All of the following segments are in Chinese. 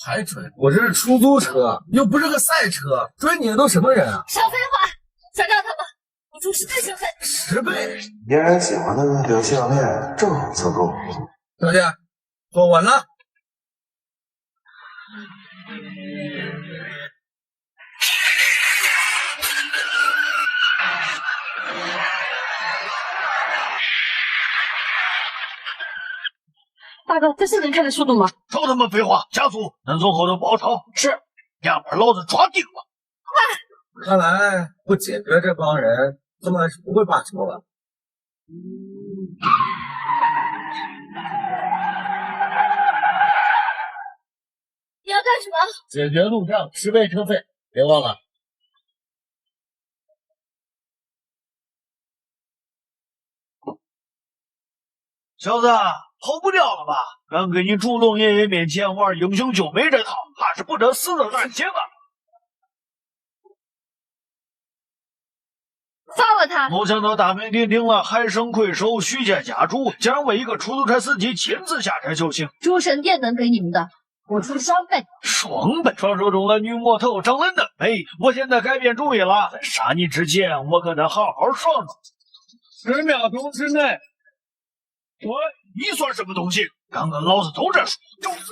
还追？我这是出租车，又不是个赛车，追你的都什么人啊？少废话，想让他们付出10倍兴奋。10倍？嫣然喜欢的那条项链正好凑够。小姐，坐稳了。大哥，这是能开的速度吗？少他妈废话，加速，能从后头包抄。是，要不然老子抓定了。快！看来不解决这帮人，他们还是不会罢休了。你要干什么？解决路障，10倍车费，别忘了。小子，跑不掉了吧？敢给你朱龙爷爷面前玩英雄救美这套，怕是不得死的难听啊！放了他！没想到大名鼎鼎了海参魁首许家家主，竟然为一个出租车司机亲自下车求情。诸神殿能给你们的，我出双倍。双倍！传说中的女魔头长得嫩美，我现在改变主意了，在杀你之前，我可得好好爽10秒钟之内。你算什么东西？敢跟老子斗这输，找死！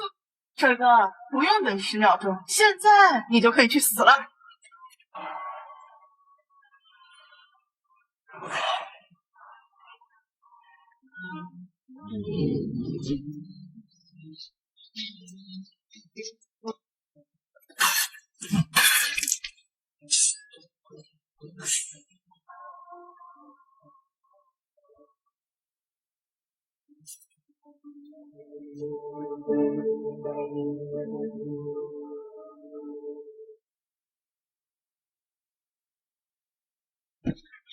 帅哥，不用等10秒钟，现在你就可以去死了。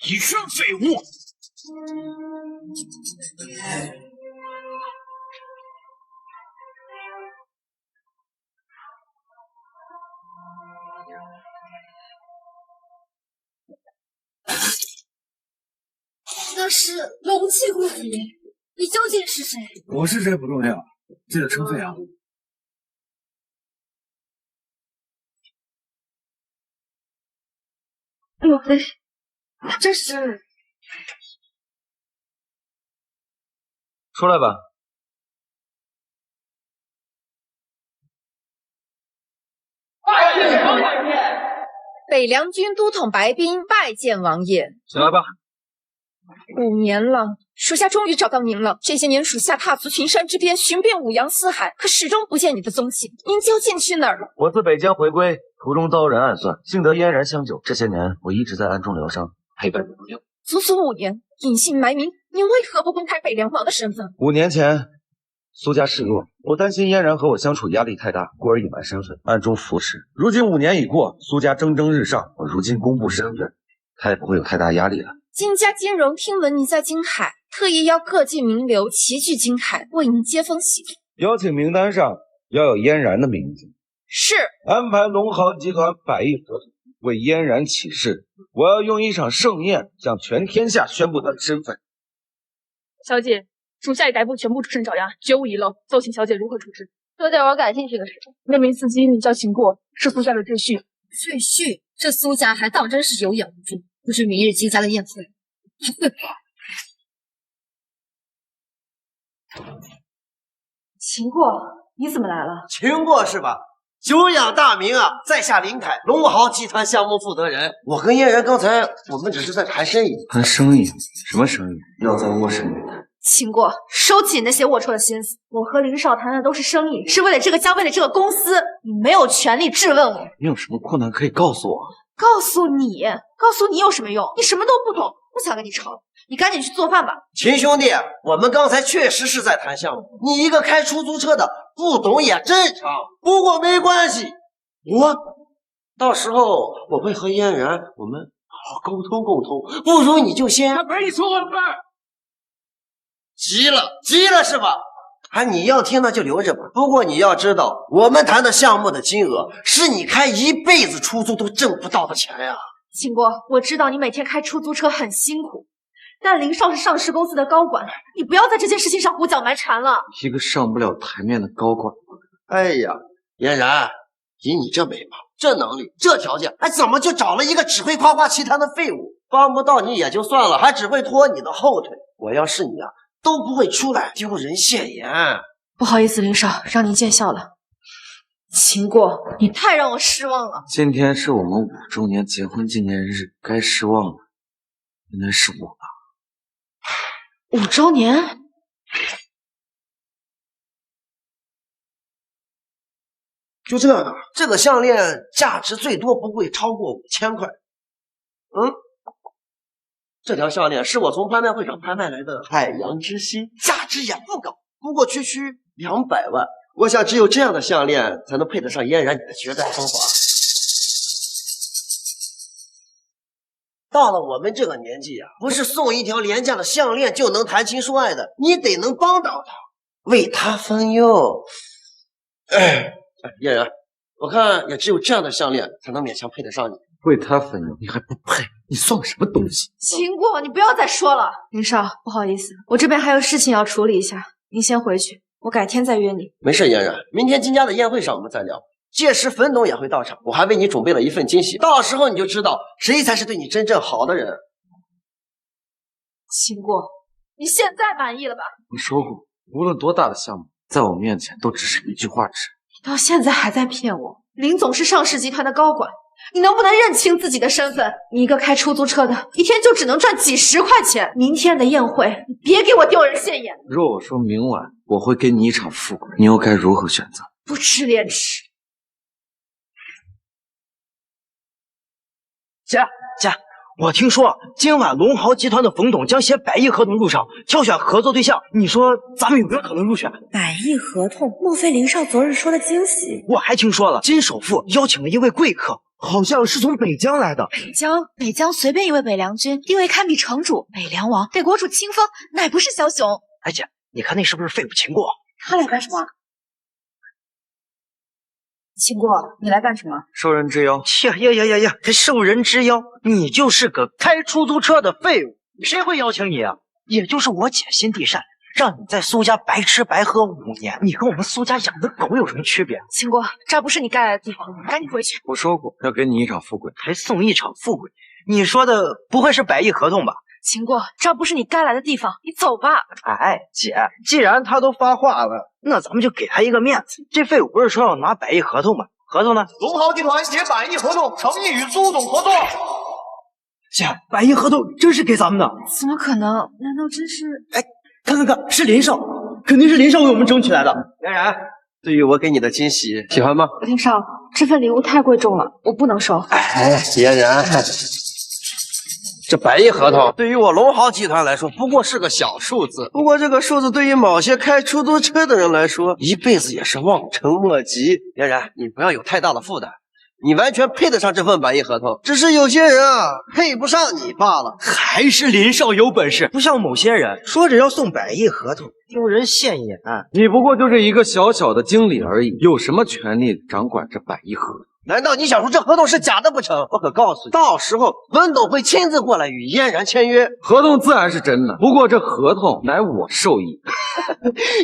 一群废物！那是龙气公子，你究竟是谁？我是谁不重要，记得车费啊。莫非这是？出来吧。北凉军都统白冰拜见王爷。起来吧。5年了，属下终于找到您了。这些年，属下踏足群山之边，寻遍五洋四海，可始终不见你的踪迹。您究竟去哪儿了？我自北疆回归，途中遭人暗算，幸得嫣然相救。这些年，我一直在暗中疗伤，陪伴朋友。足足5年，隐姓埋名，您为何不公开北凉王的身份？5年前，苏家示弱，我担心嫣然和我相处压力太大，故而隐瞒身份，暗中扶持。如今5年已过，苏家蒸蒸日上，我如今公布身份，他也不会有太大压力了。金家金融听闻你在金海，特意邀各界名流齐聚金海，为您接风洗尘。邀请名单上要有嫣然的名字。是。安排龙豪集团100亿合同，为嫣然起誓。我要用一场盛宴向全天下宣布她的身份。小姐，属下已逮捕全部出身爪牙，绝无遗漏，奏请小姐如何处置？说点我感兴趣的事。那名司机名叫秦过，是苏家的赘婿。赘婿？这苏家还当真是有眼无珠。不知明日金家的宴会还会不会？秦过，你怎么来了？秦过是吧？久仰大名啊，在下林凯，龙豪集团项目负责人。我跟嫣然刚才我们只是在谈生意。谈生意？什么生意？要在卧室里谈。秦过，收起那些龌龊的心思。我和林少谈的都是生意，是为了这个家，为了这个公司。你没有权利质问我。你有什么困难可以告诉我？告诉你有什么用？你什么都不懂，不想跟你吵，你赶紧去做饭吧。秦兄弟，我们刚才确实是在谈项目，你一个开出租车的不懂也正常。不过没关系，到时候我会和嫣然我们好好沟通沟通。不如你就先……他没错了。急了是吧？你要听那就留着吧。不过你要知道，我们谈的项目的金额是你开一辈子出租都挣不到的钱呀。秦国，我知道你每天开出租车很辛苦，但林少是上市公司的高管，你不要在这件事情上胡搅蛮缠了。一个上不了台面的高管。哎呀，嫣然，以你这美貌、这能力、这条件，哎，怎么就找了一个只会夸夸其谈的废物？帮不到你也就算了，还只会拖你的后腿。我要是你啊，都不会出来丢人现眼。不好意思，林少，让您见笑了。秦过，你太让我失望了。今天是我们5周年结婚纪念日，该失望的应该是我吧？5周年？就这个，这个项链价值最多不会超过5000块。这条项链是我从拍卖会上拍卖来的海洋之心，价值也不高，不过区200万。我想只有这样的项链才能配得上嫣然你的绝代风华。到了我们这个年纪啊，不是送一条廉价的项链就能谈情说爱的，你得能帮到他，为他分忧。嫣然，我看也只有这样的项链才能勉强配得上你。为他分忧，你还不配？你算个什么东西？秦过，你不要再说了。林少，不好意思，我这边还有事情要处理一下，您先回去，我改天再约你。没事，嫣然，明天金家的宴会上我们再聊。届时樊董也会到场，我还为你准备了一份惊喜，到时候你就知道谁才是对你真正好的人。秦过，你现在满意了吧？我说过，无论多大的项目，在我面前都只是一句话值。你到现在还在骗我。林总是上市集团的高管，你能不能认清自己的身份？你一个开出租车的，一天就只能赚几10块钱。明天的宴会，你别给我丢人现眼。若我说明晚我会给你一场富贵，你又该如何选择？不吃廉耻。姐，我听说今晚龙豪集团的冯董将携100亿合同入场，挑选合作对象，你说咱们有没有可能入选？100亿合同？莫非林少昨日说的惊喜？我还听说了，金首富邀请了一位贵客，好像是从北疆来的。北疆随便一位北凉君，地位堪比城主、北凉王，对国主亲封，乃不是枭雄。哎姐，你看那是不是废物秦过？他来干什么？秦过，你来干什么？受人之邀。呀，还受人之邀？你就是个开出租车的废物，谁会邀请你啊？也就是我姐心地善良，让你在苏家白吃白喝5年，你跟我们苏家养的狗有什么区别？秦过，这不是你该来的地方，赶紧回去。我说过要给你一场富贵，还送一场富贵。你说的不会是100亿合同吧？秦过，这不是你该来的地方，你走吧。哎，姐，既然他都发话了，那咱们就给他一个面子。这废物不是说要拿100亿合同吗？合同呢？龙豪集团携100亿合同，诚意与苏总合作。姐，100亿合同真是给咱们的？怎么可能？难道真是？哎，看，是林少，肯定是林少为我们争取来的。嫣然，对于我给你的惊喜，喜欢吗？林少，这份礼物太贵重了，我不能收。哎，嫣然。这100亿合同对于我龙豪集团来说不过是个小数字，不过这个数字对于某些开出租车的人来说，一辈子也是望尘莫及。嫣然，你不要有太大的负担，你完全配得上这份100亿合同，只是有些人啊配不上你罢了。还是林少有本事，不像某些人说着要送100亿合同，丢人现眼。你不过就是一个小小的经理而已，有什么权利掌管这100亿合同？难道你想说这合同是假的不成？我可告诉你，到时候文董会亲自过来与嫣然签约。合同自然是真的，不过这合同乃我受益。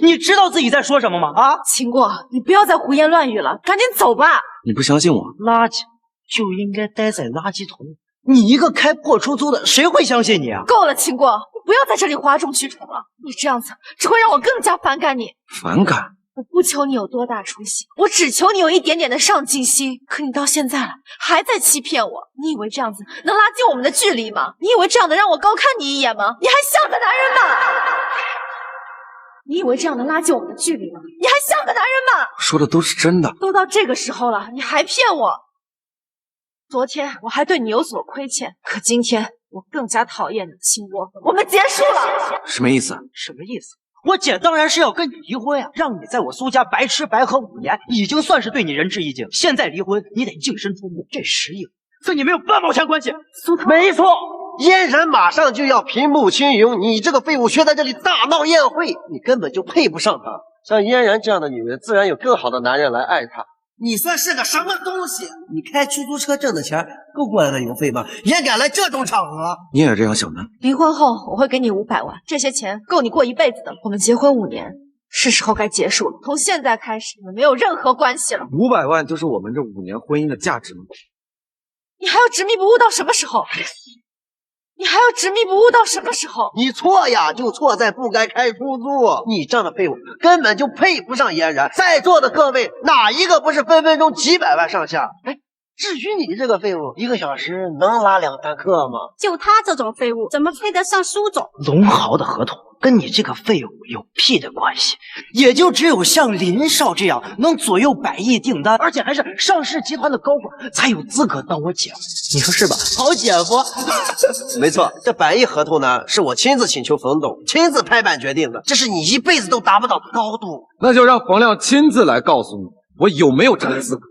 你知道自己在说什么吗？啊，秦过，你不要再胡言乱语了，赶紧走吧。你不相信我？垃圾就应该待在垃圾桶。你一个开破出租的，谁会相信你啊？够了，秦过，你不要在这里哗众取宠了。你这样子只会让我更加反感你。反感？我不求你有多大出息，我只求你有一点点的上进心。可你到现在了，还在欺骗我。你以为这样子能拉近我们的距离吗？你以为这样能让我高看你一眼吗？你还像个男人吗？你以为这样能拉近我们的距离吗？你还像个男人吗？说的都是真的。都到这个时候了，你还骗我？昨天我还对你有所亏欠，可今天我更加讨厌你，秦国，我们结束了。什么意思？什么意思？我姐当然是要跟你离婚呀，让你在我苏家白吃白喝5年，已经算是对你仁至义尽。现在离婚，你得净身出户，这10亿跟你没有半毛钱关系。苏涛，没错，嫣然马上就要平步青云，你这个废物却在这里大闹宴会，你根本就配不上她。像嫣然这样的女人，自然有更好的男人来爱她。你算是个什么东西？你开出租车挣的钱够过来的邮费吗？也敢来这种场合？你也这样想的？离婚后我会给你500万，这些钱够你过一辈子的。我们结婚5年，是时候该结束了。从现在开始，你们没有任何关系了。500万就是我们这5年婚姻的价值吗？你还要执迷不悟到什么时候？你还要执迷不悟到什么时候？你错呀，就错在不该开出租。你这样的废物根本就配不上嫣然。在座的各位，哪一个不是分分钟几百万上下？哎，至于你这个废物，1个小时能拉2单客吗？就他这种废物，怎么配得上苏总？龙豪的合同跟你这个废物有屁的关系？也就只有像林少这样能左右100亿订单，而且还是上市集团的高管，才有资格当我姐夫。你说是吧，好姐夫？没错，这100亿合同呢，是我亲自请求冯董亲自拍板决定的，这是你一辈子都达不到的高度。那就让冯亮亲自来告诉你，我有没有这个资格。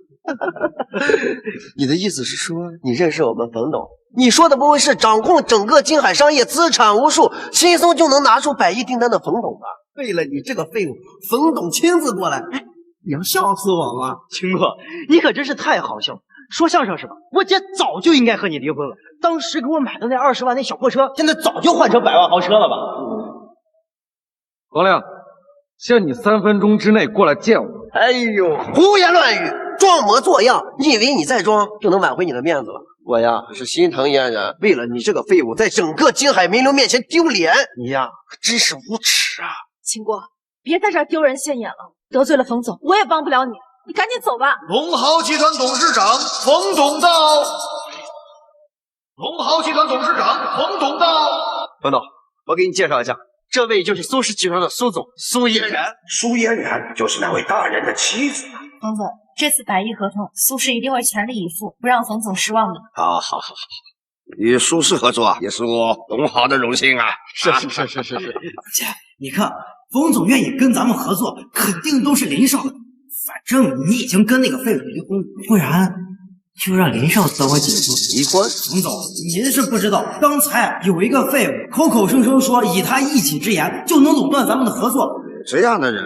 你的意思是说，你认识我们冯董？你说的不会是掌控整个金海商业资产无数，轻松就能拿出100亿订单的冯董吧？为了你这个废物，冯董亲自过来，哎，你要笑死我吗？秦哥，你可真是太好笑了。说相声是吧？我姐早就应该和你离婚了。当时给我买的那20万那小破车，现在早就换成100万豪车了吧？冯亮，限你3分钟之内过来见我。哎呦，胡言乱语，装模作样，你以为你再装就能挽回你的面子了？我呀是心疼嫣然，为了你这个废物在整个金海名流面前丢脸，你呀真是无耻啊！秦国，别在这儿丢人现眼了，得罪了冯总，我也帮不了你，你赶紧走吧。龙豪集团董事长冯董到。龙豪集团董事长冯董到。冯董，我给你介绍一下，这位就是苏氏集团的苏总苏嫣然。苏嫣然就是那位大人的妻子。冯总，这次100亿合同，苏氏一定会全力以赴，不让冯总失望的。好，与苏氏合作也是我龙豪的荣幸啊！是。姐，你看，冯总愿意跟咱们合作，肯定都是林少的。反正你已经跟那个废物离婚，不然就让林少当我姐夫。离婚？冯总，您是不知道，刚才有一个废物口口声声说以他一己之言就能垄断咱们的合作。这样的人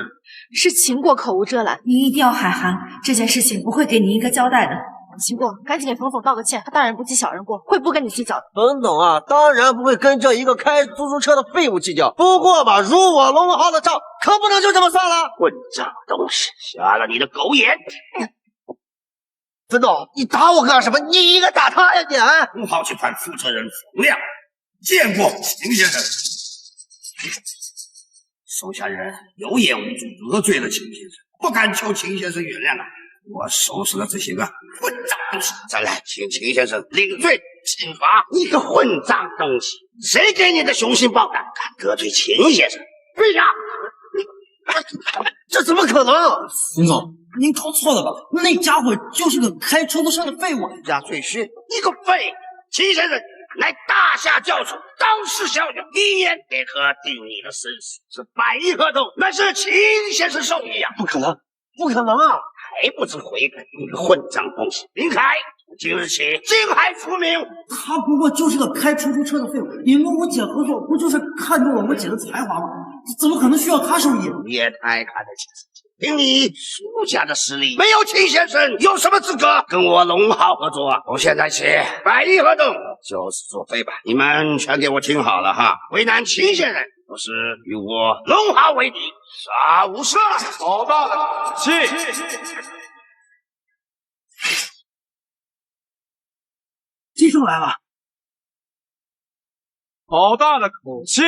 是秦国口无遮拦，您一定要海涵，这件事情我会给您一个交代的。秦国，赶紧给冯总道个歉，他大人不计小人过，会不跟你计较的。冯董啊，当然不会跟这一个开出租车的废物计较。不过吧，如我龙豪的账，可不能就这么算了。混账东西，瞎了你的狗眼！冯董，你打我干什么？你应该打他呀，你！龙豪集团负责人冯亮见过秦先生。手下人有眼无珠，得罪了秦先生，不敢求秦先生原谅了。我收拾了这些个混账东西，再来请秦先生领罪惩罚。你个混账东西，谁给你的雄心豹胆，敢得罪秦先生？跪下！这怎么可能？冯总，您搞错了吧？那家伙就是个开出租车的废物。压岁勋，你个废！秦先生乃大夏教主，当世骁勇，一言给何定你的生死。这100亿合同那是秦先生授意呀！不可能，不可能啊！还不知悔改，你个混账东西！林凯，今日起金海除名。他不过就是个开出租车的废物，你跟我姐合作，不就是看中了我姐的才华吗？怎么可能需要他授意？你也太看得起自己。凭你苏家的实力，没有秦先生有什么资格跟我龙豪合作？从现在起，100亿合同就是作废吧！你们全给我听好了哈！为难秦先生，都是与我龙豪为敌，杀无赦！好大的气！金少来了，好大的口气！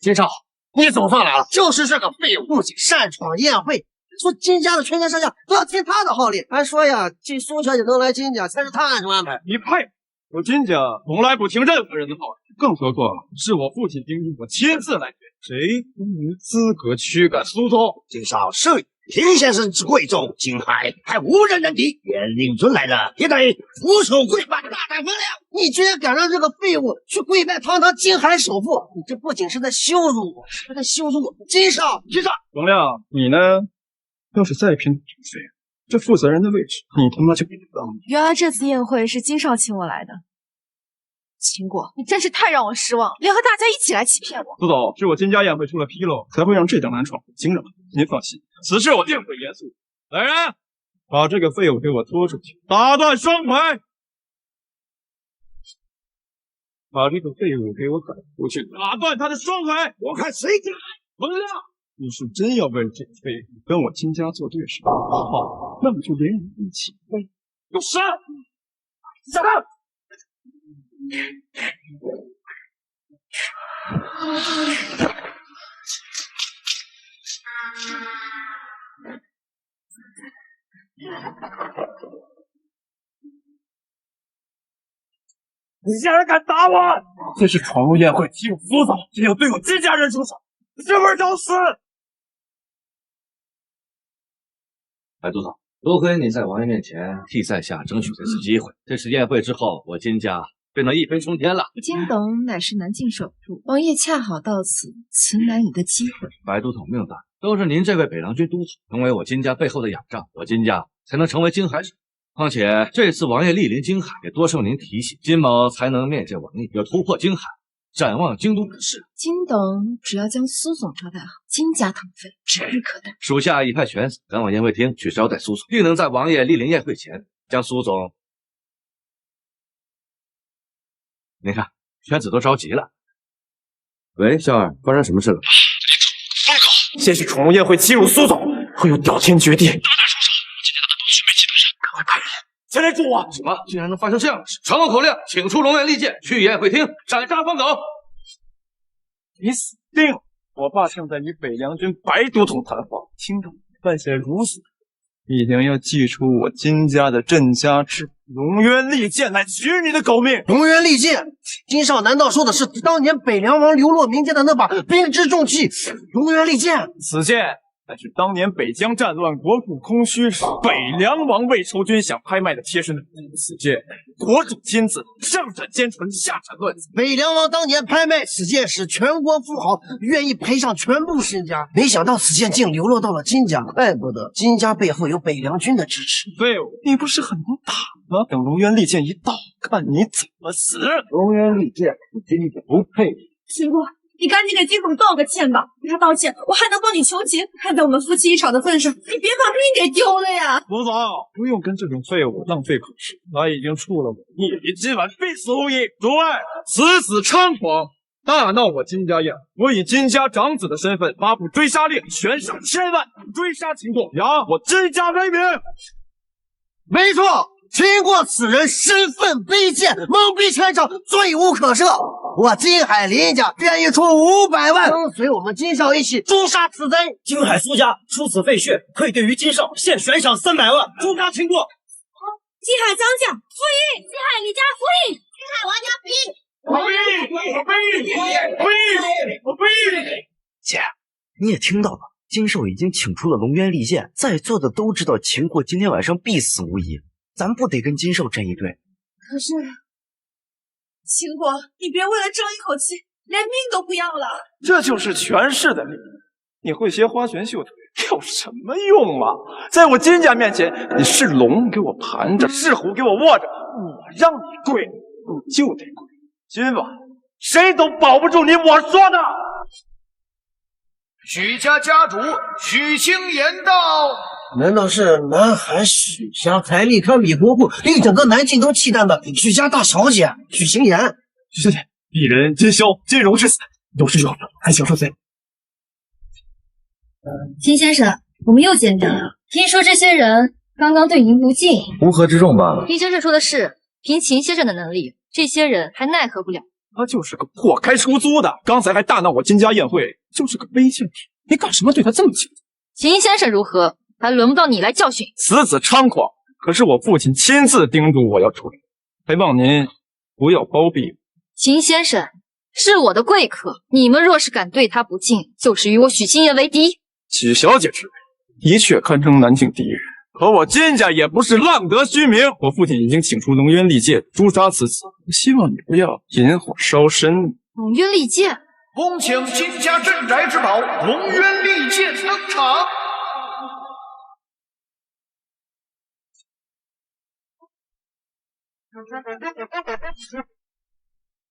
金少，你总算来了，就是这个废物，不仅擅闯宴会，说金家的全权上下都要听他的号令，还说呀，这苏小姐能来金家才是他暗中安排。你配？我金家从来不听任何人的号令，更何况是我父亲叮咛我亲自来决，谁无资格驱赶苏总？金少是秦先生之贵重，金海还无人能敌，连令尊来了也得俯首跪拜，大胆分量！你居然敢让这个废物去跪拜堂堂金海首富，你这不仅是在羞辱我，还在羞辱我金少！金少，冯亮，你呢？要是再骗谁，这负责人的位置，你他妈就别当了。原来这次宴会是金少请我来的。秦国，你真是太让我失望，联合大家一起来欺骗我。苏总，是我金家宴会出了纰漏，才会让这等人闯祸惊扰。您放心，此事我定会严肃。来人，把这个废物给我拖出去，打断双腿！把这个废物给我赶出去，打断他的双腿！我看谁敢！冯亮，你是真要为这废物跟我金家做对手？好，那么就连你一起背。有事？下蛋！你竟然敢打我！这是闯入宴会欺辱苏总，这要对我金家人出手，是不是找死？白都总，多亏你在王爷面前替在下争取这次机会，这次宴会之后，我金家便能一飞冲天了。金董乃是南境首富，王爷恰好到此，请来你的机会。白都统命大，都是您这位北凉军都统成为我金家背后的仰仗，我金家才能成为金海首。况且这次王爷莅临京海，也多受您提携，金某才能面见王爷，要突破京海，展望京都之势。金董只要将苏总招待好，金家腾飞指日可待。属下已派犬子赶往宴会厅去招待苏总，定能在王爷莅临宴会前将苏总。您看，犬子都着急了。喂，笑儿，发生什么事了？疯狗！先是闯入宴会欺辱苏总，后又屌天绝地，大打出手。今天的安保区没几个人，赶快派人前来助我！什么？竟然能发生这样的事！传个口令，请出龙源利剑，去宴会厅斩杀疯狗。你死定了！我爸正在与北凉军白都统谈话，听到犯下如此，必定要祭出我金家的镇家之龙渊利剑来取你的狗命！龙渊利剑，金少难道说的是当年北凉王流落民间的那把兵之重器龙渊利剑？此剑乃是当年北疆战乱，国土空虚时，北凉王魏仇军想拍卖的贴身。此剑，国主亲自上斩奸臣，下斩乱子。北凉王当年拍卖此剑时，全国富豪愿意赔上全部身家，没想到此剑竟流落到了金家，怪不得金家背后有北凉军的支持。废物，你不是很能打吗？等龙渊利剑一到，看你怎么死！龙渊利剑，金家不配。秦国，你赶紧给金总道个歉吧，给他道歉，我还能帮你求情。看在我们夫妻一场的份上，你别把命给丢了呀！罗总，不用跟这种废物浪费口舌，他已经触了我，你今晚必死无疑。诸位，此子猖狂，大闹我金家宴，我以金家长子的身份发布追杀令，悬赏1000万，追杀秦国，扬我金家威名。没错，秦国此人身份卑贱，蒙蔽全场，罪无可赦。我金海林家愿意出500万，跟随我们金少一起诛杀此贼。金海苏家出此废血，愧对于金少，现悬赏300万，诛杀秦国。金海张家复议，金海李家复议，金海王家复议。我呸！姐，你也听到了，金少已经请出了龙渊利剑，在座的都知道秦国今天晚上必死无疑，咱不得跟金少站一队？可是，秦国，你别为了争一口气，连命都不要了。这就是权势的力量。你会些花拳绣腿有什么用啊？在我金家面前，你是龙给我盘着，是虎给我卧着，我让你跪，你就得跪。今晚谁都保不住你我说的。许家家主许清言道：难道是南海许家财力堪比国库，令整个南境都忌惮的许家大小姐许晴言？许小姐，鄙人金萧金荣之死，有失有责，还请恕罪。金先生，我们又见面了。听说这些人刚刚对您不敬，乌合之众罢了。林先生说的是，凭秦先生的能力，这些人还奈何不了。他就是个破开出租的，刚才还大闹我金家宴会，就是个卑贱之。你干什么对他这么轻？秦先生如何，还轮不到你来教训。此子猖狂，可是我父亲亲自叮嘱我要处理，还望您不要包庇。秦先生是我的贵客，你们若是敢对他不敬，就是与我许清言为敌。许小姐之位，的确堪称南境第一人。可我金家也不是浪得虚名，我父亲已经请出龙渊利剑诛杀此子，希望你不要引火烧身。龙渊利剑，恭请金家镇宅之宝龙渊利剑登场。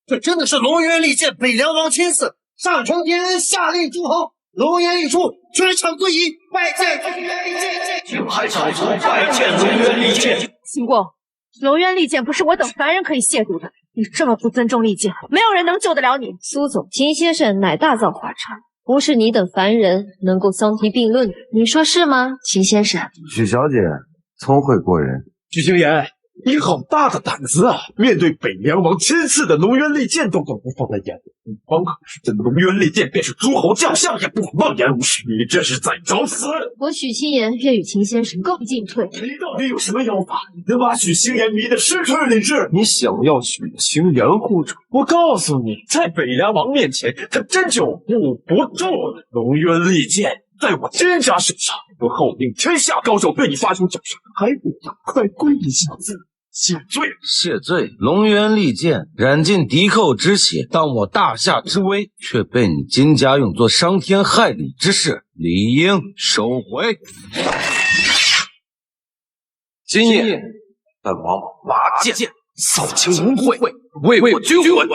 这真的是龙渊利剑北凉王亲赐，上承天恩，下令诸侯。龙言一出，全场归仪，拜见龙渊利剑。金海小卒拜见龙渊利剑。秦国，龙渊利剑不是我等凡人可以亵渎的。你这么不尊重利剑，没有人能救得了你。苏总，秦先生乃大造华差，不是你等凡人能够相提并论的，你说是吗，秦先生？许小姐聪慧过人。许星言，你好大的胆子啊！面对北凉王亲赐的龙渊利剑都不放在眼里，你方可是这龙渊利剑便是诸侯将相也不妄言无实，你这是在找死！我许清言愿与秦先生共进退。你到底有什么妖法，能把许星言迷得失去理智？你想要许星言护主，我告诉你，在北凉王面前，他真就护不住了。龙渊利剑在我金家手上，我号令天下高手对你发出掌声，还不快跪下谢罪！谢罪！龙渊利剑染尽敌寇之血，当我大夏之威，却被你金家用作伤天害理之事，理应收回。今夜本王拔剑扫清龙会，为我军魂。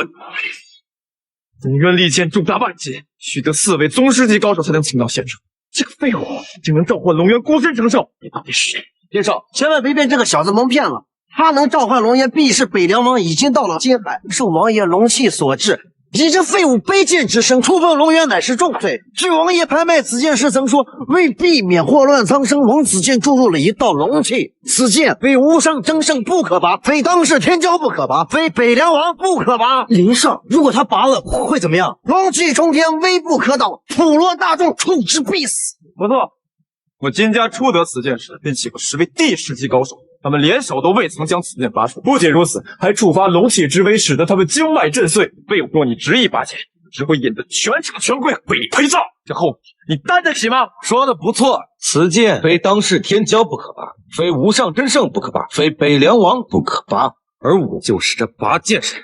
龙渊利剑重达万斤，须得4位宗师级高手才能请到现场。这个废物竟能召唤龙渊孤身承受，你到底是谁？天少，千万别被这个小子蒙骗了。他能召唤龙渊，必是北凉王已经到了金海，受王爷龙气所致。你这废物卑贱之身，触碰龙渊乃是重罪。据王爷拍卖此剑时曾说，为避免祸乱苍生，蒙此剑注入了一道龙气。此剑非无上争胜不可拔，非当世天骄不可拔，非北凉王不可拔。林少，如果他拔了会怎么样？龙气冲天，威不可挡，普罗大众触之必死。不错，我金家初得此剑时，便请过10位地士级高手，他们联手都未曾将此剑拔出。不仅如此，还触发龙气之威，使得他们经脉震碎。废物，若你执意拔剑，只会引得全场权贵为你陪葬。这后果你担得起吗？说的不错，此剑非当世天骄不可拔，非无上真圣不可拔，非北凉王不可拔。而我就是这拔剑神。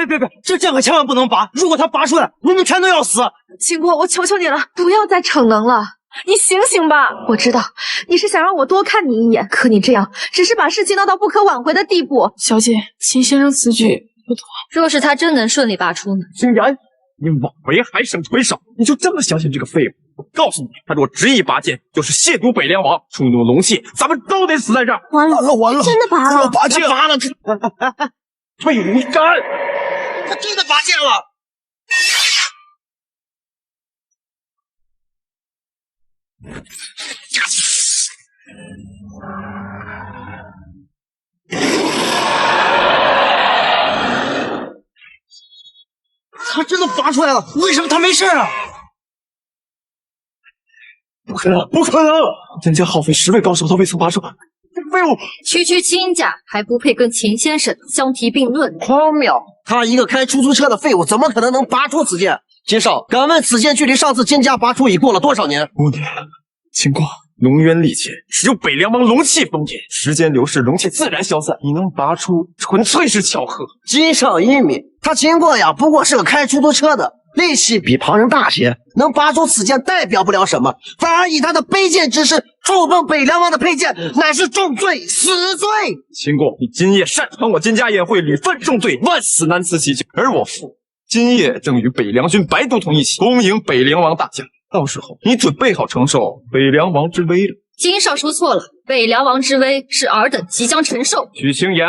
别！这剑可千万不能拔！如果他拔出来，我们全都要死！秦国，我求求你了，不要再逞能了。你醒醒吧！我知道你是想让我多看你一眼，可你这样只是把事情闹到不可挽回的地步。小姐，秦先生此举不妥。若是他真能顺利拔出呢？星言，你枉为海省推手，你就这么相信这个废物？我告诉你，他若执意拔剑，就是亵渎北凉王，触怒龙气，咱们都得死在这儿。完了，真的拔了！拔剑拔了！废物，你敢！他真的拔剑了！他真的拔出来了，为什么他没事啊？不可能！人家耗费10位高手都未曾拔出，这废物！区亲家还不配跟秦先生相提并论。荒谬！他一个开出租车的废物，怎么可能拔出此剑？金少，敢问此剑距离上次金家拔出已过了多少年？5年。情况，龙渊利剑只有北凉王龙气封印，时间流逝，龙气自然消散。你能拔出，纯粹是巧合。金少英明，他秦过呀，不过是个开出租车的，力气比旁人大些，能拔出此剑代表不了什么，反而以他的卑贱之身触碰北凉王的佩剑，乃是重罪，死罪。秦过，你今夜擅闯我金家宴会，屡犯重罪，万死难辞其咎。而我父今夜正与北凉军白都统一起恭迎北凉王大驾，到时候你准备好承受北凉王之威了。金少说错了，北凉王之威是尔等即将承受。许清言，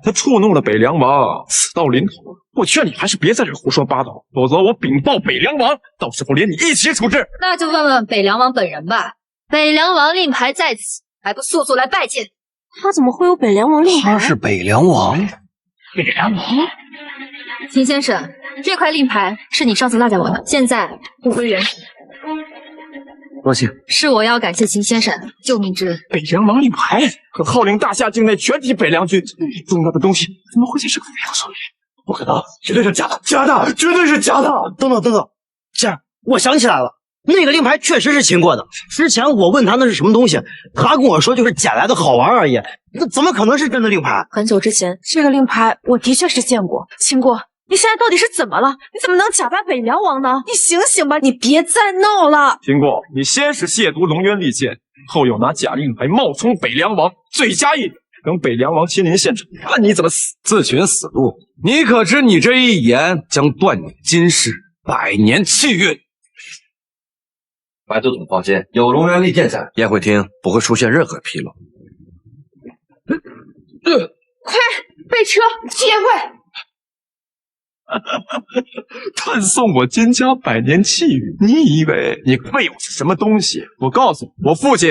他触怒了北凉王，死到临头，我劝你还是别在这胡说八道，否则我禀报北凉王，到时候连你一起处置。那就问问北凉王本人吧。北凉王令牌在此，还不速速来拜见？他怎么会有北凉王令牌？他是北凉王。北凉王？秦先生，这块令牌是你上次落在我的，现在物归原主。多谢。是我要感谢秦先生救命之恩。北凉王令牌可号令大夏境内全体北凉军，重要的东西怎么会在这个废物手里？不可能，绝对是假的，绝对是假的！等，这样我想起来了，那个令牌确实是秦过的。之前我问他那是什么东西，他跟我说就是捡来的好玩而已，那怎么可能是真的令牌？很久之前，这个令牌我的确是见过。秦过，你现在到底是怎么了？你怎么能假扮北凉王呢？你醒醒吧，你别再闹了。秦过，你先是亵渎龙渊利剑，后又拿假令牌冒充北凉王，罪加一等。等北凉王亲临现场，看你怎么死！自寻死路！你可知你这一言将断你今世100年气运？白都统放心，有龙渊利剑在，宴会厅不会出现任何纰漏。快备车去宴会！断送我金家百年气运，你以为你废物是什么东西？我告诉你，我父亲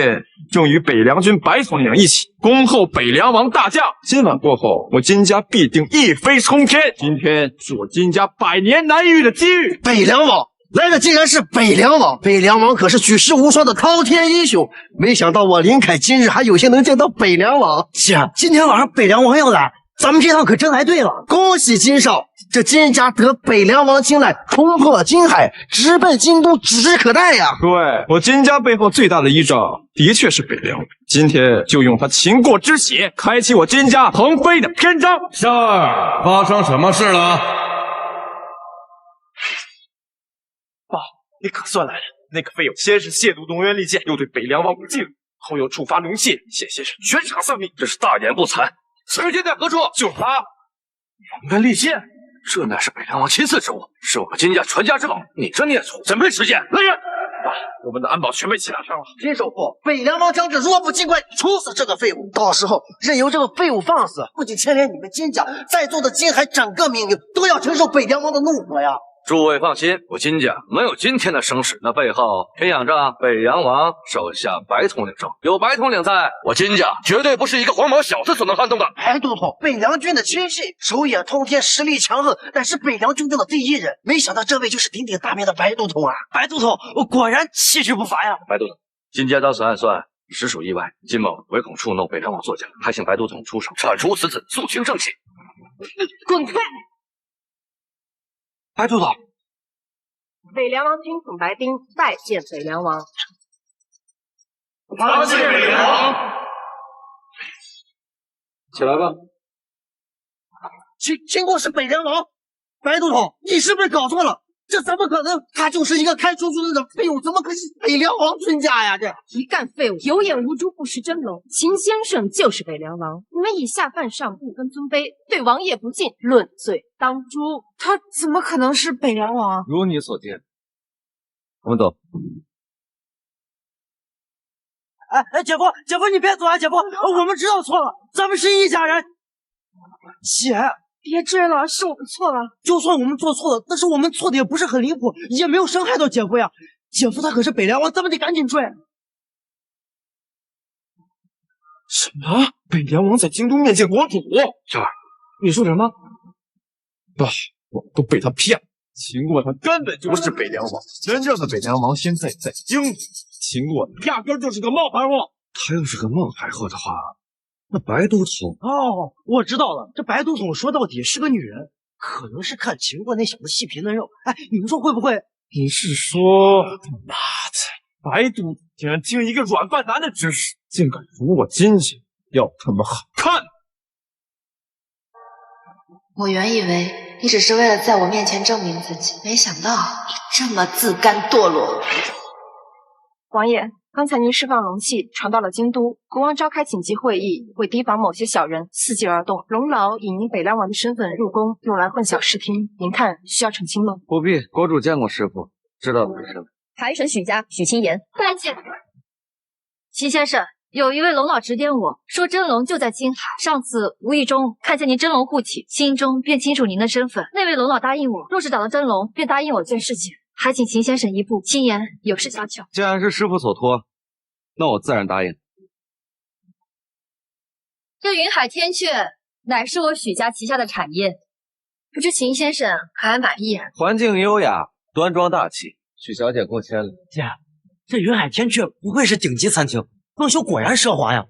正与北凉军白统领一起恭候北凉王大驾。今晚过后，我金家必定一飞冲天。今天是我金家百年难遇的机遇。北凉王来的竟然是北凉王，北凉王可是举世无双的滔天英雄，没想到我林凯今日还有幸能见到北凉王。姐，今天晚上北凉王要来，咱们这趟可真来对了。恭喜金少，这金家得北凉王青睐，冲破金海，直奔京都，指日可待呀！对，我金家背后最大的依仗，的确是北凉。今天就用他秦国之血，开启我金家腾飞的篇章。少儿，发生什么事了？爸，你可算来了！那个废物先是亵渎东渊利剑，又对北凉王不敬，后又触发龙血，谢先生全场丧命，真是大言不惭。此剑在何处？就是他。龙渊利剑，这乃是北凉王亲赐之物，是我们金家传家之宝。你这孽畜，怎配持剑？来人！爸，我们的安保全被其打伤了。金守护，北凉王将至，若不尽快处死这个废物，到时候任由这个废物放肆，不仅牵连你们金家，在座的金海整个命运都要承受北凉王的怒火呀！诸位放心，我金家没有今天的声势，那背后偏仰仗北凉王手下白统领手，有白统领在，我金家绝对不是一个黄毛小子所能撼动的。白都统，北凉军的亲信，手眼通天，实力强横，乃是北凉军中的第一人。没想到这位就是鼎鼎大名的白都统啊！白都统，我果然气质不凡呀！白都统，金家到此暗算，实属意外。金某唯恐触怒北凉王座驾，还请白都统出手铲除此子，肃清正气。滚开！白都统，北凉王军统白丁拜见北凉王。参见北凉王。起来吧。秦国是北凉王，白都统，你是不是搞错了？这怎么可能？他就是一个开出租车的废物，怎么可是北凉王尊家呀？这一干废物，有眼无珠，不识真龙。秦先生就是北凉王，你们以下犯上，不分尊卑，对王爷不敬，论罪当诛。他怎么可能是北凉王？如你所见，我们走。哎，姐夫，你别走啊！姐夫，我们知道错了，咱们是一家人。姐，别追了，是我们错了。就算我们做错了，但是我们错的也不是很离谱，也没有伤害到姐夫呀。姐夫他可是北凉王，咱们得赶紧追。什么？北凉王在京都面见国主？小二，你说什么？爸，我都被他骗了。秦国他根本就不是北凉王，真正的北凉王现在在京都。秦国压根就是个冒牌货。他要是个冒牌货的话，那白都统……哦，我知道了，这白都统说到底是个女人，可能是看秦国那小子细皮嫩肉。哎，你们说会不会？你是说，妈的，白都统竟然经一个软饭男的指使，竟敢辱我金家，要他妈好看！我原以为你只是为了在我面前证明自己，没想到你这么自甘堕落。王爷，刚才您释放龙气传到了京都，国王召开紧急会议，为提防某些小人伺机而动，龙老以您北凉王的身份入宫，用来混淆视听，您看需要澄清吗？不必，国主见过师傅，知道他的身份。台审许家许清言，拜见。秦先生，有一位龙老指点我说真龙就在金海，上次无意中看见您真龙护体，心中便清楚您的身份。那位龙老答应我，若是找到真龙，便答应我件事情，还请秦先生一步，轻言有事相求。既然是师傅所托，那我自然答应。这云海天阙乃是我许家旗下的产业，不知秦先生还满意？环境优雅，端庄大气，许小姐过谦了。姐，这云海天阙不愧是顶级餐厅，装修果然奢华呀。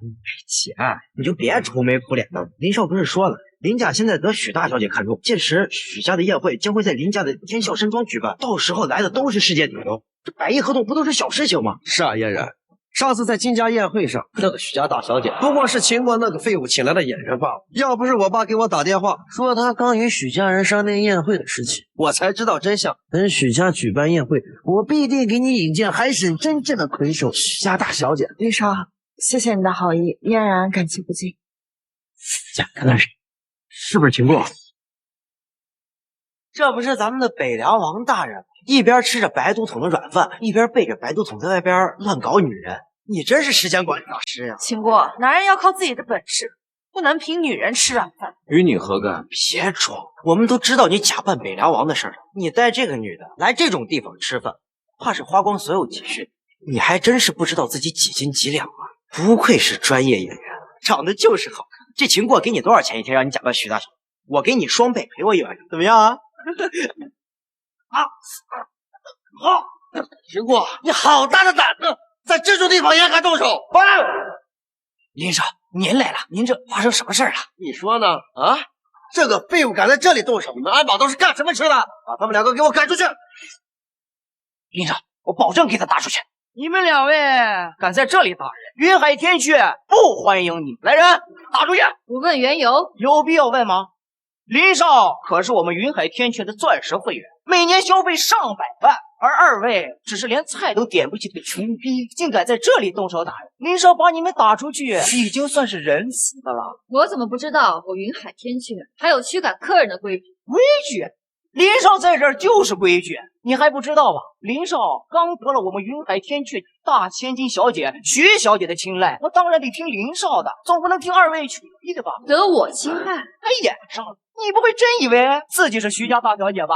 姐，你就别愁眉苦脸的。林少不是说了，林家现在得许大小姐看中，届时许家的宴会将会在林家的天啸山庄举办，到时候来的都是世界顶流，这百亿合同不都是小事情吗？是啊，嫣然。上次在金家宴会上，那个许家大小姐不过是秦国那个废物请来的演员罢了。要不是我爸给我打电话说他刚与许家人商量宴会的事情，我才知道真相。等许家举办宴会，我必定给你引荐海审真正的魁首许家大小姐。林少，谢谢你的好意，嫣然感激不尽。姐，看那是不是秦国？这不是咱们的北凉王大人，一边吃着白都统的软饭，一边背着白都统在外边乱搞女人。你真是时间管理大师呀！秦国，男人要靠自己的本事，不能凭女人吃软饭。与你何干？别装，我们都知道你假扮北凉王的事儿。你带这个女的来这种地方吃饭，怕是花光所有积蓄。你还真是不知道自己几斤几两啊！不愧是专业演员，长得就是好看。这秦过给你多少钱一天让你假扮徐大小？我给你双倍，陪我一晚上，怎么样啊？好，秦过，你好大的胆子，在这种地方也敢动手！林少，您来了，您这发生什么事儿了？你说呢？啊，这个废物敢在这里动手，你们安保都是干什么吃的？把他们两个给我赶出去！林少，我保证给他打出去。你们两位敢在这里打人，云海天阙不欢迎你。来人，打出去！不问缘由，有必要问吗？林少可是我们云海天阙的钻石会员，每年消费上百万，而二位只是连菜都点不起的穷逼，竟敢在这里动手打人。林少把你们打出去，已经算是仁慈的了。我怎么不知道我云海天阙还有驱赶客人的规矩？规矩？林少在这儿就是规矩，你还不知道吧？林少刚得了我们云海天阙大千金小姐徐小姐的青睐，我当然得听林少的，总不能听二位曲意的吧？得我青睐？还演上了？你不会真以为自己是徐家大小姐吧？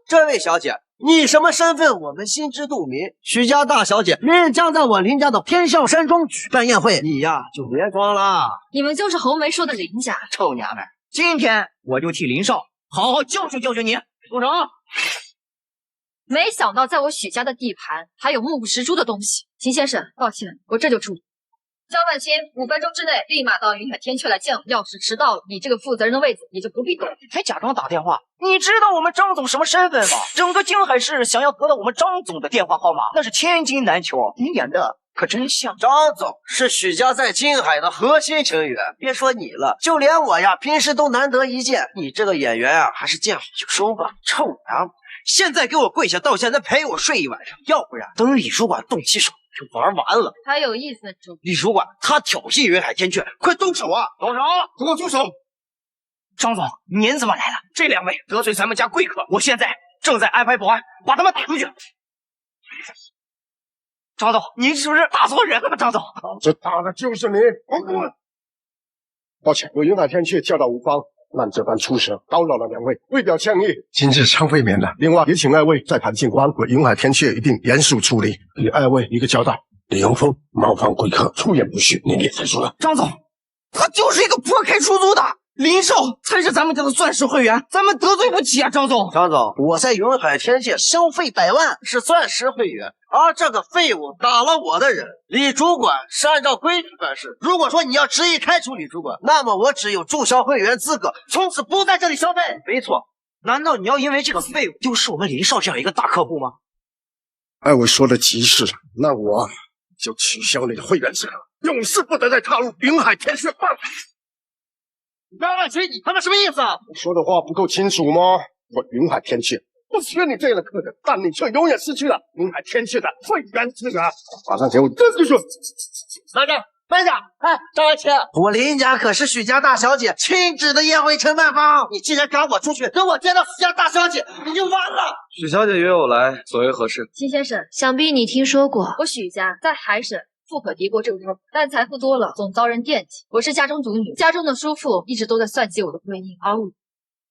这位小姐，你什么身份我们心知肚明。徐家大小姐明日将在我林家的天啸山庄举办宴会，你呀就别装了。你们就是红梅说的林家臭娘们！今天我就替林少好好教训教训你，住手！没想到在我许家的地盘还有目不识珠的东西。秦先生，抱歉，我这就处理。张万清，5分钟之内立马到云海天阙来见我。要是迟到了，你这个负责人的位子也就不必等。还假装打电话？你知道我们张总什么身份吗？整个京海市想要得到我们张总的电话号码，那是千金难求。你演的可真像。张总是许家在京海的核心成员，别说你了，就连我呀，平时都难得一见。你这个演员啊，还是见好就收吧。臭娘们，现在给我跪下道歉，再陪我睡一晚上，要不然等李主管动起手就玩完了。还有意思，主李主管他挑衅云海天阙，快动手啊！动手！给我住手！张总，您怎么来了？这两位得罪咱们家贵客，我现在正在安排保安把他们打出去。张总，您是不是打错人了？张总，这打的就是你！滚！抱歉，我云海天阙教导无方，让这般出手叨扰了两位，为表歉意，今日常未免了。另外也请二位在盘进官，我云海天阙一定严肃处理，给二位一个交代。李永峰冒犯贵客，出言不逊，你也再说了。张总，他就是一个不会开出租的。林少才是咱们家的钻石会员，咱们得罪不起啊，张总。张总，我在云海天阙消费100万是钻石会员，而这个废物打了我的人，李主管是按照规矩办事。如果说你要执意开除李主管，那么我只有注销会员资格，从此不在这里消费。没错，难道你要因为这个废物丢失我们林少这样一个大客户吗？二位说的极是，那我就取消你的会员资格，永世不得再踏入云海天阙半步。张万群，你他妈什么意思啊？你说的话不够清楚吗？我云海天阙不缺你这样的客人，但你却永远失去了云海天阙的会员资格。马上给我这就说，慢着，慢下！哎，张万群，我林家可是许家大小姐亲旨的宴会承办方，你既然赶我出去，等我见到许家大小姐，你就完了。许小姐约我来，所为何事？秦先生，想必你听说过我许家在海省富可敌国这个地方，但财富多了总遭人惦记。我是家中独女，家中的叔父一直都在算计我的婚姻，而我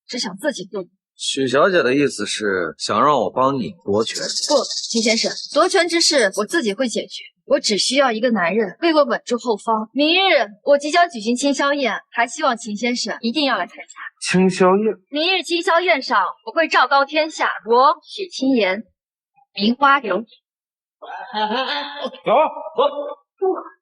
只想自己做主。许小姐的意思是想让我帮你夺权？不，秦先生，夺权之事我自己会解决。我只需要一个男人为我稳住后方。明日我即将举行清宵宴，还希望秦先生一定要来参加。清宵宴？明日清宵宴上，我会昭告天下，我许清言名花有主。走。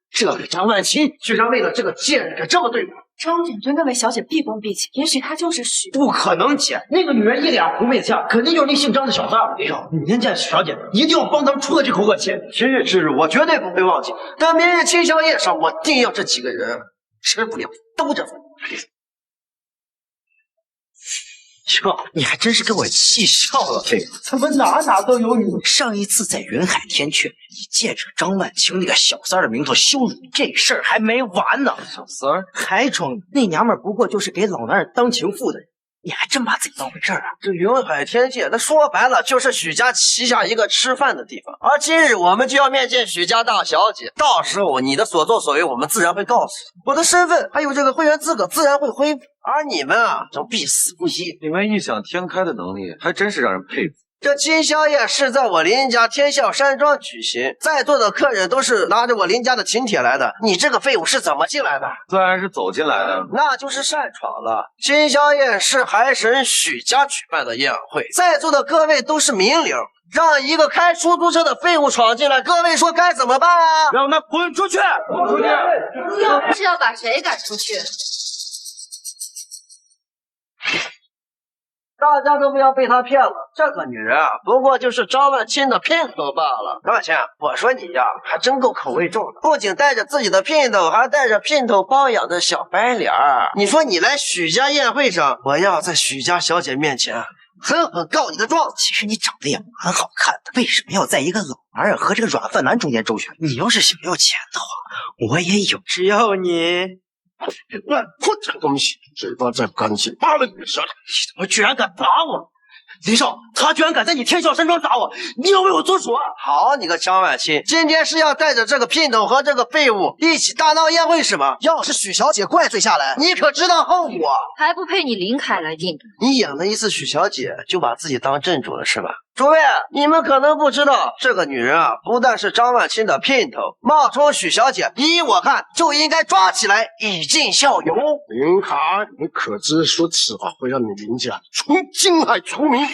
这个张万清居然为了这个贱人敢这么对我！张总对那位小姐毕恭毕敬，也许她就是许……不可能，姐，那个女人一脸狐媚的相，肯定就是那姓张的小三儿。林少，您见许小姐一定要帮咱们出了这口恶气。今日之日，我绝对不会忘记。但明日清宵宴上，我定要这几个人吃不了兜着走。哟，你还真是给我气笑了，废物！怎么哪都有你？上一次在云海天阙，你借着张万清那个小三儿的名头羞辱你，这事儿还没完呢。小三儿还装？那娘们儿不过就是给老男人当情妇的人，你还真把自己当回事儿啊？这云海天界，那说白了就是许家旗下一个吃饭的地方。而今日我们就要面见许家大小姐，到时候你的所作所为，我们自然会告诉你。我的身份还有这个会员资格，自然会恢复。而你们啊，将必死无疑。你们异想天开的能力，还真是让人佩服。这今宵宴是在我林家天啸山庄举行，在座的客人都是拿着我林家的请帖来的。你这个废物是怎么进来的？自然是走进来的，那就是擅闯了。今宵宴是海神许家举办的宴会，在座的各位都是名流，让一个开出租车的废物闯进来，各位说该怎么办啊？让他滚出去！滚出去！是要把谁赶出去？大家都不要被她骗了，这个女人啊，不过就是张万清的姘头罢了。张万清，我说你呀，还真够口味重的，不仅带着自己的姘头，还带着姘头包养的小白脸儿。你说你来许家宴会上，我要在许家小姐面前狠狠告你的状。其实你长得也蛮好看的，为什么要在一个老玩意儿和这个软饭男中间周旋？你要是想要钱的话，我也有，只要你。乱混这个东西，嘴巴再不干净，扒了你的舌头！你怎么居然敢打我？林少，他居然敢在你天啸山庄打我！你要为我做主啊！好你个张万清，今天是要带着这个姘头和这个废物一起大闹宴会是吗？要是许小姐怪罪下来，你可知道后果？还不配你林凯来定。你演了一次许小姐，就把自己当正主了是吧？诸位，你们可能不知道，这个女人啊，不但是张万清的姘头，冒充许小姐，依我看就应该抓起来以儆效尤。林凯，你可知说此话会让你林家从金海除名？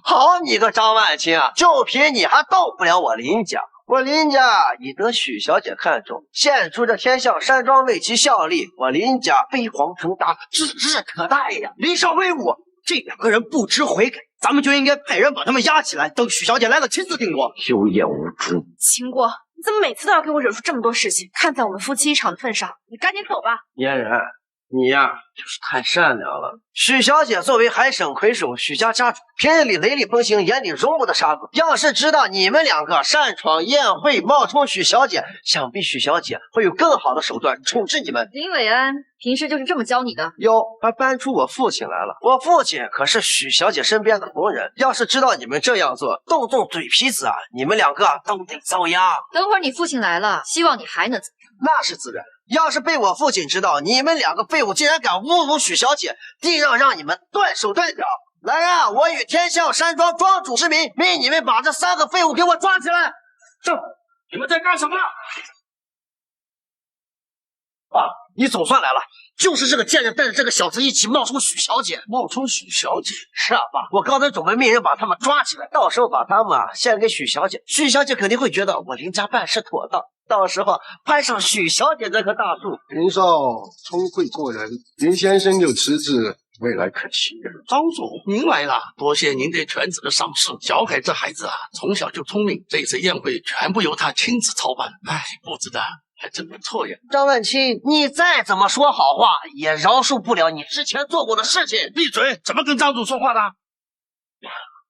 好你个张万清啊，就凭你还斗不了我林家。我林家已得许小姐看中，献出这天啸山庄为其效力，我林家飞黄腾达，指日可待呀！林少威武，这两个人不知悔改，咱们就应该派人把他们押起来，等许小姐来了亲自定夺。有眼无珠，秦国，你怎么每次都要给我惹出这么多事情？看在我们夫妻一场的份上，你赶紧走吧。嫣然，你呀，就是太善良了。许小姐作为海省魁首，许家家主，平日里雷厉风行，眼里容不得沙子。要是知道你们两个擅闯宴会，冒充许小姐，想必许小姐会有更好的手段处置你们。林伟安平时就是这么教你的？哟，还搬出我父亲来了。我父亲可是许小姐身边的红人，要是知道你们这样做，动嘴皮子啊，你们两个都得遭殃。等会儿你父亲来了，希望你还能怎么样？那是自然。要是被我父亲知道，你们两个废物竟然敢侮辱许小姐，定让你们断手断脚！来呀，我与天啸山庄庄主之名，命你们把这三个废物给我抓起来！这，你们在干什么？爸，你总算来了，就是这个贱人带着这个小子一起冒充许小姐。冒充许小姐？是啊，爸，我刚才准备命人把他们抓起来，到时候把他们献给许小姐，许小姐肯定会觉得我林家办事妥当。到时候攀上许小姐这棵大树。林少聪慧过人，林先生有侄子，未来可期。张总，您来了，多谢您对犬子的赏识。小凯这孩子啊，从小就聪明，这次宴会全部由他亲自操办。哎，布置的还真不错呀。张万清，你再怎么说好话，也饶恕不了你之前做过的事情。闭嘴！怎么跟张总说话的？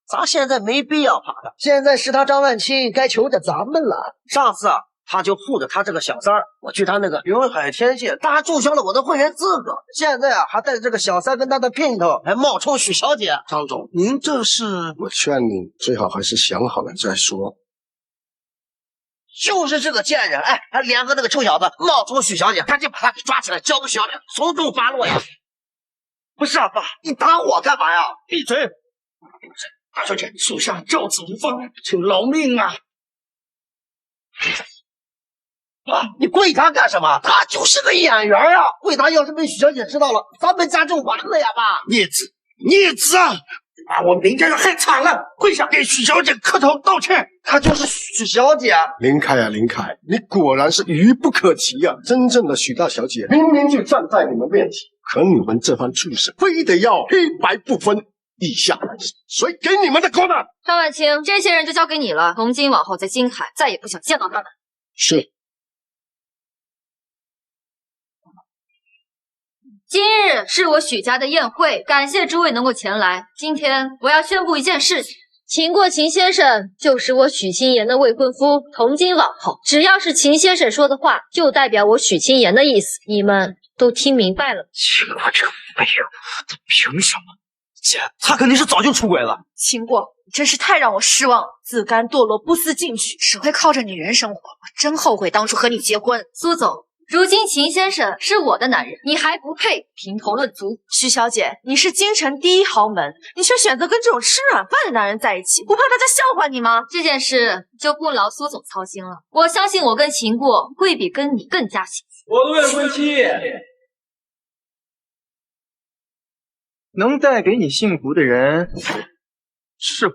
咱现在没必要怕他，现在是他张万清该求着咱们了。上次他就护着他这个小三儿，我去他那个云海天界，他还注销了我的会员资格。现在还带着这个小三跟他的姘头，还冒充许小姐。张总，您这是……我劝你最好还是想好了再说。就是这个贱人，哎，还联合那个臭小子冒充许小姐，赶紧把他给抓起来，交给许小姐，从重发落呀！不是啊，爸，你打我干嘛呀？闭嘴！大小姐，属下教子无方，请饶命啊！啊！你跪他干什么？他就是个演员啊！跪他要是被许小姐知道了，咱们家就完了呀，爸！孽子，孽子啊！把我们林家人害惨了，跪下给许小姐磕头道歉。她就是许小姐。林凯啊，林凯，你果然是愚不可及啊！真正的许大小姐明明就站在你们面前，可你们这番畜生非得要黑白不分。以下谁给你们的功呢？张万清，这些人就交给你了，从今往后在金海再也不想见到他们。是。今日是我许家的宴会，感谢诸位能够前来。今天我要宣布一件事情，秦过秦先生就是我许清言的未婚夫，从今往后，只要是秦先生说的话，就代表我许清言的意思。你们都听明白了。秦国这个废物，他凭什么？姐，他肯定是早就出轨了。秦国，你真是太让我失望了，自甘堕落，不思进取，只会靠着女人生活。我真后悔当初和你结婚。苏总，如今秦先生是我的男人，你还不配评头论足。徐小姐，你是京城第一豪门，你却选择跟这种吃软饭的男人在一起，不怕大家笑话你吗？这件事就不劳苏总操心了。我相信我跟秦过会比跟你更加幸福。我的未婚妻能带给你幸福的人是我。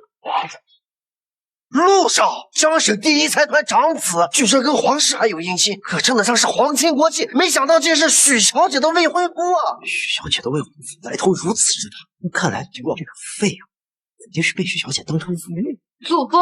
陆少，江省第一财团长子，据说跟皇室还有姻亲，可称得上是皇亲国戚。没想到竟是许小姐的未婚夫啊！许小姐的未婚夫来头如此之大，看来秦国这个废物肯定是被许小姐当成妇女。陆枫，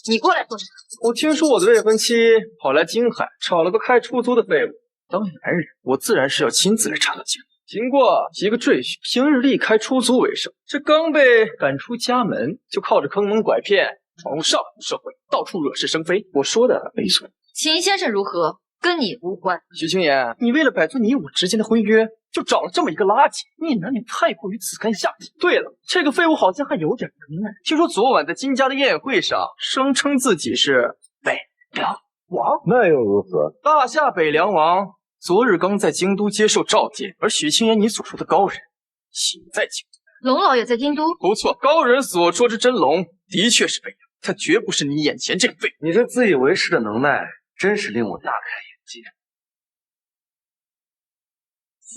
你过来做什么？我听说我的未婚妻跑来京海找了个开出租的废物，当男人我自然是要亲自来查到结果。秦过一个赘婿，平日里开出租为生，这刚被赶出家门，就靠着坑蒙拐骗闯入上流社会，到处惹是生非。我说的没错。秦先生如何，跟你无关。许青言，你为了摆脱你我之间的婚约，就找了这么一个垃圾，你难免太过于自甘下体。对了，这个废物好像还有点能耐，听说昨晚在金家的宴会上，声称自己是北凉王。那又如何？大夏北凉王昨日刚在京都接受召见，而许青言你所说的高人也在京都。龙老也在京都？不错，高人所说之真龙的确是北凉，他绝不是你眼前这个废物。你这自以为是的能耐，真是令我大开眼界。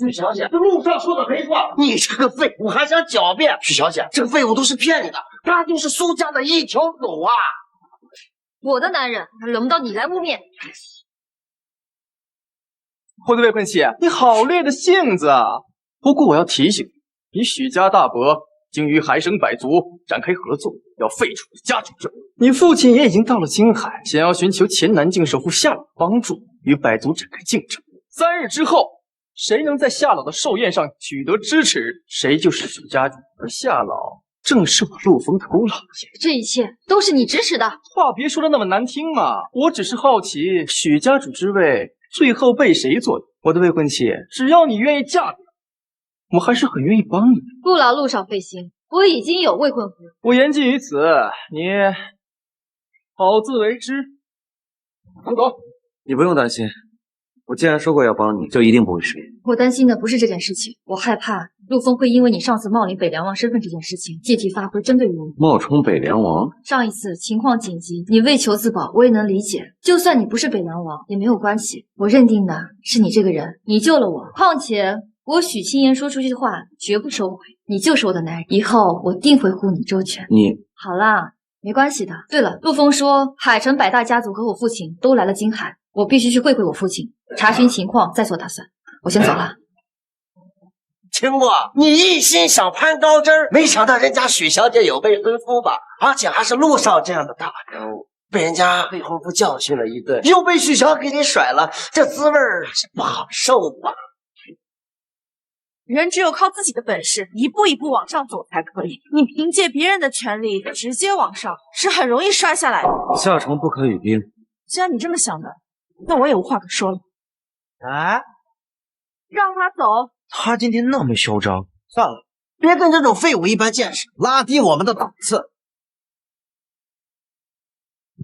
许小姐，这路上说的没错，你这个废物还想狡辩？许小姐，这个废物都是骗你的，他就是苏家的一条狗啊！我的男人，轮不到你来污蔑。我的未婚妻，你好烈的性子啊！不过我要提醒你，你许家大伯经与海省百族展开合作，要废除家主制。你父亲也已经到了京海，想要寻求前南境守护夏老帮助，与百族展开竞争。3日之后，谁能在夏老的寿宴上取得支持，谁就是许家主。而夏老正是我陆枫的功劳。这一切都是你指使的。话别说的那么难听嘛，我只是好奇许家主之位最后被谁左右。我的未婚妻，只要你愿意嫁给我，我还是很愿意帮你。不劳陆少费心，我已经有未婚夫。我言尽于此，你好自为之。走。你不用担心，我既然说过要帮你，就一定不会失言。我担心的不是这件事情，我害怕陆枫会因为你上次冒领北凉王身份这件事情，借题发挥针对于我。冒充北凉王？上一次情况紧急，你为求自保，我也能理解。就算你不是北凉王也没有关系，我认定的是你这个人，你救了我。况且我许青言说出去的话绝不收回，你就是我的男人，以后我定会护你周全。你好啦，没关系的。对了，陆枫说海城百大家族和我父亲都来了京海，我必须去会会我父亲，查询情况再做打算。我先走了。秦过，你一心想攀高枝，没想到人家许小姐有未婚夫吧？而且还是陆少这样的大人物，被人家未婚夫教训了一顿，又被许小给你甩了，这滋味是不好受吧？人只有靠自己的本事，一步一步往上走才可以。你凭借别人的权利直接往上，是很容易摔下来的。下城不可语冰。既然你这么想的，那我也无话可说了。哎，让他走。他今天那么嚣张，算了，别跟这种废物一般见识，拉低我们的档次。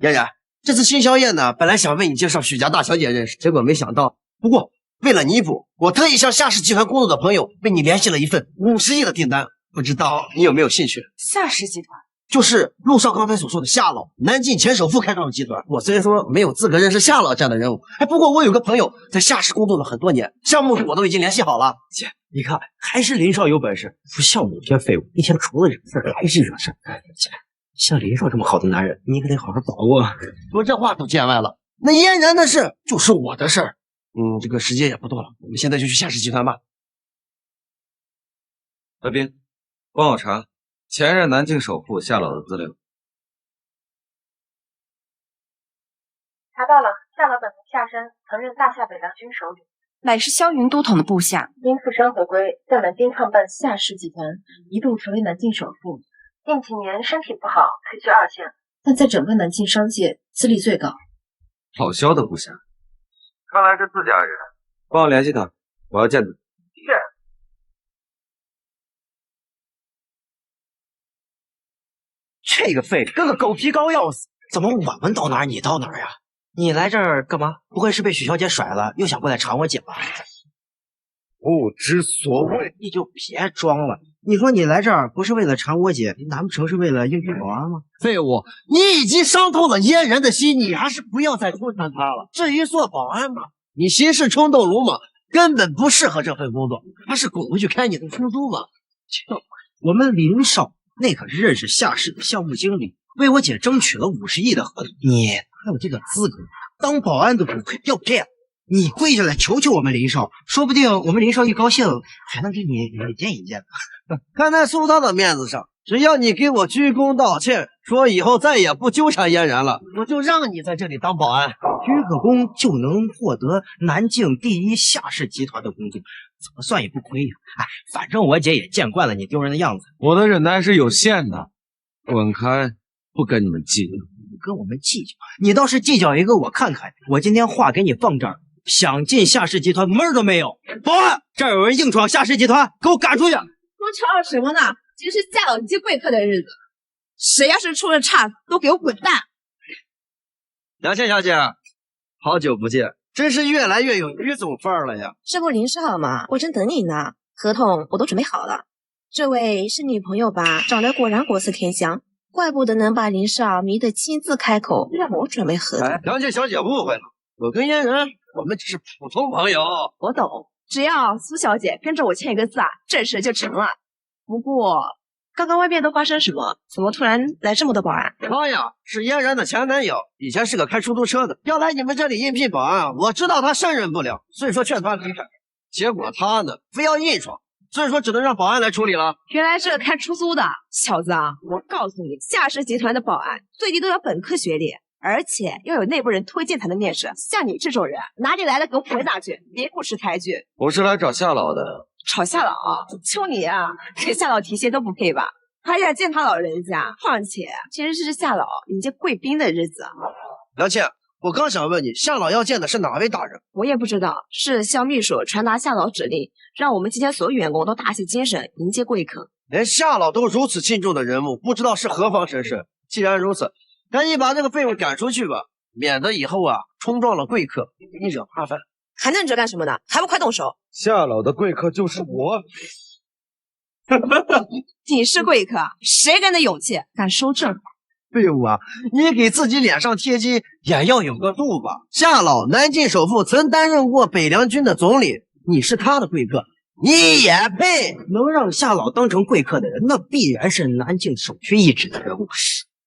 嫣然，这次新宵宴呢，本来想为你介绍许家大小姐认识，结果没想到。不过为了弥补，我特意向夏氏集团工作的朋友为你联系了一份50亿的订单，不知道你有没有兴趣？夏氏集团就是陆少刚才所说的夏老，南晋前首富开创的集团。我虽然说没有资格认识夏老这样的人物，不过我有个朋友在夏氏工作了很多年，项目我都已经联系好了。姐，你看，还是林少有本事，不像我这些废物，一天除了惹事还是惹事。姐，像林少这么好的男人，你可得好好把握。说这话都见外了，那嫣然的事就是我的事儿。这个时间也不多了，我们现在就去夏氏集团吧。德斌，帮我查前任南境首富夏老的资料。查到了，夏老本名夏申，曾任大夏北凉军首领，乃是萧云都统的部下。因负伤回归，在南京创办夏氏集团，一度成为南境首富。近几年身体不好，退居2线，但在整个南境商界资历最高。老萧的部下，看来是自家人，帮我联系他。我要见他。这个废跟个狗皮膏药似，怎么我们到哪儿你到哪儿呀？你来这儿干嘛？不会是被许小姐甩了，又想过来缠我姐吧？不知所谓，你就别装了。你说你来这儿不是为了缠我姐，难不成是为了应聘保安吗？废物，你已经伤透了嫣然的心，你还是不要再纠缠她了。至于做保安嘛，你行事冲动鲁莽，根本不适合这份工作，还是滚回去开你的出租吧。我们林少那可是认识夏氏的项目经理，为我姐争取了50亿的合同，你还有这个资格当保安都不配。要不这样，你跪下来求求我们林少，说不定我们林少一高兴还能给你见一见。看在苏涛的面子上，只要你给我鞠躬道歉，说以后再也不纠缠嫣然了，我就让你在这里当保安。鞠个躬就能获得南境第一夏氏集团的工作，怎么算也不亏呀。哎，反正我姐也见惯了你丢人的样子，我的忍耐是有限的，滚开，不跟你们计较。不跟我们计较，你倒是计较一个我看看。我今天话给你放这儿，想进夏氏集团门儿都没有。保安，这儿有人硬闯夏氏集团，给我赶出去！我吵什么呢？今是夏老接贵客的日子，谁要是出了岔子，都给我滚蛋！梁倩小姐，好久不见，真是越来越有于总范儿了呀。这不林少吗？我正等你呢，合同我都准备好了。这位是女朋友吧？长得果然国色天香，怪不得能把林少迷得亲自开口让我准备合同。梁倩小姐误会了，我跟嫣然我们只是普通朋友。我懂，只要苏小姐跟着我签一个字啊，这事就成了。不过刚刚外面都发生什么？怎么突然来这么多保安？他呀是嫣然的前男友，以前是个开出租车的，要来你们这里应聘保安，我知道他胜任不了，所以说劝他离开。结果他呢非要硬闯，所以说只能让保安来处理了。原来是个开出租的小子啊！我告诉你，夏氏集团的保安最低都有本科学历，而且要有内部人推荐才能面试。像你这种人，哪里来的给我回哪去，别不识抬举。我是来找夏老的。找夏老？就你啊，给夏老提鞋都不配吧？还想见他老人家？况且今日是夏老迎接贵宾的日子。梁倩，我刚想问你，夏老要见的是哪位大人？我也不知道，是肖秘书传达夏老指令，让我们今天所有员工都打起精神迎接贵客。连夏老都如此敬重的人物，不知道是何方神圣。既然如此，赶紧把这个废物赶出去吧，免得以后啊冲撞了贵客，给你惹麻烦。还能着干什么呢？还不快动手！夏老的贵客就是我。你是贵客，谁敢的勇气敢收正？废物啊！你给自己脸上贴金也要有个度吧。夏老，南晋首富，曾担任过北凉军的总理，你是他的贵客，你也配？能让夏老当成贵客的人，那必然是南境首屈一指的人物。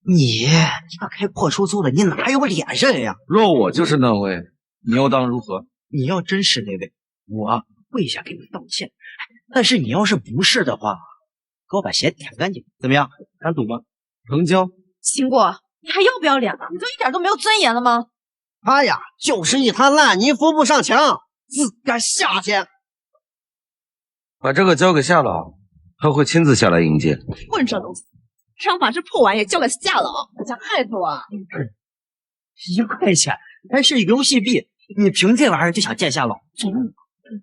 你一个开破出租的，你哪有脸认呀？若我就是那位，你又当如何？你要真是那位，我跪下给你道歉。但是你要是不是的话，给我把鞋舔干净，怎么样？敢赌吗？成交。秦国，你还要不要脸了？你就一点都没有尊严了吗？他呀，就是一滩烂泥扶不上墙，自敢下贱。把这个交给夏老，他会亲自下来迎接。混账东西，让把这破玩意交给夏老，想害死我啊？1块钱还是游戏币？你凭这玩意儿就想见夏老？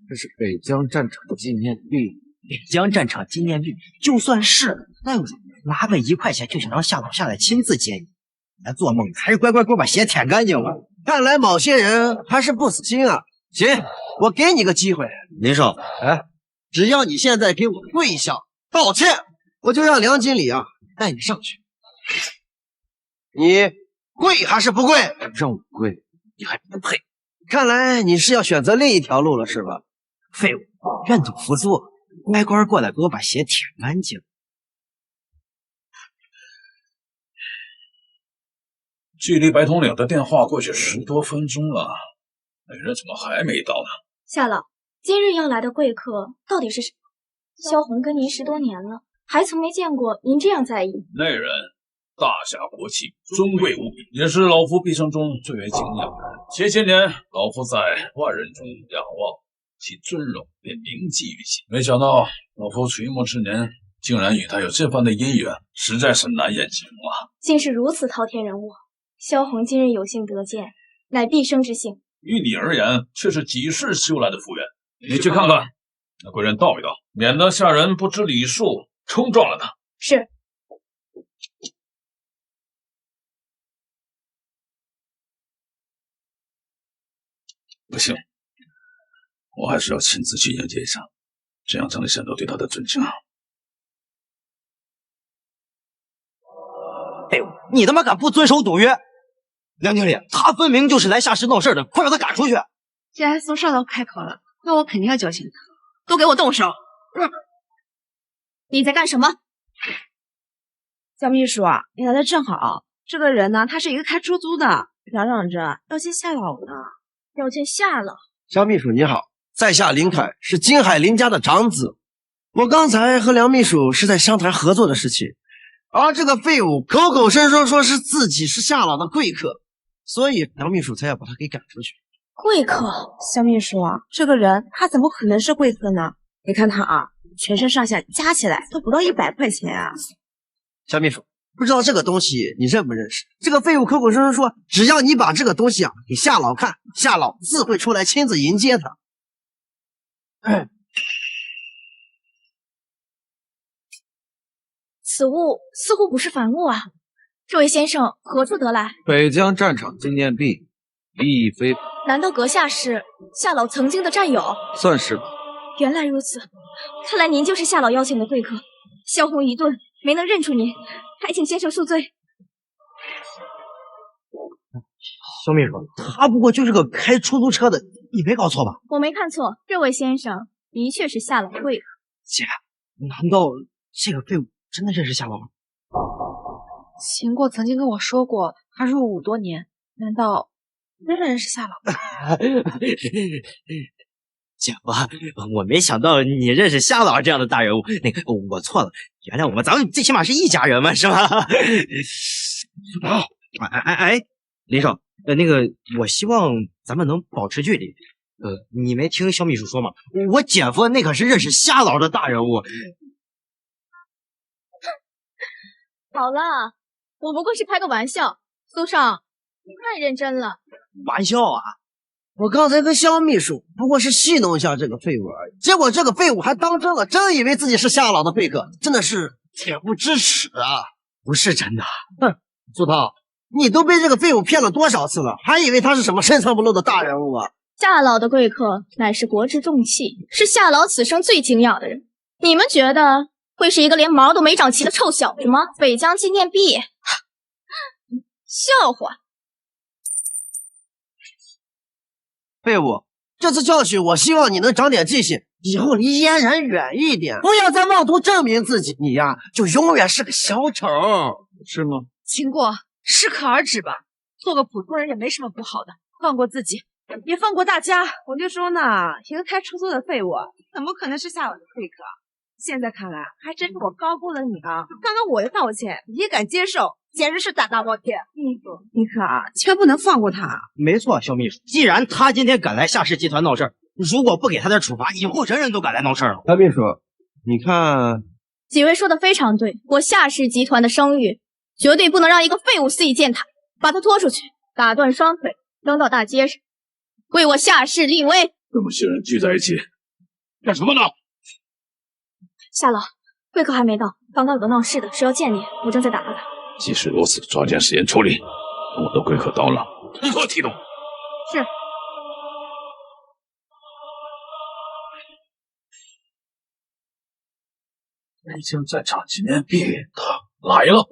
这是北疆战场纪念币。北疆战场纪念币，就算是那又怎么拿个1块钱就想让夏老下来亲自接你？别做梦，还是乖乖给我把鞋舔干净吧。看来某些人还是不死心啊。行，我给你个机会。林少，只要你现在给我跪下道歉，我就让梁经理啊带你上去。你跪还是不跪？让我跪，你还不配。看来你是要选择另一条路了，是吧？废物，愿赌服输，乖乖过来给我把鞋舔干净。距离白铜岭的电话过去10多分钟了，那人怎么还没到呢？夏老，今日要来的贵客到底是谁？萧红跟您10多年了，还从没见过您这样在意。那人大侠国气，尊贵无比，也是老夫毕生中最为敬仰的。前些年，老夫在万人中仰望其尊容，便铭记于心。没想到老夫垂暮之年，竟然与他有这般的姻缘，实在是难言形容啊！竟是如此滔天人物，萧红今日有幸得见，乃毕生之幸。于你而言，却是几世修来的福缘。你去看看，那贵人道一道，免得下人不知礼数，冲撞了他。是。不行，我还是要亲自去迎接一下，这样才能显得对他的尊敬。哎呦，你他妈敢不遵守赌约？梁经理，他分明就是来下市闹事的，快把他赶出去！既然苏少导开口了，那我肯定要教训他。都给我动手！你在干什么？小秘书啊，你来的正好。这个人呢，他是一个开出租的，嚷嚷着要见夏老呢。要见夏老。肖秘书你好，在下林凯，是金海林家的长子。我刚才和梁秘书是在商谈合作的事情，而这个废物口口声声说是自己是夏老的贵客，所以梁秘书才要把他给赶出去。贵客？肖秘书啊，这个人他怎么可能是贵客呢？你看他啊，全身上下加起来都不到100块钱啊。肖秘书，不知道这个东西你认不认识？这个废物口口声声说，只要你把这个东西啊给夏老看，夏老自会出来亲自迎接他。此物似乎不是凡物啊！这位先生何处得来？北疆战场纪念币，意义非凡。难道阁下是夏老曾经的战友？算是吧。原来如此，看来您就是夏老邀请的贵客。销魂一顿，没能认出您，还请先生恕罪。肖秘书，他不过就是个开出租车的，你没搞错吧？我没看错，这位先生的确是夏老的贵客。姐，难道这个废物真的认识夏老？秦国曾经跟我说过，他入伍多年，难道真的认识夏老？姐夫，我没想到你认识夏老这样的大人物，那个我错了，原谅我们，咱们最起码是一家人嘛，是吧？林少，那个我希望咱们能保持距离。你没听肖秘书说吗？我姐夫那可是认识夏老的大人物。好了，我不过是开个玩笑。苏少，太认真了。玩笑啊！我刚才跟肖秘书不过是戏弄一下这个废物而已，结果这个废物还当真了，真以为自己是夏老的贵客，真的是恬不知耻啊！不是真的。哼，苏涛，你都被这个废物骗了多少次了，还以为他是什么深藏不露的大人物啊？夏老的贵客乃是国之重器，是夏老此生最敬仰的人。你们觉得会是一个连毛都没长齐的臭小子吗？北疆纪念币，笑话！废物，这次教训我希望你能长点记性，以后离嫣然远一点，不要再妄图证明自己，你呀就永远是个小丑，是吗？秦国，适可而止吧，做个普通人也没什么不好的，放过自己，也放过大家。我就说呢，一个开出租的废物，怎么可能是夏老的贵客？现在看来，还真是我高估了你啊！刚刚我的道歉，你也敢接受，简直是胆大包天！秘书，你可啊，千万不能放过他。没错，肖秘书，既然他今天敢来夏氏集团闹事儿，如果不给他点处罚，以后人人都敢来闹事儿了。肖秘书，你看，几位说的非常对，我夏氏集团的声誉绝对不能让一个废物肆意践踏，把他拖出去，打断双腿，扔到大街上，为我夏氏立威。这么些人聚在一起，干什么呢？夏老，贵客还没到，刚刚有个闹事的，说要见你，我正在打发他。即使如此，抓紧时间处理。等我的贵客到了，立刻提动。是。北京战场纪念币，他来了。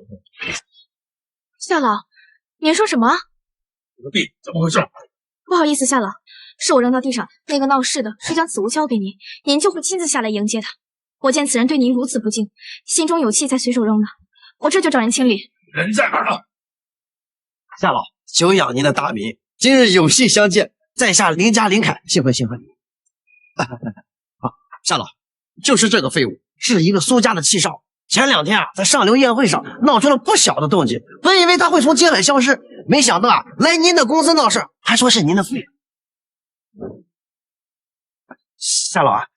夏老，您说什么？我的币怎么回事？不好意思，夏老，是我扔到地上，那个闹事的是将此物交给您，您就会亲自下来迎接他。我见此人对您如此不敬，心中有气才随手扔的，我这就找人清理。人在哪儿呢？夏老，久仰您的大名，今日有幸相见，在下林家林凯，幸会幸会。好，夏老，就是这个废物，是一个苏家的气少。前2天啊，在上流宴会上闹出了不小的动静，本以为他会从金海消失，没想到啊，来您的公司闹事，还说是您的废物。夏老啊，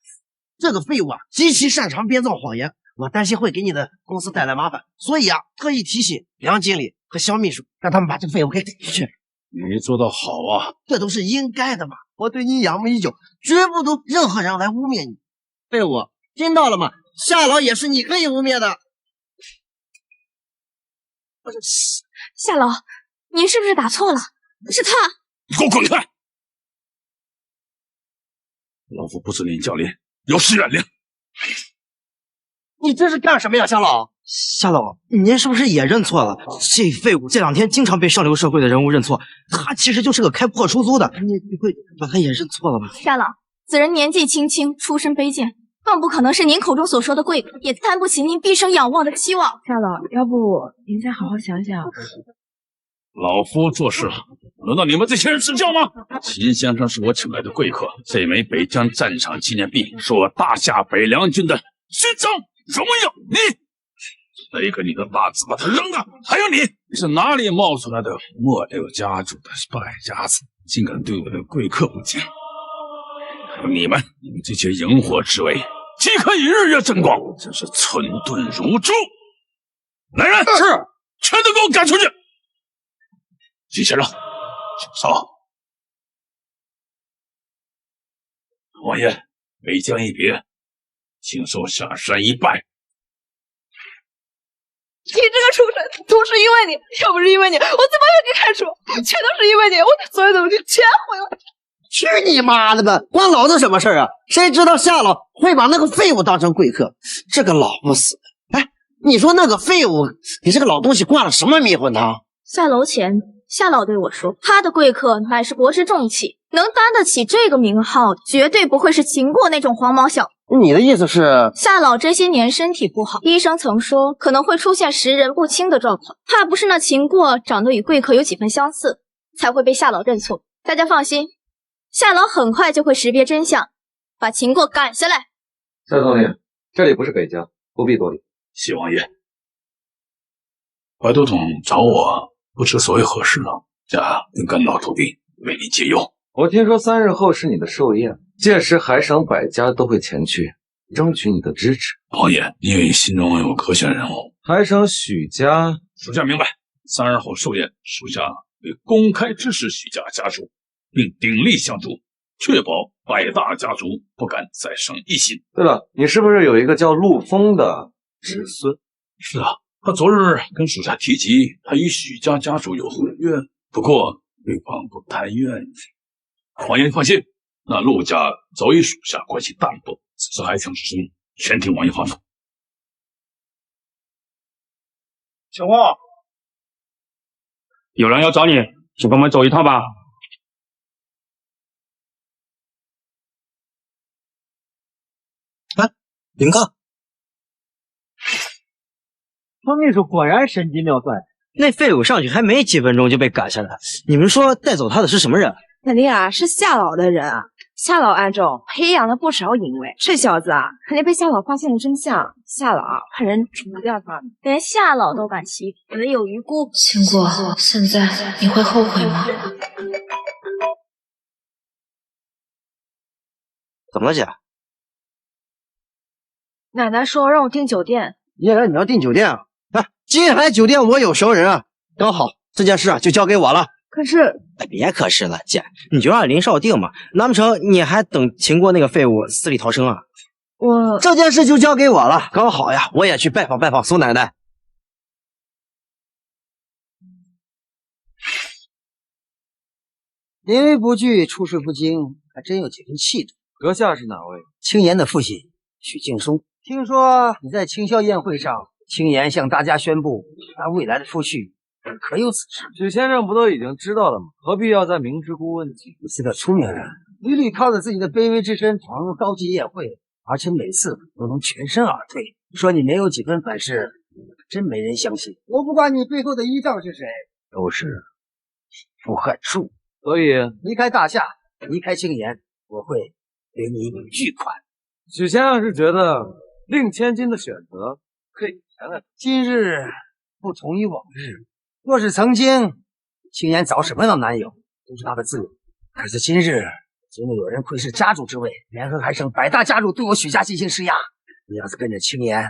这个废物啊，极其擅长编造谎言，我担心会给你的公司带来麻烦，所以啊，特意提醒梁经理和肖秘书，让他们把这个废物给逮出去。你做得好啊！这都是应该的嘛！我对你仰慕已久，绝不容任何人来污蔑你。废物，听到了吗？夏老也是你可以污蔑的。夏老，您是不是打错了？是他！你给我滚开！老夫不是你教练，有失远虑。你这是干什么呀，夏老？夏老，您是不是也认错了？这废物这2天经常被上流社会的人物认错，他其实就是个开破出租的。你会把他也认错了吧？夏老，此人年纪轻轻，出身卑贱，更不可能是您口中所说的贵客，也担不起您毕生仰望的期望。夏老，要不您再好好想想。老夫做事轮到你们这些人指教吗？秦先生是我请来的贵客，这枚北疆战场纪念币是我大夏北凉军的勋章荣耀。你谁给你的大字把它扔了？还有你是哪里冒出来的末流家族的败家子，竟敢对我的贵客不敬？还有你们这些萤火之辈，岂可以日月争光？真是蠢钝如猪！来人，是，全都给我赶出去！徐先生，请稍。王爷，北疆一别，请受下山一拜。你这个畜生，都是因为你，要不是因为你，我怎么会给开除？全都是因为你，我的所有努力全毁了。去你妈的吧！关老子什么事啊？谁知道夏老会把那个废物当成贵客？这个老不死！哎，你说那个废物给这个老东西灌了什么迷魂汤？下楼前，夏老对我说，他的贵客乃是国之重器，能担得起这个名号，绝对不会是秦过那种黄毛小。你的意思是，夏老这些年身体不好，医生曾说可能会出现识人不清的状况，怕不是那秦过长得与贵客有几分相似，才会被夏老认错。大家放心，夏老很快就会识别真相，把秦过赶下来。夏总理，这里不是北疆，不必多礼。谢王爷，白都统找我，不知所谓何事呢？家跟干老土地为你借用。我听说3日后是你的寿宴，届时海省百家都会前去，争取你的支持。王爷，因为心中有可选人物，海省许家，属下明白。3日后寿宴，属下会公开支持许家家族，并鼎力相助，确保百大家族不敢再生异心。对了，你是不是有一个叫陆丰的侄孙？是啊，他昨日跟属下提及，他与许家家族有婚约，不过对方不太愿意。王爷放心，那陆家早与属下关系淡薄，此次还请之中，全听王爷吩咐。小花，有人要找你，就跟我们走一趟吧。林哥，方秘书果然神机妙算，那废物上去还没几分钟就被赶下来。你们说带走他的是什么人？肯定啊，是夏老的人啊。夏老暗中培养了不少隐卫，这小子啊，肯定被夏老发现了真相。夏老派人除掉他，连夏老都敢欺负，唯有余辜。秦过，现在你会后悔吗？怎么了，姐？奶奶说让我订酒店。嫣然，你要订酒店啊？啊，金海酒店我有熟人啊，刚好这件事啊就交给我了。可是，别可是了，姐，你就让林少定嘛，难不成你还等秦过那个废物死里逃生啊？这件事就交给我了，刚好呀，我也去拜访拜访苏奶奶。临危不惧，处事不惊，还真有几分气度。阁下是哪位？青岩的父亲许敬松。听说你在清宵宴会上，青岩向大家宣布他未来的夫婿。可有此事？许先生不都已经知道了吗？何必要再明知故问？你是个出名人，屡屡靠着自己的卑微之身闯入高级宴会，而且每次都能全身而退。说你没有几分本事，真没人相信。我不管你背后的依仗是谁，都是负害术。所以离开大夏，离开青岩，我会给你一笔巨款。许先生是觉得令千金的选择可以原谅？今日不同于往日。若是曾经，青岩找什么样的男友都是他的自由。可是今日，因为有人窥视家主之位，联合海省百大家主对我许家进行施压。你要是跟着青岩，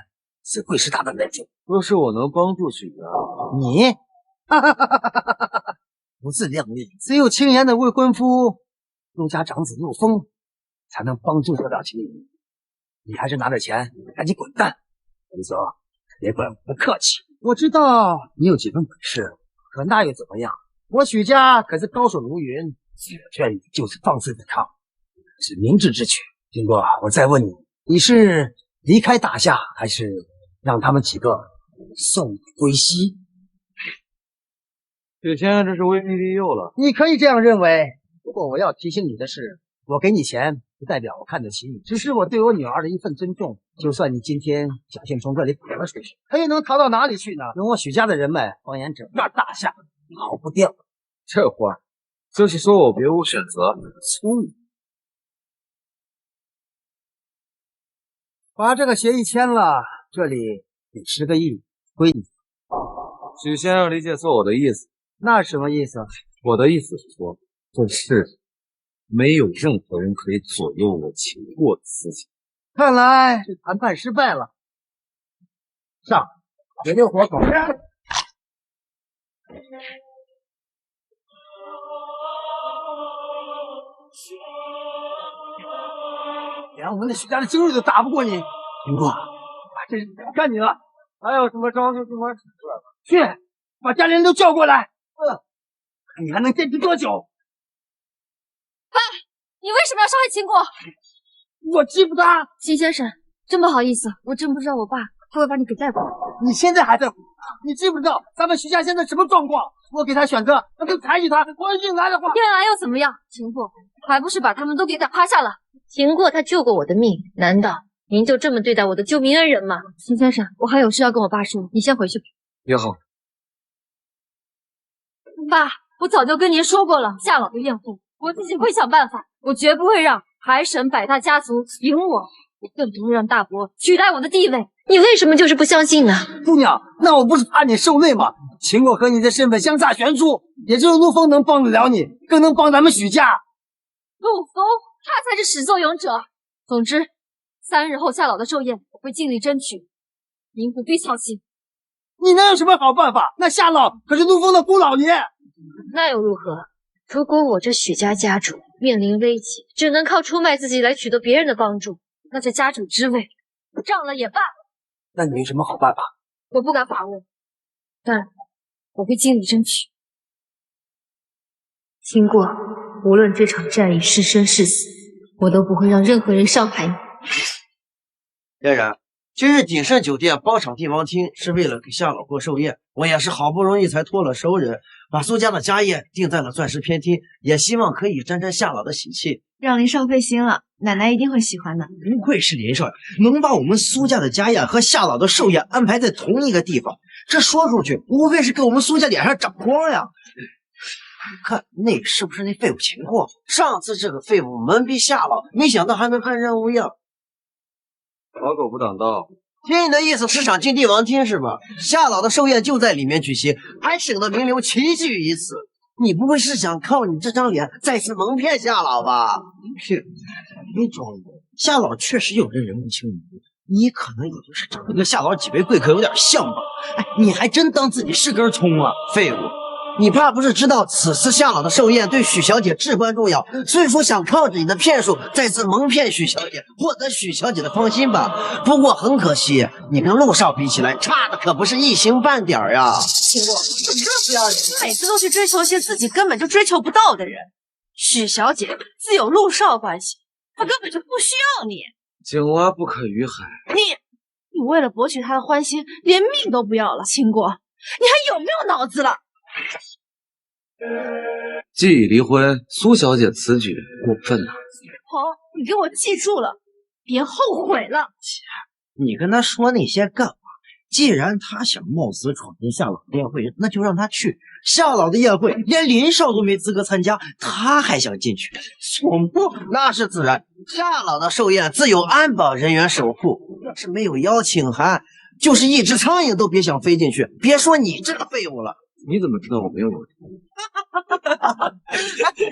只会是他的那种。若是我能帮助许家，你，不自量力，只有青颜的未婚夫陆家长子陆枫才能帮助得了青云。你还是拿着钱赶紧滚蛋！林泽，别怪我不客气。我知道你有几分本事，可那又怎么样？我许家可是高手如云，我劝你就是放肆反抗，是明智之举。经过，我再问你，你是离开大夏，还是让他们几个送你归西？许仙这是威逼利诱了。你可以这样认为，不过我要提醒你的是，我给你钱不代表我看得起你，只是我对我女儿的一份尊重。就算你今天侥幸从这里跑了出去，他又能逃到哪里去呢？用我许家的人脉，放眼整个大夏，逃不掉。这话就是说我别无选择，聪明。把这个协议签了，这里有10个亿归你。许仙生理解错我的意思。那什么意思？我的意思是说，这世上没有任何人可以左右我秦国的思想。看来是谈判失败了。上，别溜火狗。连我们的许家的精锐都打不过你，秦国，这是看你了。还有什么招就尽管使出来吧。去，把家里人都叫过来。看你还能坚持多久？爸，你为什么要伤害秦国？我记不得。秦先生，真不好意思，我真不知道我爸他会把你给带过来。你现在还在乎他？你知不知道咱们徐家现在什么状况？我给他选择，他就抬举他，我硬来的话，硬来又怎么样？秦国还不是把他们都给打趴下了？秦国他救过我的命，难道您就这么对待我的救命恩人吗？秦先生，我还有事要跟我爸说，你先回去吧。也好。爸，我早就跟您说过了，夏老的宴会我自己会想办法，我绝不会让海沈百大家族赢我，我更不会让大伯取代我的地位。你为什么就是不相信呢？姑娘，那我不是怕你受累吗？秦国和你的身份相差悬殊，也只有陆枫能帮得了你，更能帮咱们许家。陆枫，他才是始作俑者。总之，3日后夏老的寿宴，我会尽力争取，您不必操心。你能有什么好办法？那夏老可是陆枫的姑老爷。那又如何？如果我这许家家主面临危急，只能靠出卖自己来取得别人的帮助，那这家主之位让了也罢。那你有什么好办法？我不敢把握，但我会尽力争取。秦国，无论这场战役是生是死，我都不会让任何人伤害你。嫣然，今日鼎盛酒店包场帝王厅是为了给夏老过寿宴，我也是好不容易才托了熟人，把苏家的家宴定在了钻石偏厅，也希望可以沾沾夏老的喜气。让林少费心了，奶奶一定会喜欢的。不愧是林少爷，能把我们苏家的家宴和夏老的寿宴安排在同一个地方，这说出去无非是给我们苏家脸上长光呀。看那是不是那废物秦国？上次这个废物蒙蔽夏老，没想到还能判任务呀！好狗不挡道。听你的意思是想进帝王厅是吧？夏老的寿宴就在里面举行，还省得名流齐聚一次。你不会是想靠你这张脸再次蒙骗夏老吧？是，别装了，夏老确实有人不清你，你可能也就是长得跟夏老几位贵客有点像吧？哎，你还真当自己是根葱啊？废物！你怕不是知道此次夏老的寿宴对许小姐至关重要，所以说想靠着你的骗术再次蒙骗许小姐，获得许小姐的芳心吧。不过很可惜，你跟陆少比起来，差的可不是一星半点呀。秦国，你这不要脸！你每次都去追求些自己根本就追求不到的人。许小姐自有陆少关系，她根本就不需要你。井蛙不可与海。你为了博取她的欢心，连命都不要了。秦国，你还有没有脑子了？既已离婚，苏小姐此举过分了。好，你给我记住了，别后悔了。姐，你跟他说那些干嘛？既然他想冒死闯进夏老的宴会，那就让他去。夏老的宴会连林少都没资格参加，他还想进去？总部那是自然，夏老的寿宴自有安保人员守护，要是没有邀请函，就是一只苍蝇都别想飞进去。别说你这个废物了。你怎么知道我没有邀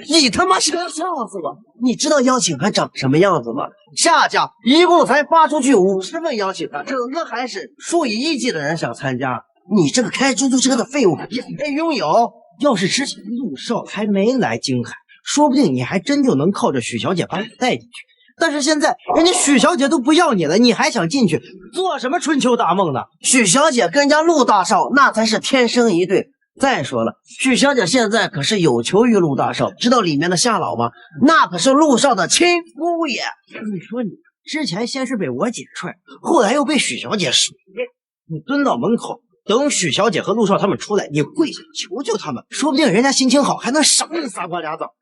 请？你他妈是个笑死我！你知道邀请函长什么样子吗？夏家一共才发出去50份邀请函，整个海市数以亿计的人想参加，你这个开出租车的废物也该拥有。要是之前陆少还没来京海，说不定你还真就能靠着许小姐把你带进去。但是现在人家许小姐都不要你了，你还想进去，做什么春秋大梦呢？许小姐跟人家陆大少那才是天生一对。再说了，许小姐现在可是有求于陆大少，知道里面的夏老吗？那可是陆少的亲夫也。你说你之前先是被我姐踹，后来又被许小姐使，你蹲到门口等许小姐和陆少他们出来，你跪下求求他们，说不定人家心情好，还能赏你仨瓜俩枣。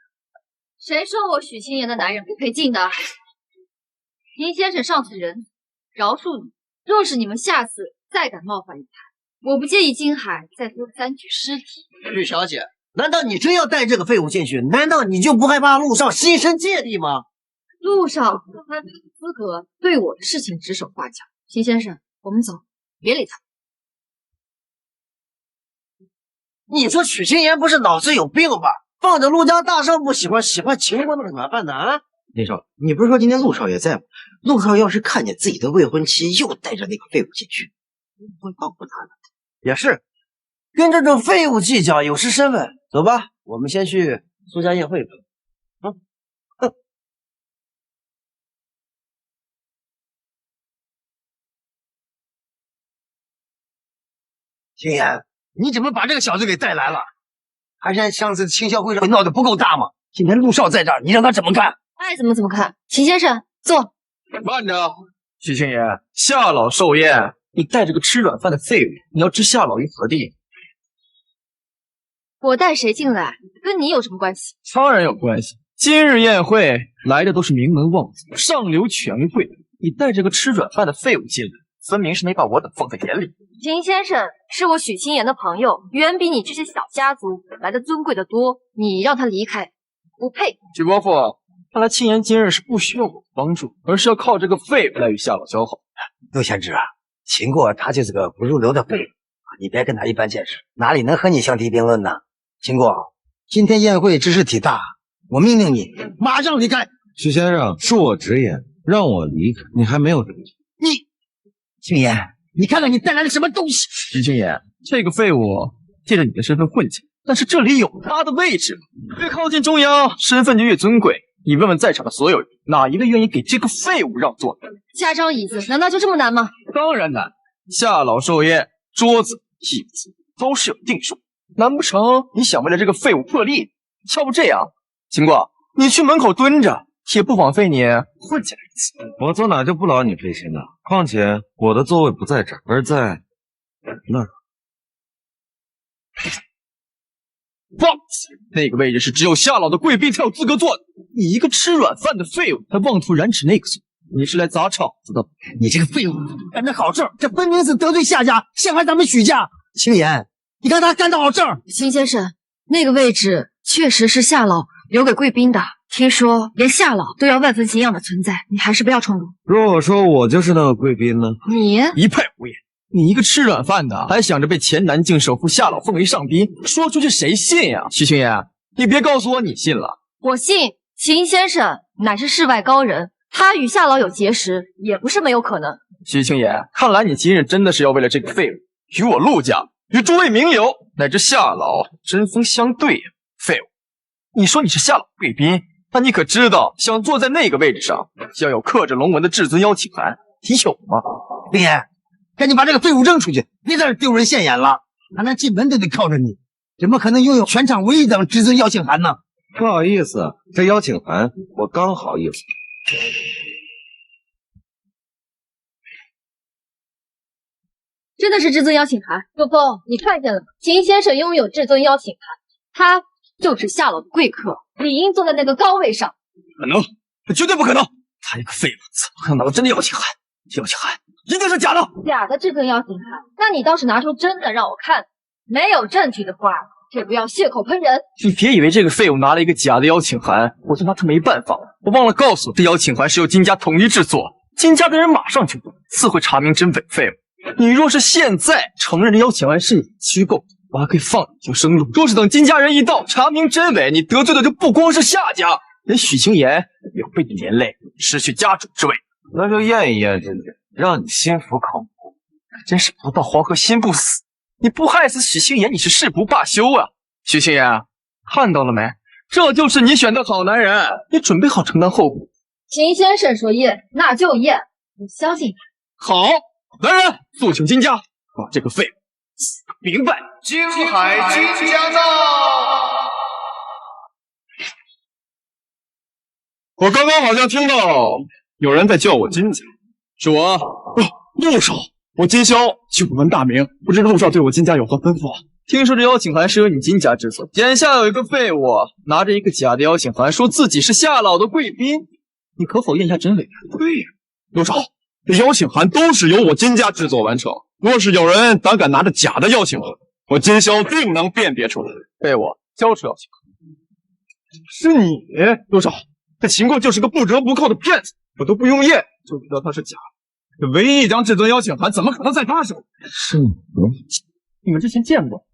谁说我许清言的男人不配进的？林先生上次仁饶恕你，若是你们下次再敢冒犯一台，我不介意金海再分3具尸体。许小姐，难道你真要带这个废物进去？难道你就不害怕陆少心生芥蒂吗？陆少他没资格对我的事情指手画脚。秦先生，我们走，别理他。你说许清言不是脑子有病吧？放着陆家大少不喜欢，喜欢秦国那个软饭男。林少，你不是说今天陆少也在吗？陆少要是看见自己的未婚妻又带着那个废物进去，会报复他的。也是，跟这种废物计较有失身份。走吧，我们先去苏家宴会吧。青言，你怎么把这个小子给带来了？还嫌上次青霄会上闹得不够大吗？今天陆少在这儿，你让他怎么看？爱怎么看。秦先生，坐。慢着，许清言，夏老寿宴，你带着个吃软饭的废物，你要置夏老于何地？我带谁进来，跟你有什么关系？当然有关系。今日宴会来的都是名门望族、上流权贵，你带着个吃软饭的废物进来，分明是没把我等放在眼里。秦先生是我许清言的朋友，远比你这些小家族来的尊贵的多。你让他离开，不配。许伯父，看来清言今日是不需要我的帮助，而是要靠这个废物来与夏老交好。陆贤之啊，秦国他就是个不入流的废物，你别跟他一般见识，哪里能和你相提并论呢？秦国，今天宴会之事体大，我命令你马上离开。许先生，恕我直言，让我离开，你还没有这个权。你，青言，你看看你带来了什么东西？许清言，这个废物借着你的身份混进，但是这里有他的位置，越靠近中央，身份就越尊贵。你问问在场的所有人，哪一个愿意给这个废物让座？加张椅子，难道就这么难吗？当然难。夏老寿宴，桌子、椅子都是有定数，难不成你想为了这个废物破例？要不这样，秦国，你去门口蹲着，也不枉费你混进来一次。我坐哪就不劳你费心了。况且我的座位不在这儿，而在那儿。放弃！那个位置是只有夏老的贵宾才有资格坐的。你一个吃软饭的废物，还妄图染指那个座，你是来砸场子的？你这个废物，干得好事儿！这分明是得罪夏家，陷害咱们许家。青言，你看他干得好事儿。秦先生，那个位置确实是夏老留给贵宾的。听说连夏老都要万分敬仰的存在，你还是不要冲动。如果说我就是那个贵宾呢？你一派胡言！你一个吃软饭的，还想着被前南境首富夏老奉为上宾，说出去谁信呀？徐清言，你别告诉我你信了。我信。秦先生乃是世外高人，他与夏老有结识，也不是没有可能。徐清言，看来你今日真的是要为了这个废物，与我陆家，与诸位名流乃至夏老针锋相对呀！废物，你说你是夏老贵宾，那你可知道，想坐在那个位置上，要有刻着龙纹的至尊邀请函，你有吗？林言，赶紧把这个废物扔出去，别在这丢人现眼了。俺连进门都得靠着你，怎么可能拥有全场唯一等至尊邀请函呢？不好意思，这邀请函我刚好有。真的是至尊邀请函，陆枫，你看见了吗？秦先生拥有至尊邀请函，他就是夏老的贵客，理应坐在那个高位上。不可能，这绝对不可能！他一个废物，怎么可能拿到真的邀请函？邀请函一定是假的！假的至尊邀请函，那你倒是拿出真的让我看。没有证据的话，就不要血口喷人。你别以为这个废物拿了一个假的邀请函，我就拿他没办法。我忘了告诉你，这邀请函是由金家统一制作，金家的人马上就懂，自会查明真伪。废物，你若是现在承认这邀请函是你虚构，我还可以放你就生路。若是等金家人一到，查明真伪，你得罪的就不光是夏家，连许清言也会被你连累，失去家主之位。那就验一验这个，让你心服口服。真是不到黄河心不死，你不害死许清言，你是誓不罢休啊！徐青言，看到了没？这就是你选的好男人，你准备好承担后果。秦先生说验，那就验，我相信他。好，来人，速请金家，把这个废物明白。金海金家到。我刚刚好像听到有人在叫我金家，是我。陆少，我金霄久闻大名，不知陆少对我金家有何吩咐？听说这邀请函是由你金家制作，眼下有一个废物拿着一个假的邀请函，说自己是夏老的贵宾，你可否验下真伪？对呀，陆少，这邀请函都是由我金家制作完成，若是有人胆敢拿着假的邀请函，我金霄定能辨别出来。废物，交出邀请函！是你，陆少，这秦过就是个不折不扣的骗子，我都不用验就知道他是假的。这唯一一张至尊邀请函，怎么可能在他手里？是你？你们之前见过？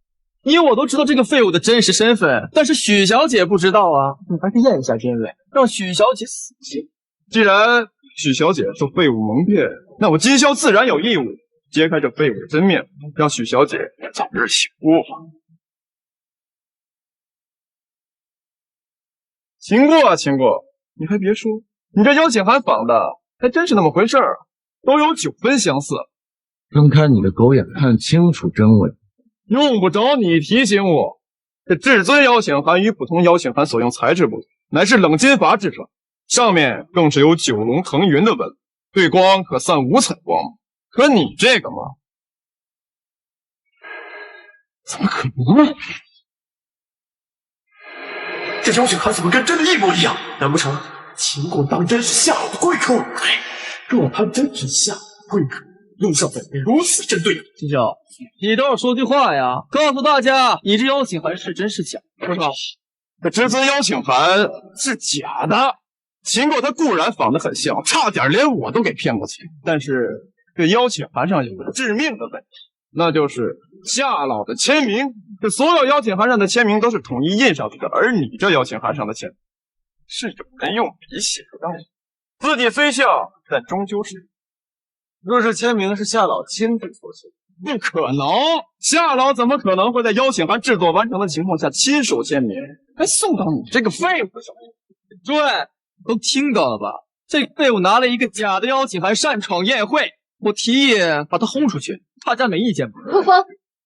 你我都知道这个废物的真实身份，但是许小姐不知道啊。你还是验一下真伪，让许小姐死心。既然许小姐受废物蒙骗，那我金霄自然有义务揭开这废物的真面目，让许小姐早日醒悟。秦过啊，秦过，你还别说，你这邀请函仿的还真是那么回事儿，都有9分相似。睁开你的狗眼，看清楚真伪。用不着你提醒我，这至尊邀请函与普通邀请函所用材质不同，乃是冷金筏制成，上面更是有9龙腾云的纹，对光可散5彩光芒。可你这个嘛，怎么可能？这邀请函怎么跟真的一模一样？难不成秦国当真是夏老的贵客？若他真是夏老的贵客，陆少怎会如此针对你？金霄，你倒是说句话呀！告诉大家，你这邀请函是真是假？陆少，这至尊邀请函是假的。秦国他固然仿得很像，差点连我都给骗过去。但是这邀请函上有个致命的问题，那就是夏老的签名。这所有邀请函上的签名都是统一印上去的，而你这邀请函上的签名是有人用笔写的。字迹虽像，但终究是。若是签名是夏老亲自所写，不可能！夏老怎么可能会在邀请函制作完成的情况下亲手签名，还送到你这个废物的手里？诸位都听到了吧？这废物拿了一个假的邀请函擅闯宴会，我提议把他轰出去，大家没意见吧？陆枫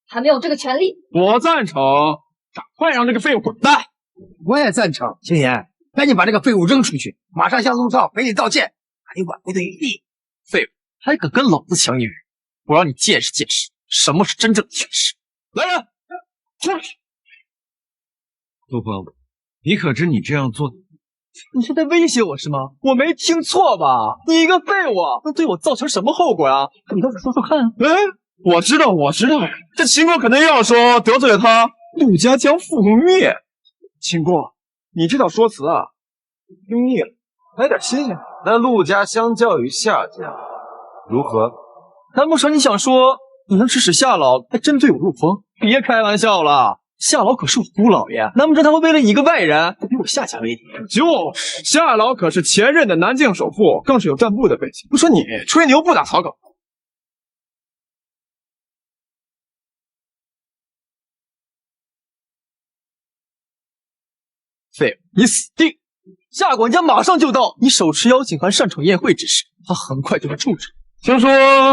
还没有这个权利。我赞成，赶快让这个废物滚蛋！我也赞成，青言，赶紧把这个废物扔出去，马上向陆少赔礼道歉，还有挽回的余地。废物还敢跟老子抢女人，我让你见识见识什么是真正的权势！来人，出去！陆枫，你可知你这样做？你是在威胁我是吗？我没听错吧？你一个废物，能对我造成什么后果啊？你倒是说说看。我知道，这秦国可能又要说得罪了他，陆家将覆灭。秦国，你这套说辞啊，听腻了，来点新鲜。那陆家相较于夏家如何？难不成你想说你能指使夏老来针对我陆枫？别开玩笑了，夏老可是我姑老爷，难不成他会为了你一个外人比我夏家为敌？就是夏老可是前任的南境首富，更是有战部的背景。不说你吹牛不打草稿。废物，你死定！夏管家马上就到，你手持邀请函擅闯宴会之事，他很快就会处置。听说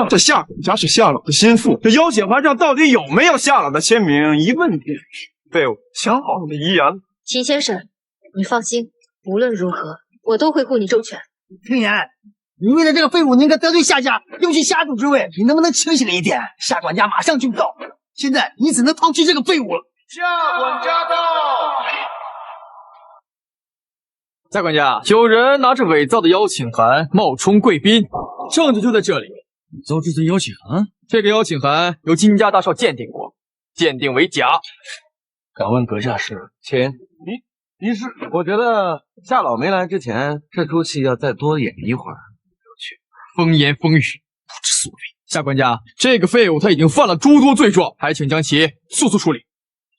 这夏管家是夏老的心腹，这邀请函上到底有没有夏老的签名？一问便知。废物，想好你的遗言了？秦先生，你放心，无论如何，我都会护你周全。青言，你为了这个废物，宁可得罪夏家，又去夏主之位，你能不能清醒一点？夏管家马上就到，现在你只能抛弃这个废物了。夏管家到。夏管家，有人拿着伪造的邀请函冒充贵宾，证据就在这里。伪造至尊邀请函？这个邀请函由金家大少鉴定过，鉴定为假。敢问阁下是？请你是？我觉得夏老没来之前，这出戏要再多演一会儿有趣。风言风语，不知所谓。夏管家，这个废物他已经犯了诸多罪状，还请将其速速处理。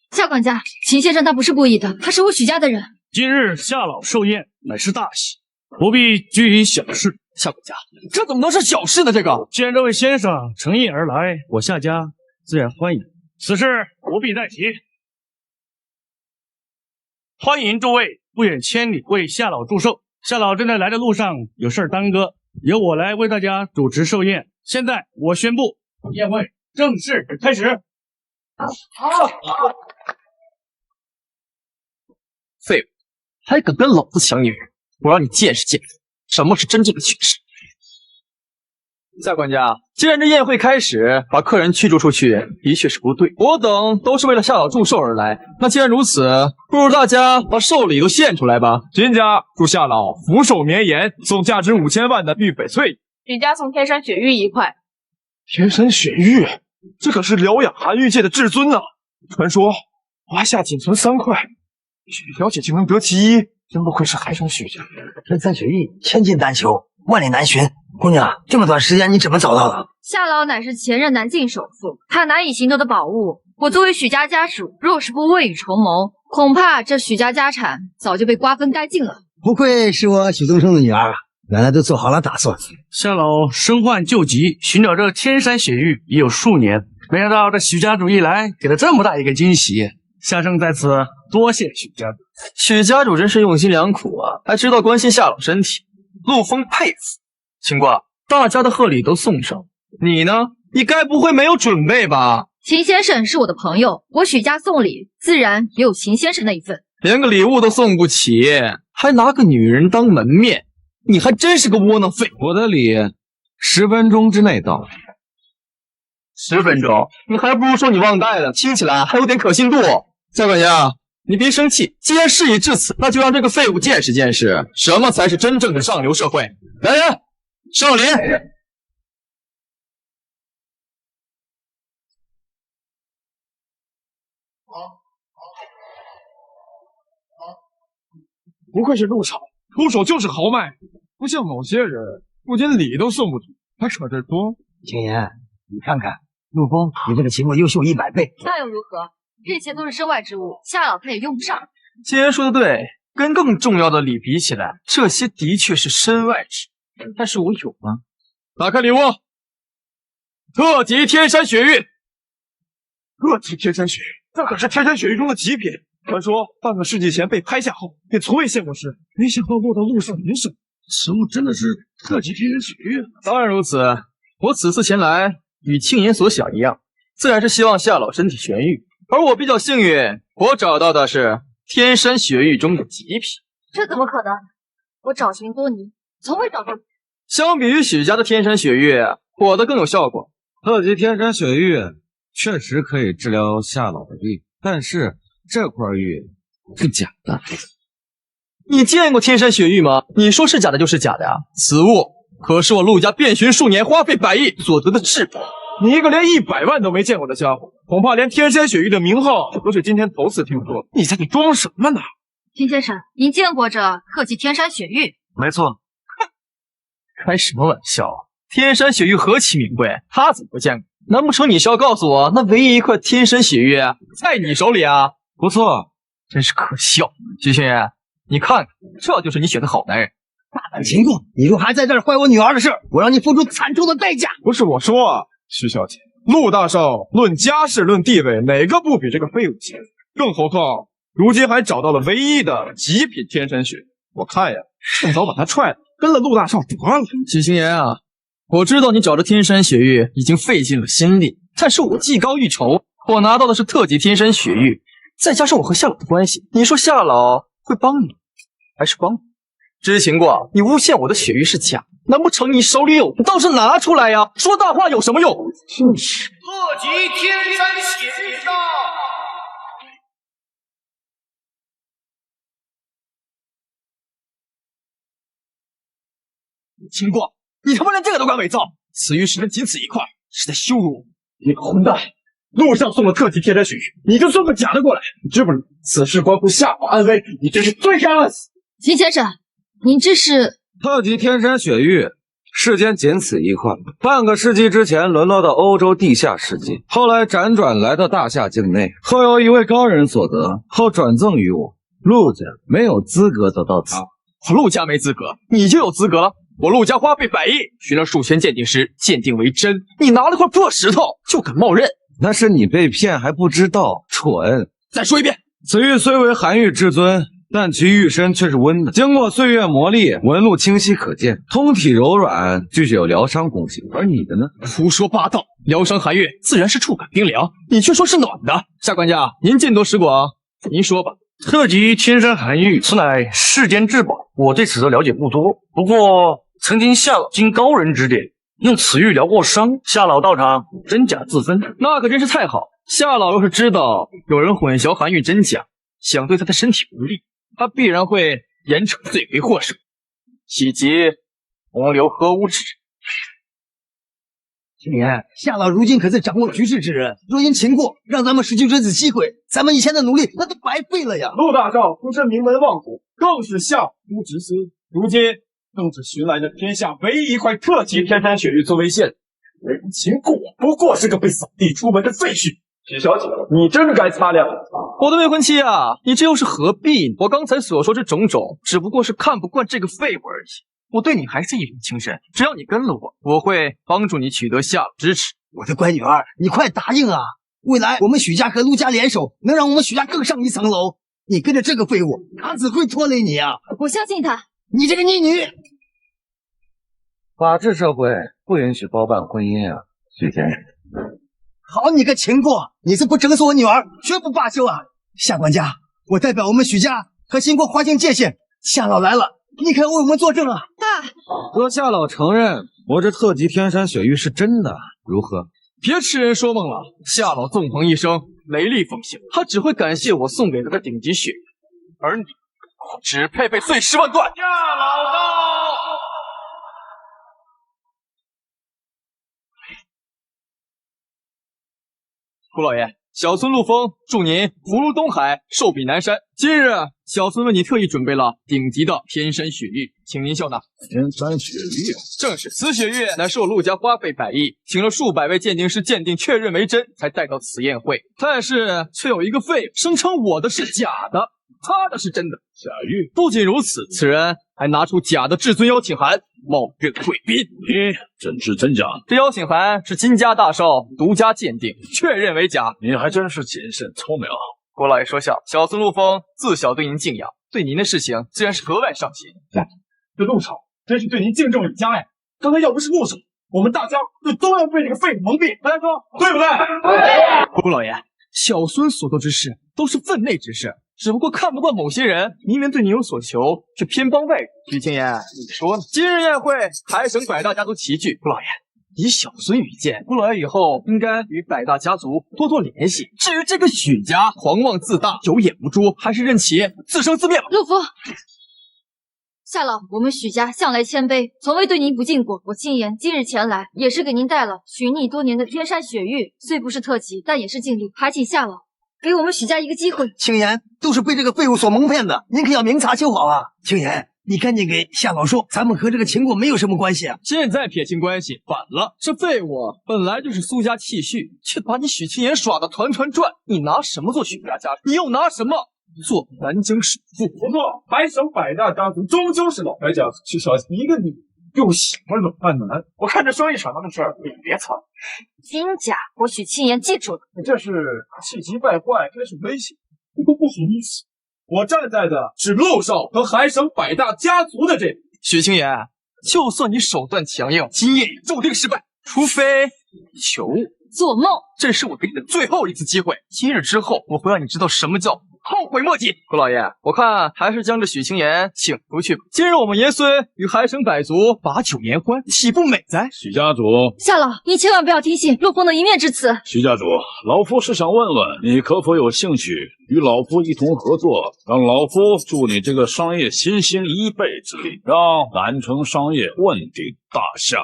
夏管家，秦先生他不是故意的，他是我许家的人。今日夏老寿宴乃是大喜，不必拘于小事。夏管家，这怎么能是小事呢？既然这位先生诚意而来，我夏家自然欢迎，此事不必再提。欢迎诸位不远千里为夏老祝寿。夏老正在来的路上，有事耽搁，由我来为大家主持寿宴。现在我宣布，宴会正式开始。废物，还敢跟老子抢女人！我让你见识见识什么是真正的权势。夏管家，既然这宴会开始，把客人驱逐出去的确是不对。我等都是为了夏老祝寿而来，那既然如此，不如大家把寿礼都献出来吧。金家祝夏老福寿绵延，送价值5000万的玉翡翠。许家送天山雪玉1块。天山雪玉，这可是疗养寒玉界的至尊啊！传说华夏仅存3块，许小姐竟能得其一，真不愧是海上许家。天山雪玉千金难求，万里难寻。姑娘，这么短时间你怎么找到的？夏老乃是前任南境首富，他难以行得的宝物，我作为许家家主，若是不未雨绸缪，恐怕这许家家产早就被瓜分干净了。不愧是我许东升的女儿，原来都做好了打算。夏老身患旧疾，寻找这天山雪玉已有数年，没想到这许家主一来，给了这么大一个惊喜。夏生在此多谢许家主。许家主真是用心良苦啊，还知道关心夏老身体，陆枫佩服。青瓜，大家的贺礼都送上，你呢？你该不会没有准备吧？秦先生是我的朋友，我许家送礼，自然也有秦先生那一份。连个礼物都送不起，还拿个女人当门面，你还真是个窝囊废。我的礼10分钟之内到。10分钟？你还不如说你忘带了，听起来还有点可信度。夏管家，你别生气，既然事已至此，那就让这个废物见识见识什么才是真正的上流社会。来人，上林。不愧是陆少，出手就是豪迈，不像某些人，不仅礼都送不出，还扯着多。青言，你看看，陆枫比这个秦墨优秀100倍。那又如何？这些都是身外之物，夏老他也用不上。青言说的对，跟更重要的礼比起来，这些的确是身外之物，但是我有吗？打开礼物，特级天山雪玉。特级天山雪玉，这可是天山雪玉中的极品。传说半个世纪前被拍下后，便从未现过世，没想到落到陆上人手，此物真的是特级天山雪玉。当然如此，我此次前来与青言所想一样，自然是希望夏老身体痊愈。而我比较幸运，我找到的是天山雪玉中的极品。这怎么可能？我找寻多年，从未找到。相比于许家的天山雪玉，我的更有效果。特级天山雪玉确实可以治疗夏老的病，但是这块玉是假的。你见过天山雪玉吗？你说是假的就是假的呀！此物可是我陆家遍寻数年，花费100亿所得的至宝。你一个连100万都没见过的家伙，恐怕连天山雪玉的名号都是今天头次听说。你在这装什么呢？秦先生，您见过这特级天山雪玉？没错。开什么玩笑？天山雪玉何其名贵，他怎么不见过？难不成你是要告诉我，那唯一一块天山雪玉在你手里啊？不错，真是可笑。徐星爷，你看看，这就是你选的好男人。大胆情况，你若还在这儿坏我女儿的事，我让你付出惨重的代价。不是我说啊，徐小姐，陆大少论家世论地位，哪个不比这个废物强？更何况如今还找到了唯一的极品天山雪，我看呀，趁早把他踹了，跟了陆大少得了。许星爷啊，我知道你找着天山雪玉已经费尽了心力，但是我技高一筹，我拿到的是特级天山雪玉，再加上我和夏老的关系，你说夏老会帮你还是帮我？知情过，你诬陷我的雪玉是假，难不成你手里有？倒是拿出来呀！说大话有什么用？就是特级天山雪玉到。情过，你他妈连这个都敢伪造！此玉是人仅此一块，是在羞辱我！你个混蛋！路上送了特级天山雪玉，你就送个假的过来，你知不知道此事关乎夏老安危？你真是罪该万死！秦先生，您这是？特级天山雪玉，世间仅此一块。半个世纪之前沦落到欧洲地下世界，后来辗转来到大夏境内，后有一位高人所得，后转赠于我。陆家没有资格得到它。我陆家没资格，你就有资格了。我陆家花费100亿，寻了数千鉴定师，鉴定为真。你拿了块破石头就敢冒认？那是你被骗还不知道，蠢！再说一遍，此玉虽为寒玉至尊，但其玉身却是温的，经过岁月磨砺，纹路清晰可见，通体柔软，具有疗伤功效。而你的呢？胡说八道！疗伤寒玉自然是触感冰凉，你却说是暖的。下官家，您见多识广，您说吧。特级天山寒玉，此乃世间至宝，我对此的了解不多。不过曾经夏老经高人指点，用此玉疗过伤，夏老到场，真假自分。那可真是太好。夏老要是知道有人混淆寒玉真假，想对他的身体不利，他必然会严惩罪魁祸首，喜及洪流何无之人。青年，夏老如今可是掌握局势之人，若因情过让咱们失去这次机会，咱们以前的努力那都白费了呀。陆大少出身名门望府，更是夏都之师，如今更是寻来的天下唯一一块特级天山雪玉作为献。人情过不过是个被扫地出门的废墟。许小姐，你真该擦亮了。我的未婚妻啊，你这又是何必呢？我刚才所说这种种，只不过是看不惯这个废物而已。我对你还是一往情深，只要你跟了我，我会帮助你取得夏老支持。我的乖女儿，你快答应啊！未来我们许家和陆家联手，能让我们许家更上一层楼。你跟着这个废物，他只会拖累你啊！我相信他。你这个逆女！法治社会不允许包办婚姻啊，许先生。好你个秦过，你是不整死我女儿，绝不罢休啊！下官家，我代表我们许家和秦国划清界限。夏老来了，你可要为我们作证啊！若夏老承认我这特级天山雪玉是真的，如何？别痴人说梦了。夏老纵横一生，雷厉风行，他只会感谢我送给他的顶级雪玉，而你只配被碎尸万段。夏老到。顾老爷，小孙陆枫祝您福如东海，寿比南山。今日小孙为你特意准备了顶级的天山雪玉，请您笑纳。天山雪玉，正是，此雪玉乃是我陆家花费百亿，请了数百位鉴定师鉴定确认为真，才带到此宴会。但是却有一个废物声称我的是假的，他的是真的。假玉。不仅如此，此人还拿出假的至尊邀请函，冒认贵宾。你怎知真假？这邀请函是金家大少独家鉴定，确认为假。你还真是谨慎聪明。郭老爷说笑，小孙陆枫自小对您敬仰，对您的事情自然是格外上心。这陆少真是对您敬重有加呀！刚才要不是陆少，我们大家就都要被这个废物蒙蔽。大家说对不对？对。郭老爷，小孙所做之事都是分内之事，只不过看不惯某些人，明明对你有所求，却偏帮外人。徐青言，你说呢？今日宴会，海省百大家族齐聚，顾老爷，以小孙愚见，顾老爷以后应该与百大家族多多联系。至于这个许家狂妄自大、有眼无珠，还是任其自生自灭吧。陆枫，夏老，我们许家向来谦卑，从未对您不敬过。我青言今日前来，也是给您带了寻觅多年的天山雪玉，虽不是特级，但也是尽力，还请夏老给我们许家一个机会。青言都是被这个废物所蒙骗的，您可要明察秋毫啊！青言，你赶紧给夏老说，咱们和这个秦国没有什么关系啊！现在撇清关系，反了。这废物本来就是苏家弃婿，却把你许青言耍得团团转。你拿什么做许家家主？你又拿什么做南京首富？不错，海省百大家族终究是老白家族。许小姐一个女又喜欢软饭男，我看这生意场上的事儿你别掺。金家，我许青言记住了。你这是气急败坏，开始威胁，这都不好意思。我站在的是陆少和海省百大家族的这边。许青言，就算你手段强硬，今夜也注定失败，除非求我。做梦！这是我给你的最后一次机会，今日之后，我会让你知道什么叫后悔莫及。顾老爷，我看还是将这许青言请回去吧。今日我们爷孙与海省百族把酒言欢，岂不美哉？许家主，夏老，你千万不要听信陆枫的一面之词。许家主，老夫是想问问你可否有兴趣与老夫一同合作，让老夫助你这个商业新兴1倍之力，让南城商业问鼎大夏。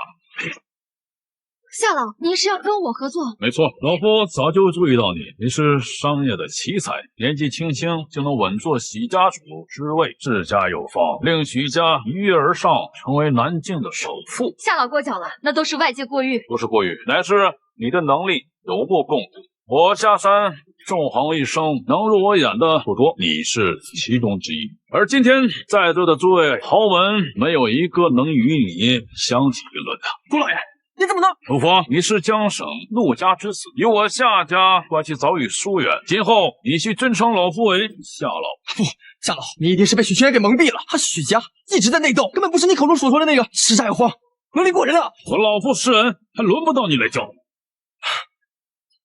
夏老，您是要跟我合作？没错，老夫早就注意到你是商业的奇才，年纪轻轻就能稳坐许家主之位，治家有方，令许家一跃而上，成为南境的首富。夏老过奖了，那都是外界过誉，不是过誉，乃是你的能力有目共睹。我下山纵横一生，能入我眼的不多，你是其中之一。而今天在座的诸位豪门，没有一个能与你相提并论的。顾老爷，你怎么能？陆父，你是江省陆家之子，与我夏家关系早已疏远，今后你需尊称老夫为夏老。不，夏老，你一定是被许清源给蒙蔽了。他许家一直在内斗，根本不是你口中所说的那个吃债有荒，能力过人啊！我老夫识人，还轮不到你来教。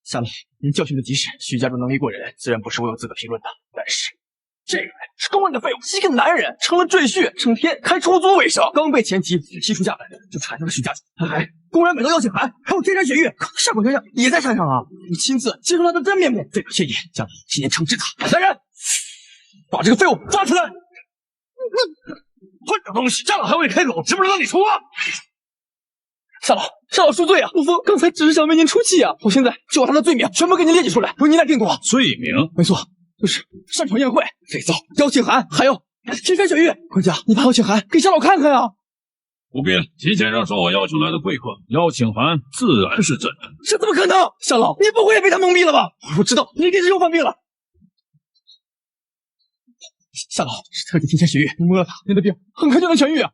夏老，您教训的及时，许家主能力过人，自然不是我有资格评论的。但是这个人是公认的废物，一个男人成了赘婿，整天开出租为生，刚被前妻踢出家门，就缠上了许家主。他还公然买到邀请函，还有天山雪玉，夏管家也在山上啊！你亲自揭出他的真面目，废了谢意，将今年惩治他。来人，把这个废物抓出来！混账东西，夏老还未开口，知不知道你说话？夏老恕罪啊！陆夫刚才只是想为您出气啊，我现在就把他的罪名全部给您列举出来，由您来定夺。罪名？没错，就是擅闯宴会、伪造邀请函，还有天山雪玉。管家，你把邀请函给夏老看看啊！不必了，秦先生说我邀请来的贵客，邀请函自然是真的。这怎么可能？夏老，你不会也被他蒙蔽了吧？我知道你一定是又犯病了。夏老是特地天山雪玉，你摸了他，您的病很快就能痊愈啊！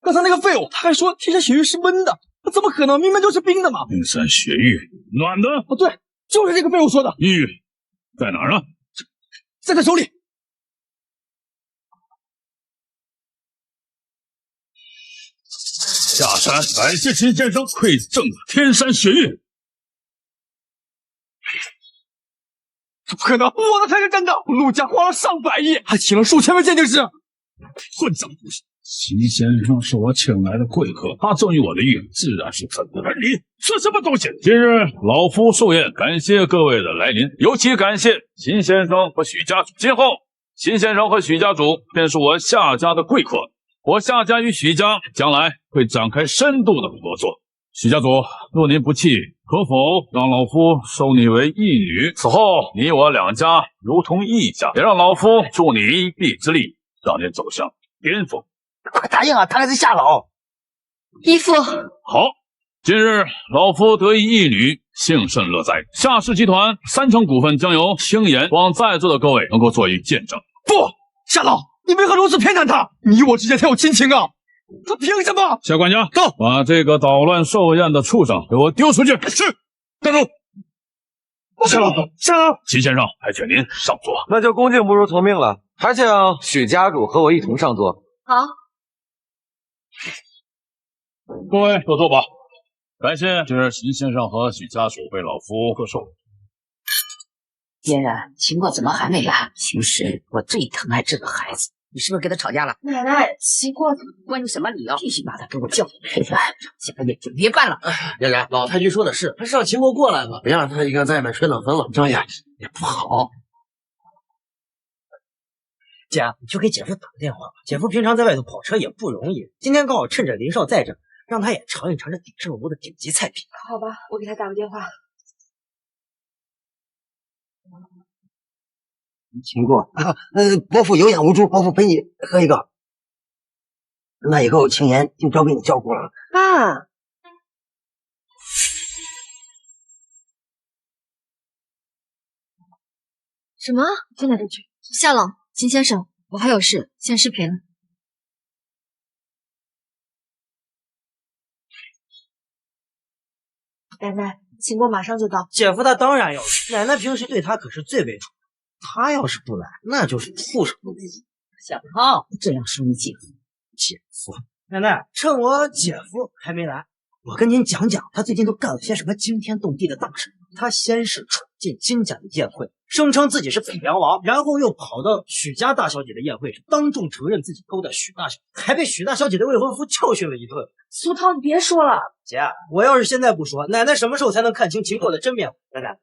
刚才那个废物他还说天山雪玉是温的，那怎么可能？明明就是冰的嘛！天山雪玉暖的？哦，对，就是这个废物说的。玉在哪儿呢？在他手里。下山感谢秦先生馈赠的天山雪玉。不可能，我的才是真的！陆家花了上百亿，还请了数千位鉴定师。混账东西！秦先生是我请来的贵客，他赠予我的玉自然是真的。而你是什么东西？今日老夫寿宴，感谢各位的来临，尤其感谢秦先生和许家主。今后秦先生和许家主便是我夏家的贵客，我夏家与许家将来会展开深度的合作。许家主，若您不弃，可否让老夫收你为义女？此后你我两家如同一家，也让老夫助你一臂之力，让您走向巅峰。快答应啊！他来自夏老。义父，好，今日老夫得一义女，幸甚乐哉。夏氏集团3成股份将由青岩，望在座的各位能够作为见证。不，夏老，你为何如此偏袒他？你我之间才有亲情啊！他凭什么？夏管家，到，把这个捣乱寿宴的畜生给我丢出去！是，站住！夏老，秦先生，还请您上座。那就恭敬不如从命了，还请许家主和我一同上座。好。各位都坐吧。感谢今日秦先生和许家主为老夫贺寿。嫣然，秦国怎么还没来？平时我最疼爱这个孩子，你是不是跟他吵架了？奶奶，秦国问你什么理由？必须把他给我叫回来！这个也就别办了。嫣然，老太君说的是，还是让秦国过来吧，别让他一个人在外面吹冷风了，这样也不好。姐，你去给姐夫打个电话吧。姐夫平常在外头跑车也不容易，今天刚好趁着林少在这，让他也尝一尝这鼎盛屋的顶级菜品。好吧，我给他打个电话。秦过啊，伯父有眼无珠，伯父陪你喝一个。那以后青岩就交给你照顾了。爸，什么？去哪里去？夏老，秦先生，我还有事，先失陪了。奶奶，秦国马上就到。姐夫他当然要去，奶奶平时对他可是最为宠爱，他要是不来，那就是畜生都不如。小涛，这样说你姐夫？姐夫，奶奶，趁我姐夫还没来，我跟您讲讲他最近都干了些什么惊天动地的大事。他先是闯进金家的宴会，声称自己是北凉王，然后又跑到许家大小姐的宴会上，当众承认自己勾搭许大小姐，还被许大小姐的未婚夫教训了一顿。苏涛，你别说了，姐，我要是现在不说，奶奶什么时候才能看清秦过的真面目？奶奶，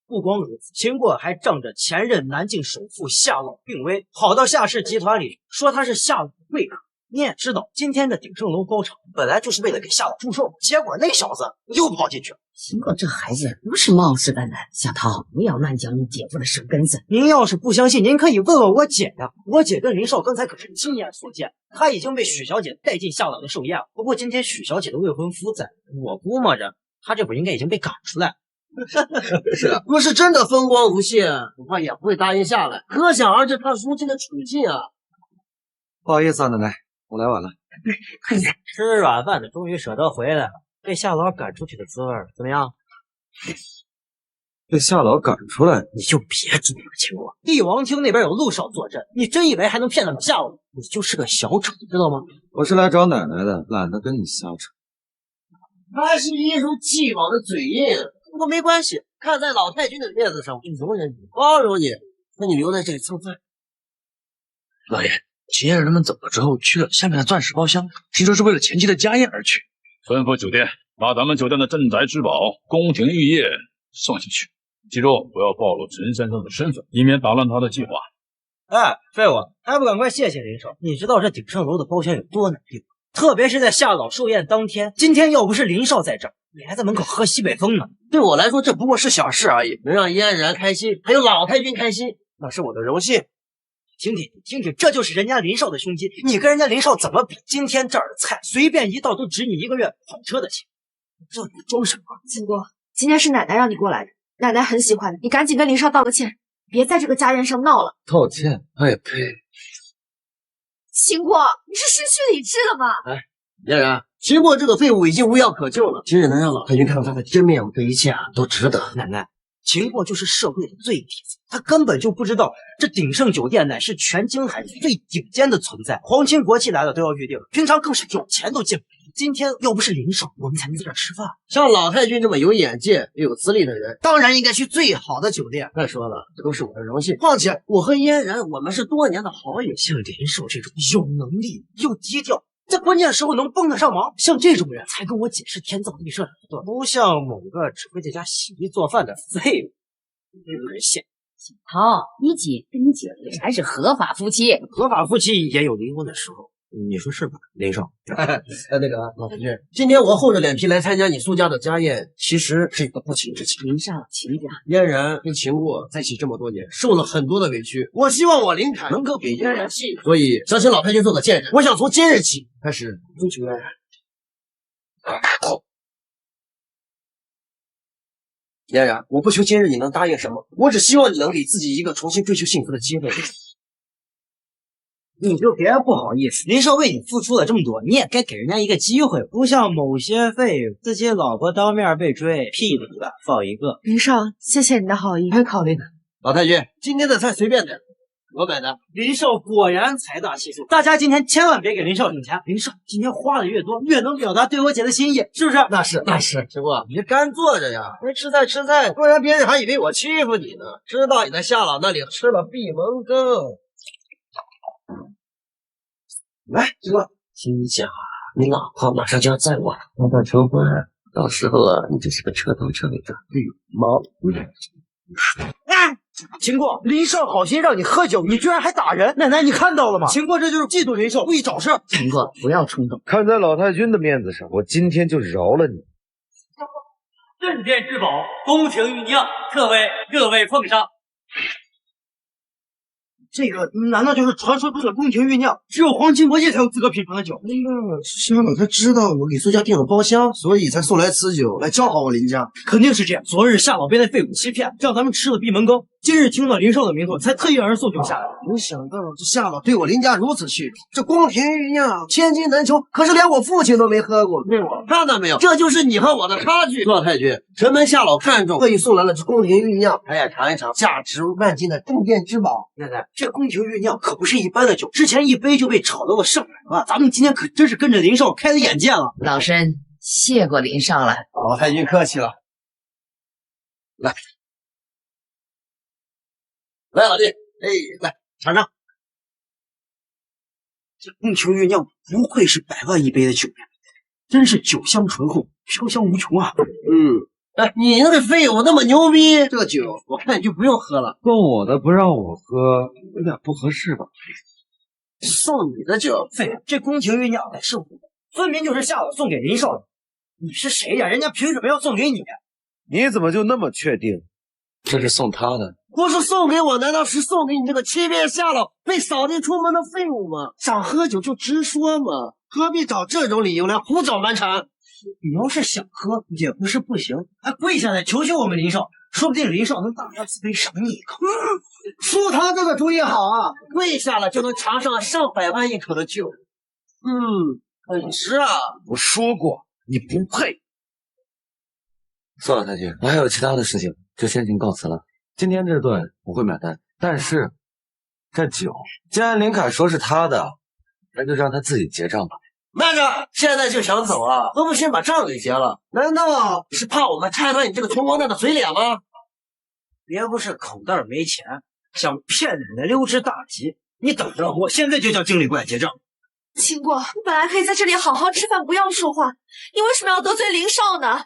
不光如此，秦过还仗着前任南境首富夏老病危，跑到夏氏集团里说他是夏老的贵客。你也知道，今天的鼎盛楼包场本来就是为了给夏老祝寿，结果那小子又跑进去了。秦过这孩子不是冒失的人，小涛，不要乱讲你姐夫的生根子。您要是不相信，您可以问问我姐呀。我姐跟林少刚才可是亲眼所见，他已经被许小姐带进夏老的寿宴了。不过今天许小姐的未婚夫在，我估摸着他这会应该已经被赶出来了。是啊，若是真的风光无限，恐怕也不会答应下来。可想而知他如今的处境啊。不好意思啊，奶奶，我来晚了。吃软饭的终于舍得回来了。被夏老赶出去的滋味怎么样？被夏老赶出来，你就别装了，秦国。帝王厅那边有陆少坐镇，你真以为还能骗得了夏老？你就是个小丑，知道吗？我是来找奶奶的，懒得跟你瞎扯。还是一如既往的嘴硬。不过没关系，看在老太君的面子上，我就容忍你，包容你，让你留在这里蹭饭。老爷，秦嫣人们走了之后，去了下面的钻石包厢，听说是为了前妻的家宴而去。吩咐酒店把咱们酒店的镇宅之宝宫廷玉液送进去。记住，不要暴露陈先生的身份，以免打乱他的计划。哎，废物，还不赶快谢谢林少！你知道这鼎盛楼的包厢有多难订吗？特别是在夏老寿宴当天，今天要不是林少在这儿，你还在门口喝西北风呢。对我来说，这不过是小事而已，能让嫣然开心，还有老太君开心，那是我的荣幸。听听，这就是人家林少的胸襟，你跟人家林少怎么比？今天这儿的菜随便一道都值你1个月跑车的钱，这你装什么？秦国，今天是奶奶让你过来的，奶奶很喜欢你，你赶紧跟林少道个歉，别在这个家宴上闹了。道歉？哎呸！秦国，你是失去理智了吗？哎，嫣然，秦国这个废物已经无药可救了，今日能让老太君看到他的真面目，这一切都值得。奶奶，秦国就是社会的最底层，他根本就不知道这鼎盛酒店乃是全京海最顶尖的存在，皇亲国戚来了都要预定，平常更是有钱都进不来。今天要不是林少，我们才能在这吃饭。像老太君这么有眼界又有资历的人，当然应该去最好的酒店。再说了，这都是我的荣幸。况且我和嫣然，我们是多年的好友。像林少这种有能力又低调，在关键时候能帮得上忙，像这种人才跟我解释天造地设的不不像某个只会在家洗衣做饭的废物。令人羡慕。涛，你姐跟你姐还是合法夫妻，合法夫妻也有离婚的时候。你说是吧，林少？那个老太君，今天我厚着脸皮来参加你苏家的家宴，其实是一个不情之请。林少，秦家，嫣然跟秦过在一起这么多年，受了很多的委屈。我希望我林凯能够给嫣然幸福，所以想请老太君做个见证。我想从今日起开始追求嫣然。嫣然，我不求今日你能答应什么，我只希望你能给自己一个重新追求幸福的机会。你就别不好意思，林少为你付出了这么多，你也该给人家一个机会，不像某些废物，自己老婆当面被追，屁都不敢放一个。林少，谢谢你的好意，别考虑的。老太君，今天的菜随便点，我买的。林少果然财大气粗，大家今天千万别给林少省钱，林少今天花的越多，越能表达对我姐的心意，是不是？那是。秦过，你干坐着呀，别吃菜，不然别人还以为我欺负你呢。知道你在夏老那里吃了闭门羹。来，秦过，心想你老婆马上就要载我到求婚，到时候你就是个彻头彻尾的绿毛。秦过，林少好心让你喝酒，你居然还打人，奶奶你看到了吗？秦过这就是嫉妒林少，故意找事。秦过，不要冲动。看在老太君的面子上，我今天就饶了你。镇店之宝，宫廷玉酿，各位奉上。这个难道就是传说中的宫廷玉酿？只有皇亲国戚才有资格品尝的酒？那个夏老他知道我给苏家订了包厢，所以才送来此酒来交好我林家。肯定是这样。昨日夏老被那废物欺骗，让咱们吃了闭门羹。今日听到林少的名头，才特意让人送酒下来。没想到这夏老对我林家如此器重，这宫廷玉酿千金难求，可是连我父亲都没喝过。看到没有，这就是你和我的差距。老太君，城门夏老看中，特意送来了这宫廷玉酿，他也尝一尝价值万金的镇店之宝。奶奶，这宫廷玉酿可不是一般的酒，之前一杯就被炒到了上百万，咱们今天可真是跟着林少开了眼界了。老身谢过林少了。老太君客气了。来，老弟，来尝尝。这宫廷玉酿不愧是100万一杯的酒呀，真是酒香醇厚，飘香无穷啊。你那个废物那么牛逼，这个酒我看你就不用喝了。送我的不让我喝，有点不合适吧？送你的酒，废物，这宫廷玉酿乃是我的，分明就是夏老送给林少的。你是谁呀？人家凭什么要送给你？你怎么就那么确定这是送他的？不是送给我，难道是送给你这个欺骗夏老、被扫地出门的废物吗？想喝酒就直说嘛，何必找这种理由来胡搅蛮缠？你要是想喝，也不是不行，还跪下来求求我们林少，说不定林少能大发慈悲赏你一口。舒堂这个主意好啊，跪下了就能尝上上百万一口的酒。很值啊！我说过你不配。算了，太君，我还有其他的事情，就先行告辞了。今天这顿我会买单，但是这酒，既然林凯说是他的，那就让他自己结账吧。慢着，现在就想走啊？何不先把账给结了？难道是怕我们拆穿你这个穷光蛋的嘴脸吗？别不是口袋没钱，想骗奶奶溜之大吉。你等着，我现在就叫经理过来结账。秦国，你本来可以在这里好好吃饭，不要说话，你为什么要得罪林少呢？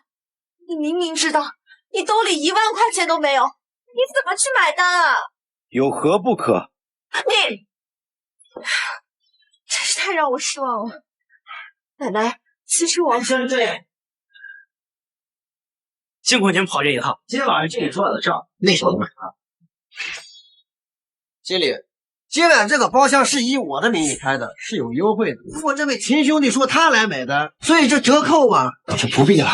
你明明知道你兜里1万块钱都没有，你怎么去买单啊？有何不可？你真是太让我失望了。奶奶，其实我先生，辛苦您跑这一趟，今晚上经理说的账，那时候买了。经理，今晚这个包厢是以我的名义开的，是有优惠的。我这位秦兄弟说他来买单，所以这折扣嘛，就不必了。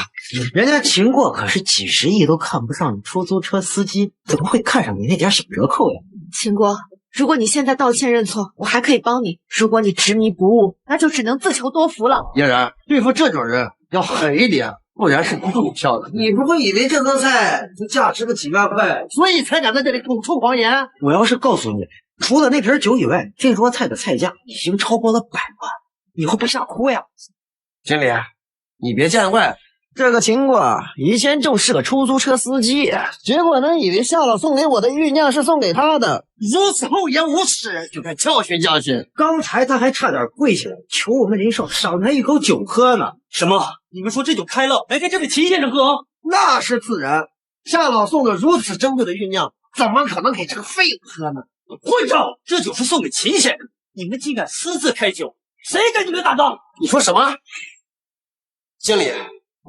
人家秦过可是几十亿都看不上你出租车司机，怎么会看上你那点小折扣呀？秦国，如果你现在道歉认错，我还可以帮你；如果你执迷不悟，那就只能自求多福了。嫣然，对付这种人要狠一点，不然是不够有效的。你不会以为这顿菜就价值个几万块，所以才敢在这里口出狂言？我要是告诉你，除了那瓶酒以外，这桌菜的菜价已经超过了100万，你会不吓哭呀？经理，你别见怪。这个秦过以前就是个出租车司机，结果呢以为夏老送给我的玉酿是送给他的，如此厚颜无耻，就该教训教训。刚才他还差点跪下来求我们林少赏他一口酒喝呢。什么？你们说这酒开了，来给这位秦先生喝？那是自然，夏老送的如此珍贵的玉酿，怎么可能给这个废物喝呢？混账！这酒是送给秦先生，你们竟敢私自开酒，谁跟你们打仗？你说什么？经理，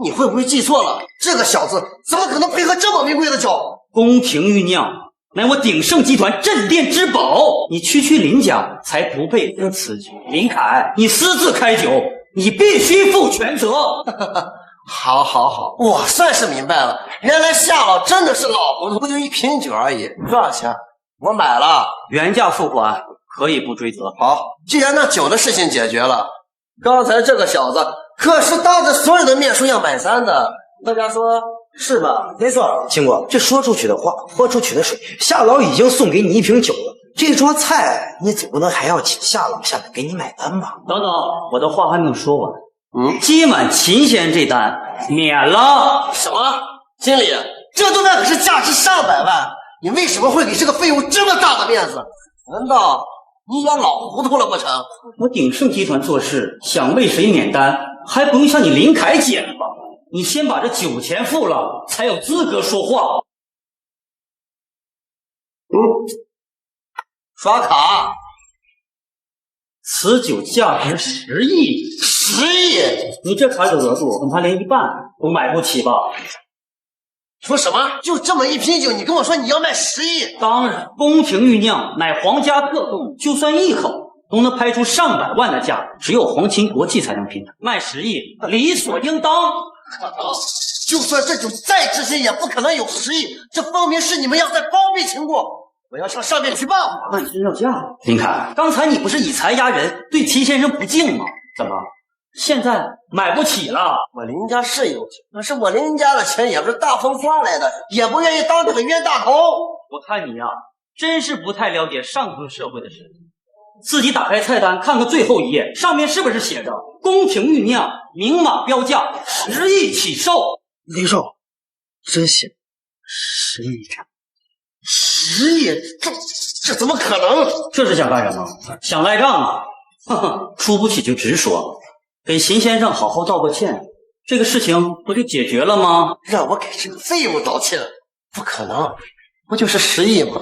你会不会记错了？这个小子怎么可能配合这么名贵的酒？宫廷玉酿乃我鼎盛集团镇店之宝，你区林家才不配喝此酒。林凯，你私自开酒，你必须负全责。好，好，好，我算是明白了，原来夏老真的是老糊涂，不就一瓶酒而已。多少钱？我买了，原价付款，可以不追责。好，既然那酒的事情解决了，刚才这个小子可是当着所有的面说要买单的，大家说是吧？没错，秦国，这说出去的话，泼出去的水。夏老已经送给你一瓶酒了，这桌菜你总不能还要请夏老下来给你买单吧？等等，我的话还没有说完。今晚秦先生这单免了。什么？经理，这顿饭可是价值上百万，你为什么会给这个废物这么大的面子？难道你也老糊涂了不成？我鼎盛集团做事，想为谁免单，还不用向你林凯姐吧？你先把这酒钱付了，才有资格说话。刷卡。此酒价值10亿，10亿！你这卡酒额度，恐怕连1半都买不起吧？说什么？就这么一瓶酒，你跟我说你要卖10亿？当然，宫廷玉酿乃皇家特供，就算一口都能拍出上百万的价，只有皇亲国戚才能品尝，卖10亿理所应当。就算这酒再值钱，也不可能有10亿，这分明是你们要在包庇秦国。我要向上面举报，万身要价。林凯，刚才你不是以财压人，对齐先生不敬吗？怎么，现在买不起了？我林家是有钱，可是我林家的钱也不是大风刮来的，也不愿意当这个冤大头。我看你呀，真是不太了解上层社会的事情。自己打开菜单看看最后一页，上面是不是写着宫廷玉酿，明码标价10亿起售？林少，真信10亿？10亿？这怎么可能？这是想干什么？想赖账啊？哼哼，出不起就直说，给秦先生好好道个歉，这个事情不就解决了吗？让我给这个废物道歉？不可能，不就是10亿吗？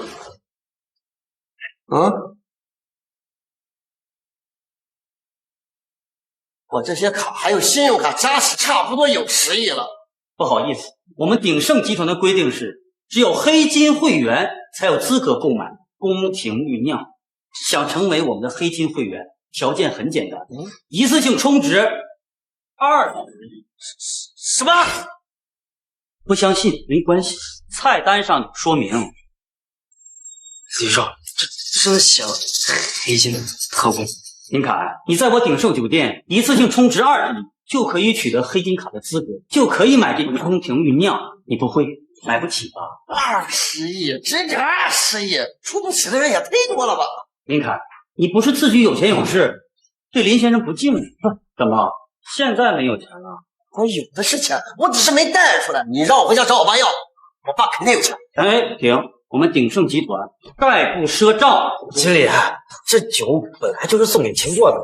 我这些卡还有信用卡加起差不多有10亿了。不好意思，我们鼎盛集团的规定是，只有黑金会员才有资格购买宫廷玉酿。想成为我们的黑金会员，条件很简单，一次性充值20亿。什么？不相信没关系，菜单上有说明。李少，这真行，黑金特供。林凯，你在我鼎盛酒店一次性充值20亿，就可以取得黑金卡的资格，就可以买这种宫廷玉酿。你不会，买不起吧？20亿，整整20亿，出不起的人也忒多了吧？林凯，你不是自诩有钱有势，对林先生不敬吗？怎么现在没有钱了？我有的是钱，我只是没带出来。你让我回家找我爸要，我爸肯定有钱。哎，停！我们鼎盛集团概不赊账。经理，这酒本来就是送给秦过的，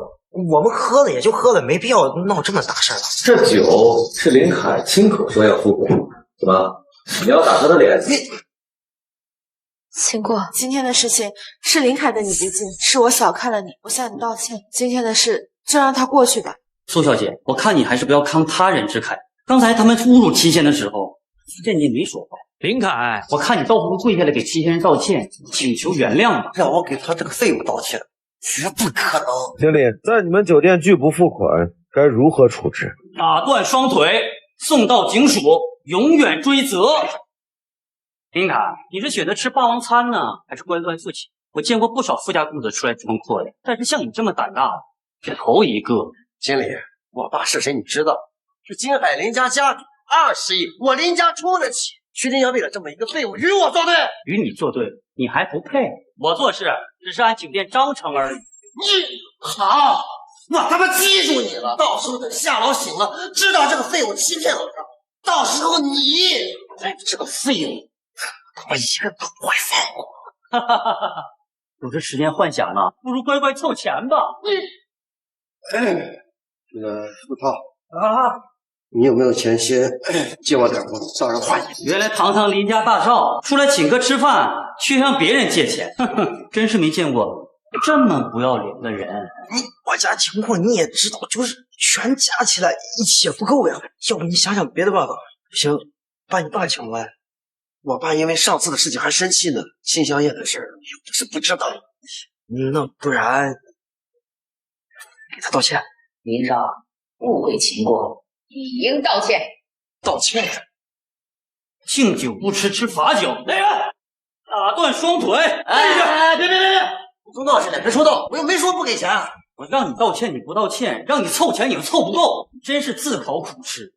我们喝了也就喝了，没必要闹这么大事吧？这酒是林凯亲口说要付款，怎么？你要打他的脸？秦过，今天的事情是林凯对你不敬，是我小看了你，我向你道歉。今天的事就让它过去吧。苏小姐，我看你还是不要慷他人之慨。刚才他们侮辱齐先的时候，这你也没说话。林凯，我看你倒不如跪下来给齐先生道歉，请求原谅吧。让我给他这个废物道歉，绝不可能。经理，在你们酒店拒不付款，该如何处置？打断双腿，送到警署，永远追责。林凯，你是选择吃霸王餐呢，还是乖乖付钱？我见过不少富家公子出来装阔的，但是像你这么胆大，是头一个。经理，我爸是谁你知道？是金海林家家主，20亿，我林家出得起。徐林阳为了这么一个废物与我作对，与你作对，你还不配。我做事只是按酒店章程而已。你好，我他妈记住你了。到时候等夏老醒了，知道这个废物欺骗了他，到时候你这个废物，他妈一个都不会放过。哈哈哈哈！有这时间幻想了，不如乖乖凑钱吧。这个付套啊，你有没有钱先借我点，我到时候还你。原来堂堂林家大少出来请客吃饭，却向别人借钱，呵呵，真是没见过这么不要脸的人。我家情况你也知道，就是全加起来一起也不够呀。要不你想想别的办法。行，把你爸请过来。我爸因为上次的事情还生气呢，庆香宴的事有的是不知道。那不然给他道歉。林少误会秦过，理应道歉。道歉？敬酒不吃吃罚酒。来人，打断双腿！哎，别！都闹起来，别说动，我又没说不给钱。我让你道歉你不道歉，让你凑钱你又凑不够，真是自讨苦吃。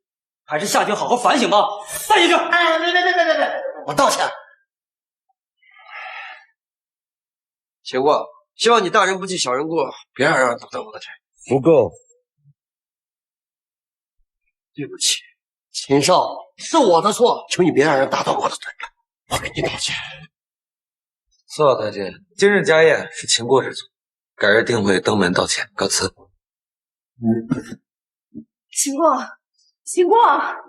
还是下酒好好反省吧。带进去。哎，别！我道歉。秦过，希望你大人不计小人过，别让人倒腾我的钱。不够。对不起，秦少，是我的错，求你别让人打断我的腿，我给你道歉。苏老太君，今日家宴是秦过之错，改日定会登门道歉，告辞。秦过，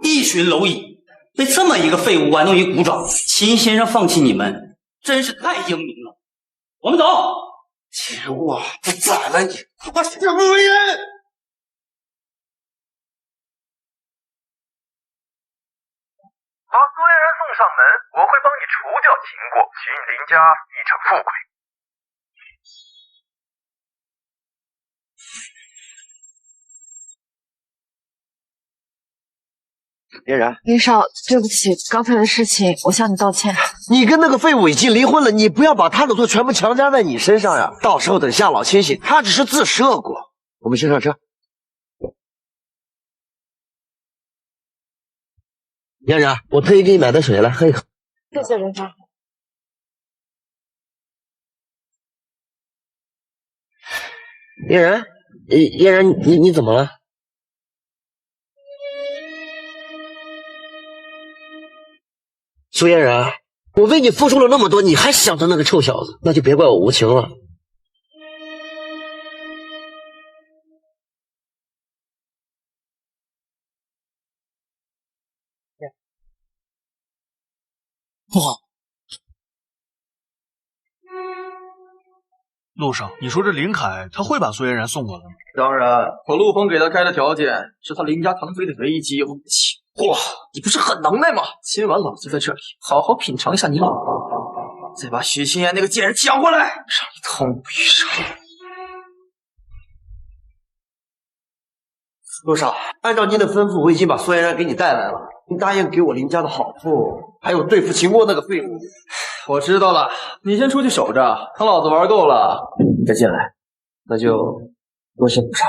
一群蝼蚁被这么一个废物玩弄于股掌，秦先生放弃你们，真是太英明了。我们走。秦过，不宰了你，我死不为人。把苏嫣然送上门，我会帮你除掉秦过，许你林家一场富贵。嫣然，林少，对不起，刚才的事情我向你道歉。你跟那个废物已经离婚了，你不要把他的错全部强加在你身上呀！到时候等夏老清醒，他只是自食恶果。我们先上车。嫣然，我特意给你买的水，来喝一口。谢谢林少。嫣然，你怎么了？苏嫣然，我为你付出了那么多，你还想着那个臭小子，那就别怪我无情了。不好！陆生，你说这林凯他会把苏嫣然送过来吗？当然，可陆枫给他开的条件是他林家腾飞的唯一机会。哇，你不是很能耐吗？今晚老子在这里好好品尝一下你老婆，再把许心言那个贱人抢回来，让你痛不欲生。陆少，按照您的吩咐，我已经把苏嫣然给你带来了。您答应给我林家的好处，还有对付秦国那个废物。我知道了，你先出去守着，等老子玩够了再进来，那就多谢不少。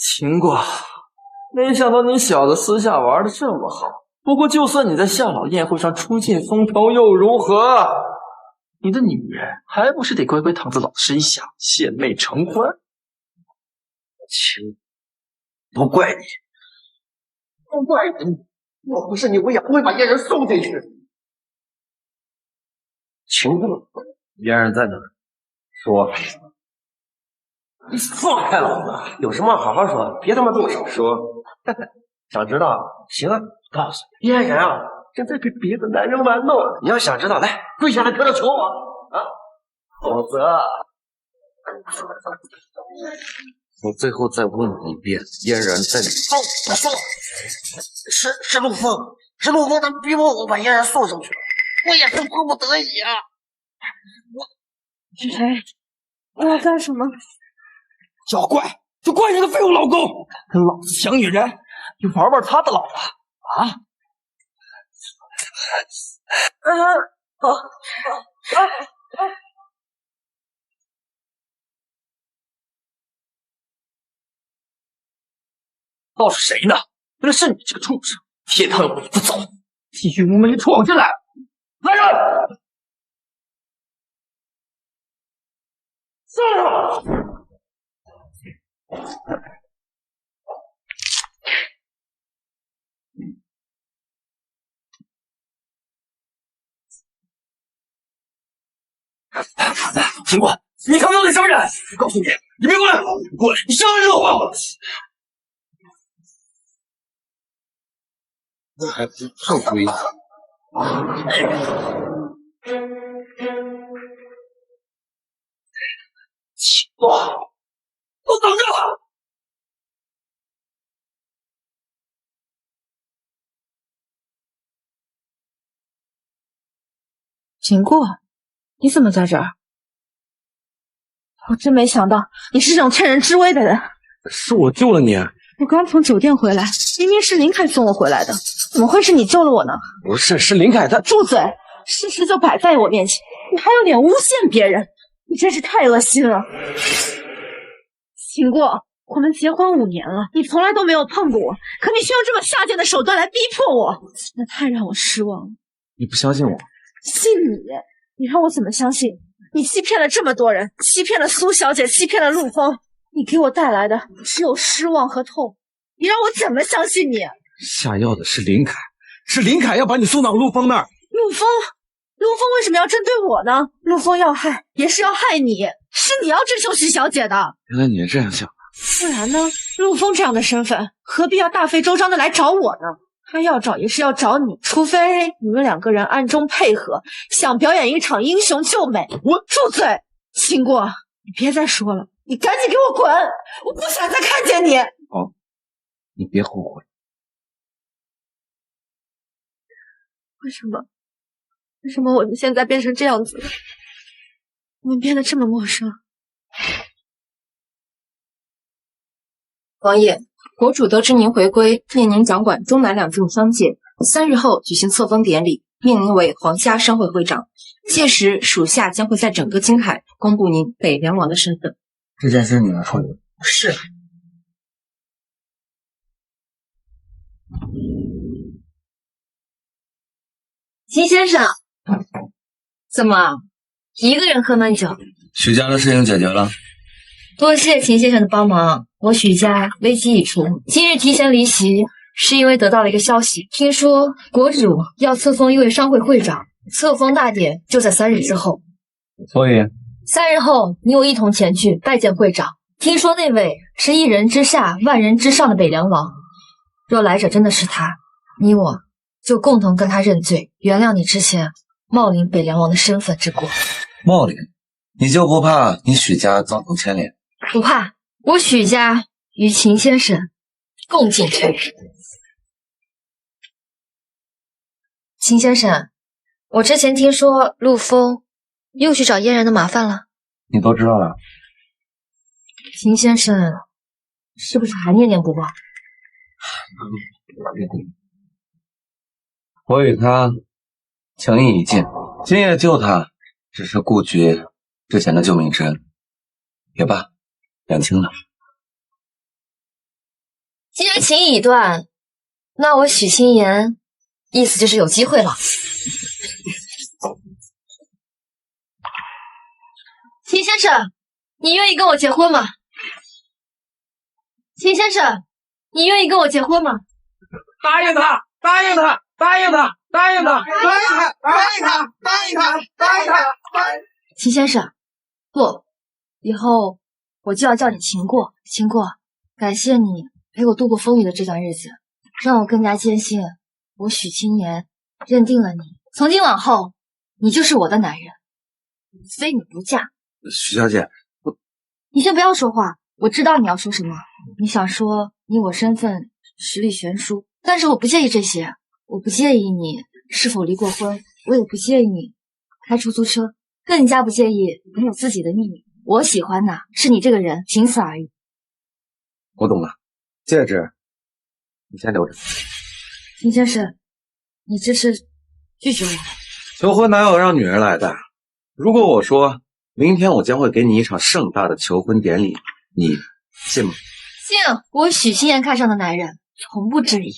秦国，没想到你小子私下玩的这么好。不过，就算你在夏老宴会上出尽风头又如何？你的女人还不是得乖乖躺在老师一下，献媚成欢？秦，都怪你，都怪你！要不是你，我也不会把嫣然送进去。秦国，嫣然在哪儿？说。你放开老子！有什么好好说，别他妈动手说。想知道？行啊，告诉你，嫣然啊，正在被别的男人玩弄。你要想知道，来跪下来磕头求我啊！否则，我最后再问你一遍，嫣然在哪？不送，是陆枫，是陆枫，他逼迫我把嫣然送上去，我也是迫不得已啊。是谁？我要干什么？小怪，就怪你的废物老公，跟老子抢女人，你玩玩他的老婆啊！倒是谁呢？原来是你这个畜生！天堂有你不走，地狱无门你闯进来！来人！上！秦国，你他妈到底什么人？我告诉你，你别过来！你过来，你伤人惹祸！那还不正规？秦国，都等着！秦过，你怎么在这儿？我真没想到你是这种趁人之危的人。是我救了你。我刚从酒店回来，明明是林凯送我回来的，怎么会是你救了我呢？不是，是林凯他……住嘴！事实就摆在我面前，你还有脸诬陷别人，你真是太恶心了。秦过，我们结婚5年了，你从来都没有碰过我，可你却用这么下贱的手段来逼迫我，真的太让我失望了。你不相信我？信你？你让我怎么相信？你欺骗了这么多人，欺骗了苏小姐，欺骗了陆枫，你给我带来的只有失望和痛，你让我怎么相信你？下药的是林凯，是林凯要把你送到陆枫那儿。陆枫为什么要针对我呢？陆枫要害也是要害你，是你要征求徐小姐的。原来你是这样想的。不然呢？陆枫这样的身份，何必要大费周章的来找我呢？他要找也是要找你，除非你们2个人暗中配合，想表演一场英雄救美。我住嘴！秦过，你别再说了，你赶紧给我滚！我不想再看见你。好，你别后悔。为什么我们现在变成这样子？我们变得这么陌生。王爷，国主得知您回归，命您掌管中南2郡商界，3日后举行册封典礼，命您为皇家商会会长。届时，属下将会在整个京海公布您北凉王的身份。这件事你来处理。是。秦先生，怎么一个人喝闷酒？许家的事情解决了。多谢秦先生的帮忙，我许家危机已除。今日提前离席，是因为得到了一个消息，听说国主要册封一位商会会长，册封大典就在3日之后。所以3日后，你我一同前去拜见会长。听说那位是1人之下万人之上的北凉王，若来者真的是他，你我就共同跟他认罪，原谅你之前冒领北凉王的身份之过。冒领？你就不怕你许家遭受牵连？不怕，我许家与秦先生共进退。秦先生，我之前听说陆枫又去找嫣然的麻烦了。你都知道了？秦先生是不是还念念不忘？我与他情谊已尽，今夜救他只是顾绝之前的救命之恩，也罢，两清了。既然情谊已断，那我许清言意思就是有机会了。秦先生，你愿意跟我结婚吗？秦先生，你愿意跟我结婚吗？答应他，答应他，答应他，答应他，答应他，答应他，答应他，答应他，答应。秦先生，不，以后我就要叫你秦过。秦过，感谢你陪我度过风雨的这段日子，让我更加坚信我许清言认定了你。从今往后，你就是我的男人，非你不嫁。许小姐，你先不要说话，我知道你要说什么。你想说你我身份实力悬殊，但是我不介意这些，我不介意你是否离过婚，我也不介意你开出租车，更加不介意你有自己的秘密。我喜欢的是你这个人，仅此而已。我懂了，戒指你先留着。秦先生，你这是拒绝我？求婚哪有让女人来的？如果我说明天我将会给你一场盛大的求婚典礼，你信吗？信，我许清言看上的男人从不质疑。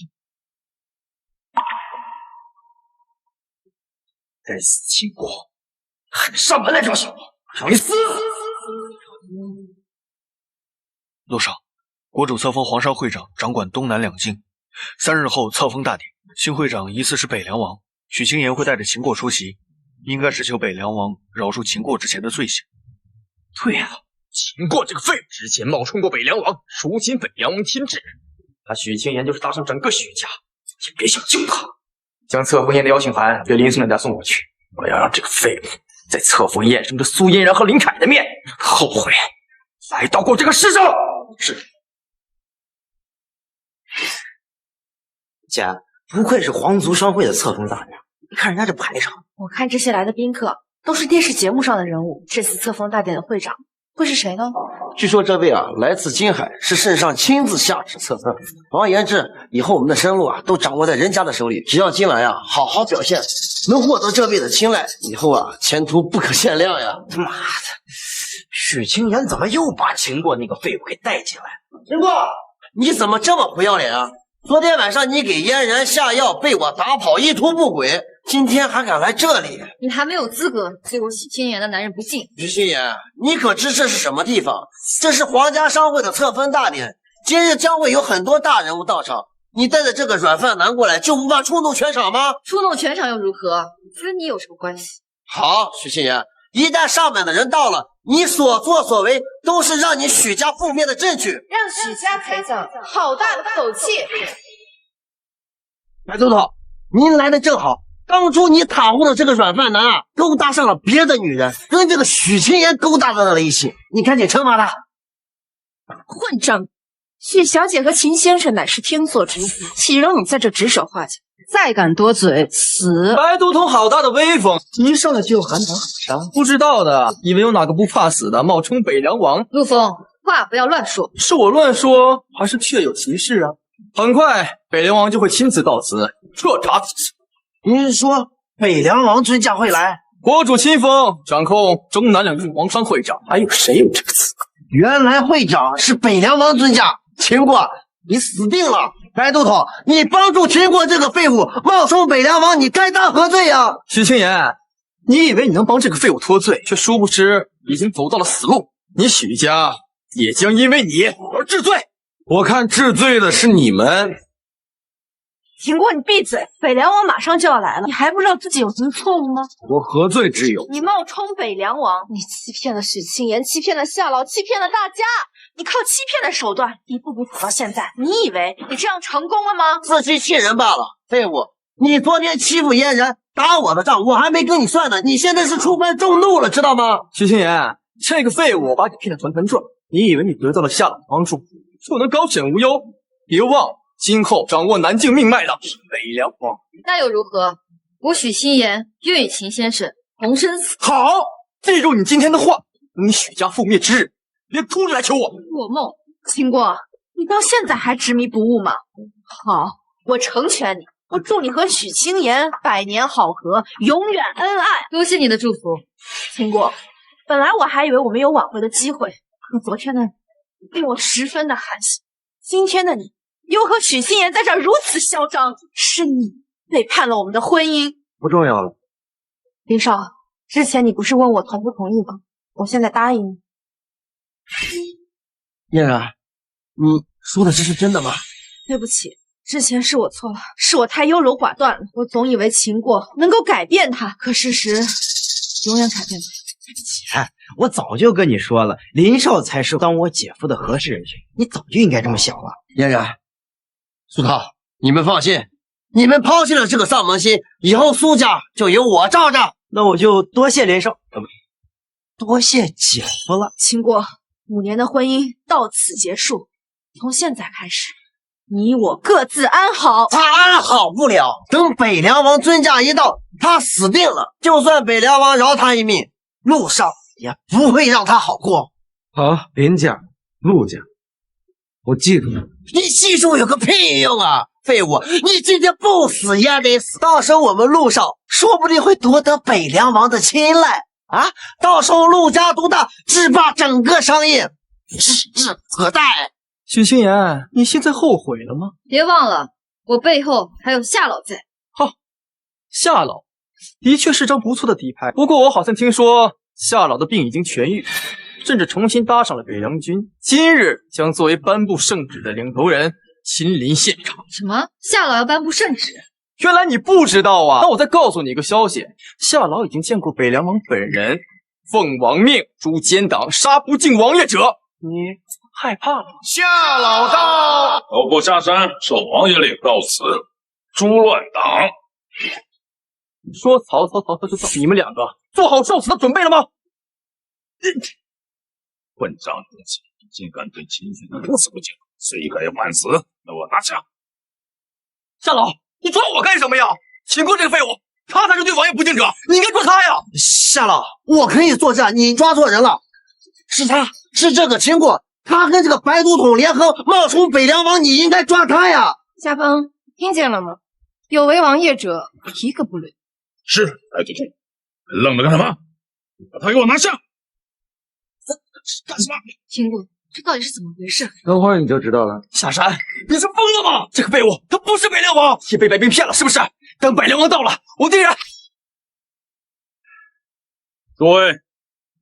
该死秦国，还上门来找小我，让你死！路上，国主册封皇少会长掌管东南两境。3日后册封大典，新会长疑似是北凉王，许清言会带着秦过出席，应该是求北凉王饶恕秦过之前的罪行。对啊，秦过这个废物之前冒充过北凉王，入侵北凉王天职，他许清言就是搭上整个许家，也别想救他。将册封宴的邀请函给林孙家送过去，我要让这个废物在册封宴上的苏嫣然和林凯的面后悔来到过这个世上。是。姐，不愧是皇族商会的册封大人，你看人家这排场。我看这些来的宾客都是电视节目上的人物，这次册封大典的会长会是谁呢？据说这位来自金海，是圣上亲自下旨册封。王言之，以后我们的生路都掌握在人家的手里，只要今晚好好表现，能获得这位的青睐，以后前途不可限量呀！他妈的，许清言怎么又把秦过那个废物给带进来了？秦过，你怎么这么不要脸啊？昨天晚上你给嫣然下药，被我打跑，一图不轨，今天还敢来这里？你还没有资格对我许清言的男人不敬。许清言，你可知这是什么地方？这是皇家商会的册封大典，今日将会有很多大人物到场，你带着这个软饭男过来，就无法触动全场吗？触动全场又如何？跟你有什么关系？好，许清言，一旦上门的人到了，你所作所为都是让你许家覆灭的证据。让许家陪葬，好大的口气！白总统，您来的正好。当初你袒护的这个软饭男勾搭上了别的女人，跟这个许清言勾搭到了一起，你赶紧惩罚他。混账！许小姐和秦先生乃是天作之合，岂容你在这指手画脚？再敢多嘴，死！白都统好大的威风，一上来就喊打喊杀，不知道的以为有哪个不怕死的冒充北凉王。陆枫，话不要乱说。是我乱说，还是确有其事啊？很快，北凉王就会亲自到此彻查此事。您是说北凉王尊驾会来？国主亲封，掌控中南两郡王商会长，还有谁有这个资格？原来会长是北凉王尊驾，秦过，你死定了！白都统，你帮助秦过这个废物冒充北凉王，你该当何罪呀？许清言，你以为你能帮这个废物脱罪，却殊不知已经走到了死路。你许家也将因为你而治罪。我看治罪的是你们。秦过，你闭嘴！北凉王马上就要来了，你还不知道自己有什么错误吗？我何罪之有？你冒充北凉王，你欺骗了许清言，欺骗了夏老，欺骗了大家。你靠欺骗的手段一步步走到现在，你以为你这样成功了吗？自欺欺人罢了。废物，你昨天欺负嫣然，打我的账，我还没跟你算呢。你现在是触犯众怒了，知道吗？许清言，这个废物把你骗得团团转，你以为你得到了夏老的帮助就能高枕无忧？别忘，今后掌握南境命脉的是北凉王。那又如何？我许清言愿与秦先生同生死。好，记住你今天的话，等你许家覆灭之日，别哭着来求我。做梦！秦过，你到现在还执迷不悟吗？好，我成全你，我祝你和许清言百年好合，永远恩爱。多谢你的祝福。秦过，本来我还以为我们有挽回的机会，可昨天的你令我十分的寒心，今天的你又和许心言在这儿如此嚣张，是你背叛了我们的婚姻。不重要了。林少，之前你不是问我同不同意吗？我现在答应你。嫣然，你说的这是真的吗？对不起，之前是我错了，是我太优柔寡断了。我总以为秦过能够改变他，可事实永远改变不了。姐，我早就跟你说了，林少才是当我姐夫的合适人选，你早就应该这么想了。嫣然，苏涛，你们放心，你们抛弃了这个丧门星，以后苏家就由我罩着。那我就多谢林少，多谢姐夫了。秦过，5年的婚姻到此结束，从现在开始，你我各自安好。他安好不了，等北凉王尊驾一到，他死定了。就算北凉王饶他一命，陆少也不会让他好过。好，林家、陆家，我记住了。你记住有个屁用啊！废物，你今天不死也得死。到时候我们陆少说不定会夺得北凉王的青睐啊！到时候陆家独大，制霸整个商业，指日可待。许心言，你现在后悔了吗？别忘了，我背后还有夏老在。夏老的确是张不错的底牌，不过我好像听说夏老的病已经痊愈，甚至重新搭上了北凉军，今日将作为颁布圣旨的领头人亲临现场。什么？夏老要颁布圣旨？原来你不知道啊！那我再告诉你一个消息，夏老已经见过北凉王本人，奉王命诛奸党，杀不敬王爷者。你害怕了？夏老到，都不下山，受王爷令到此，诛乱党。说曹操就曹，你们两个做好受死的准备了吗？混账东西，竟敢对秦军如此不敬，罪该万死！那我拿下。夏老，你抓我干什么呀？秦国这个废物，他才是对王爷不敬者，你应该抓他呀！夏老，我可以作证，你抓错人了，是他，是这个秦国，他跟这个白都统联合冒充北凉王，你应该抓他呀！夏风，听见了吗？有违王爷者，一个不留。是，白都统，愣着干什么？把他给我拿下！干什么？秦国，这到底是怎么回事？等会儿你就知道了。下山，你是疯了吗？这个废物，他不是北凉王，也被白冰骗了，是不是？等北凉王到了，我定然。诸位，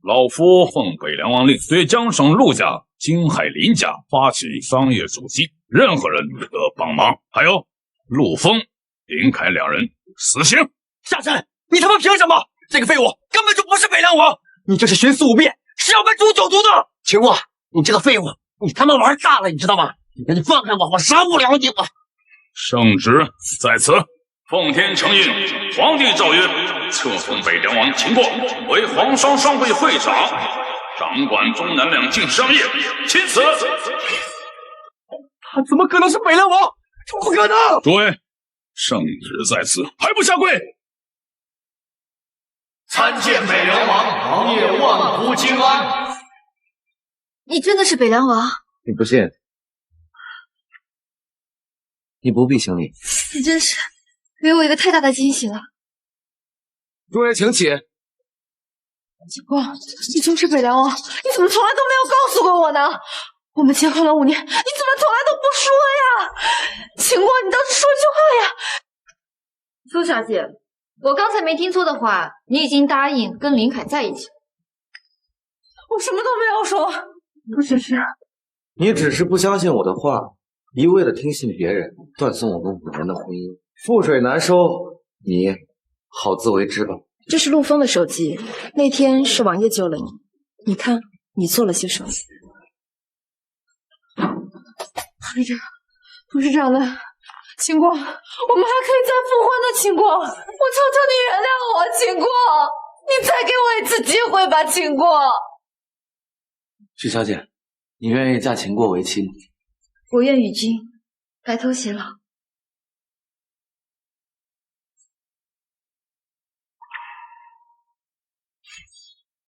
老夫奉北凉王令，对江省陆家、荆海林家发起商业阻击，任何人不得帮忙。还有陆丰、林凯两人死刑。下山，你他妈凭什么？这个废物根本就不是北凉王，你这是徇私舞弊，是要办诛九族的。秦国，你这个废物，你他妈玩大了，你知道吗？你放开我，我杀不了你！我圣旨在此，奉天承运，皇帝诏曰：册封北凉王秦国为皇商商会会长，掌管中南两境商业，钦此。他怎么可能是北凉王？这不可能！诸位，圣旨在此，还不下跪？参见北凉王，王爷万福金安。你真的是北凉王？你不信？你不必行礼。你真是给我一个太大的惊喜了。诸位请起。秦国，你就是北凉王，你怎么从来都没有告诉过我呢？我们结婚了5年，你怎么从来都不说呀？秦国，你倒是说句话呀！苏小姐，我刚才没听错的话，你已经答应跟林凯在一起了。我什么都没有说，我只是……你只是不相信我的话，一味的听信别人，断送我们5年的婚姻，覆水难收。你好自为之吧。这是陆丰的手机，那天是王爷救了你，你看你做了些什么？不是这样的，秦国，我们还可以再复婚的，秦国，我求求你原谅我，秦国，你再给我一次机会吧，秦国。许小姐，你愿意嫁秦国为妻吗？我愿与君白头偕老。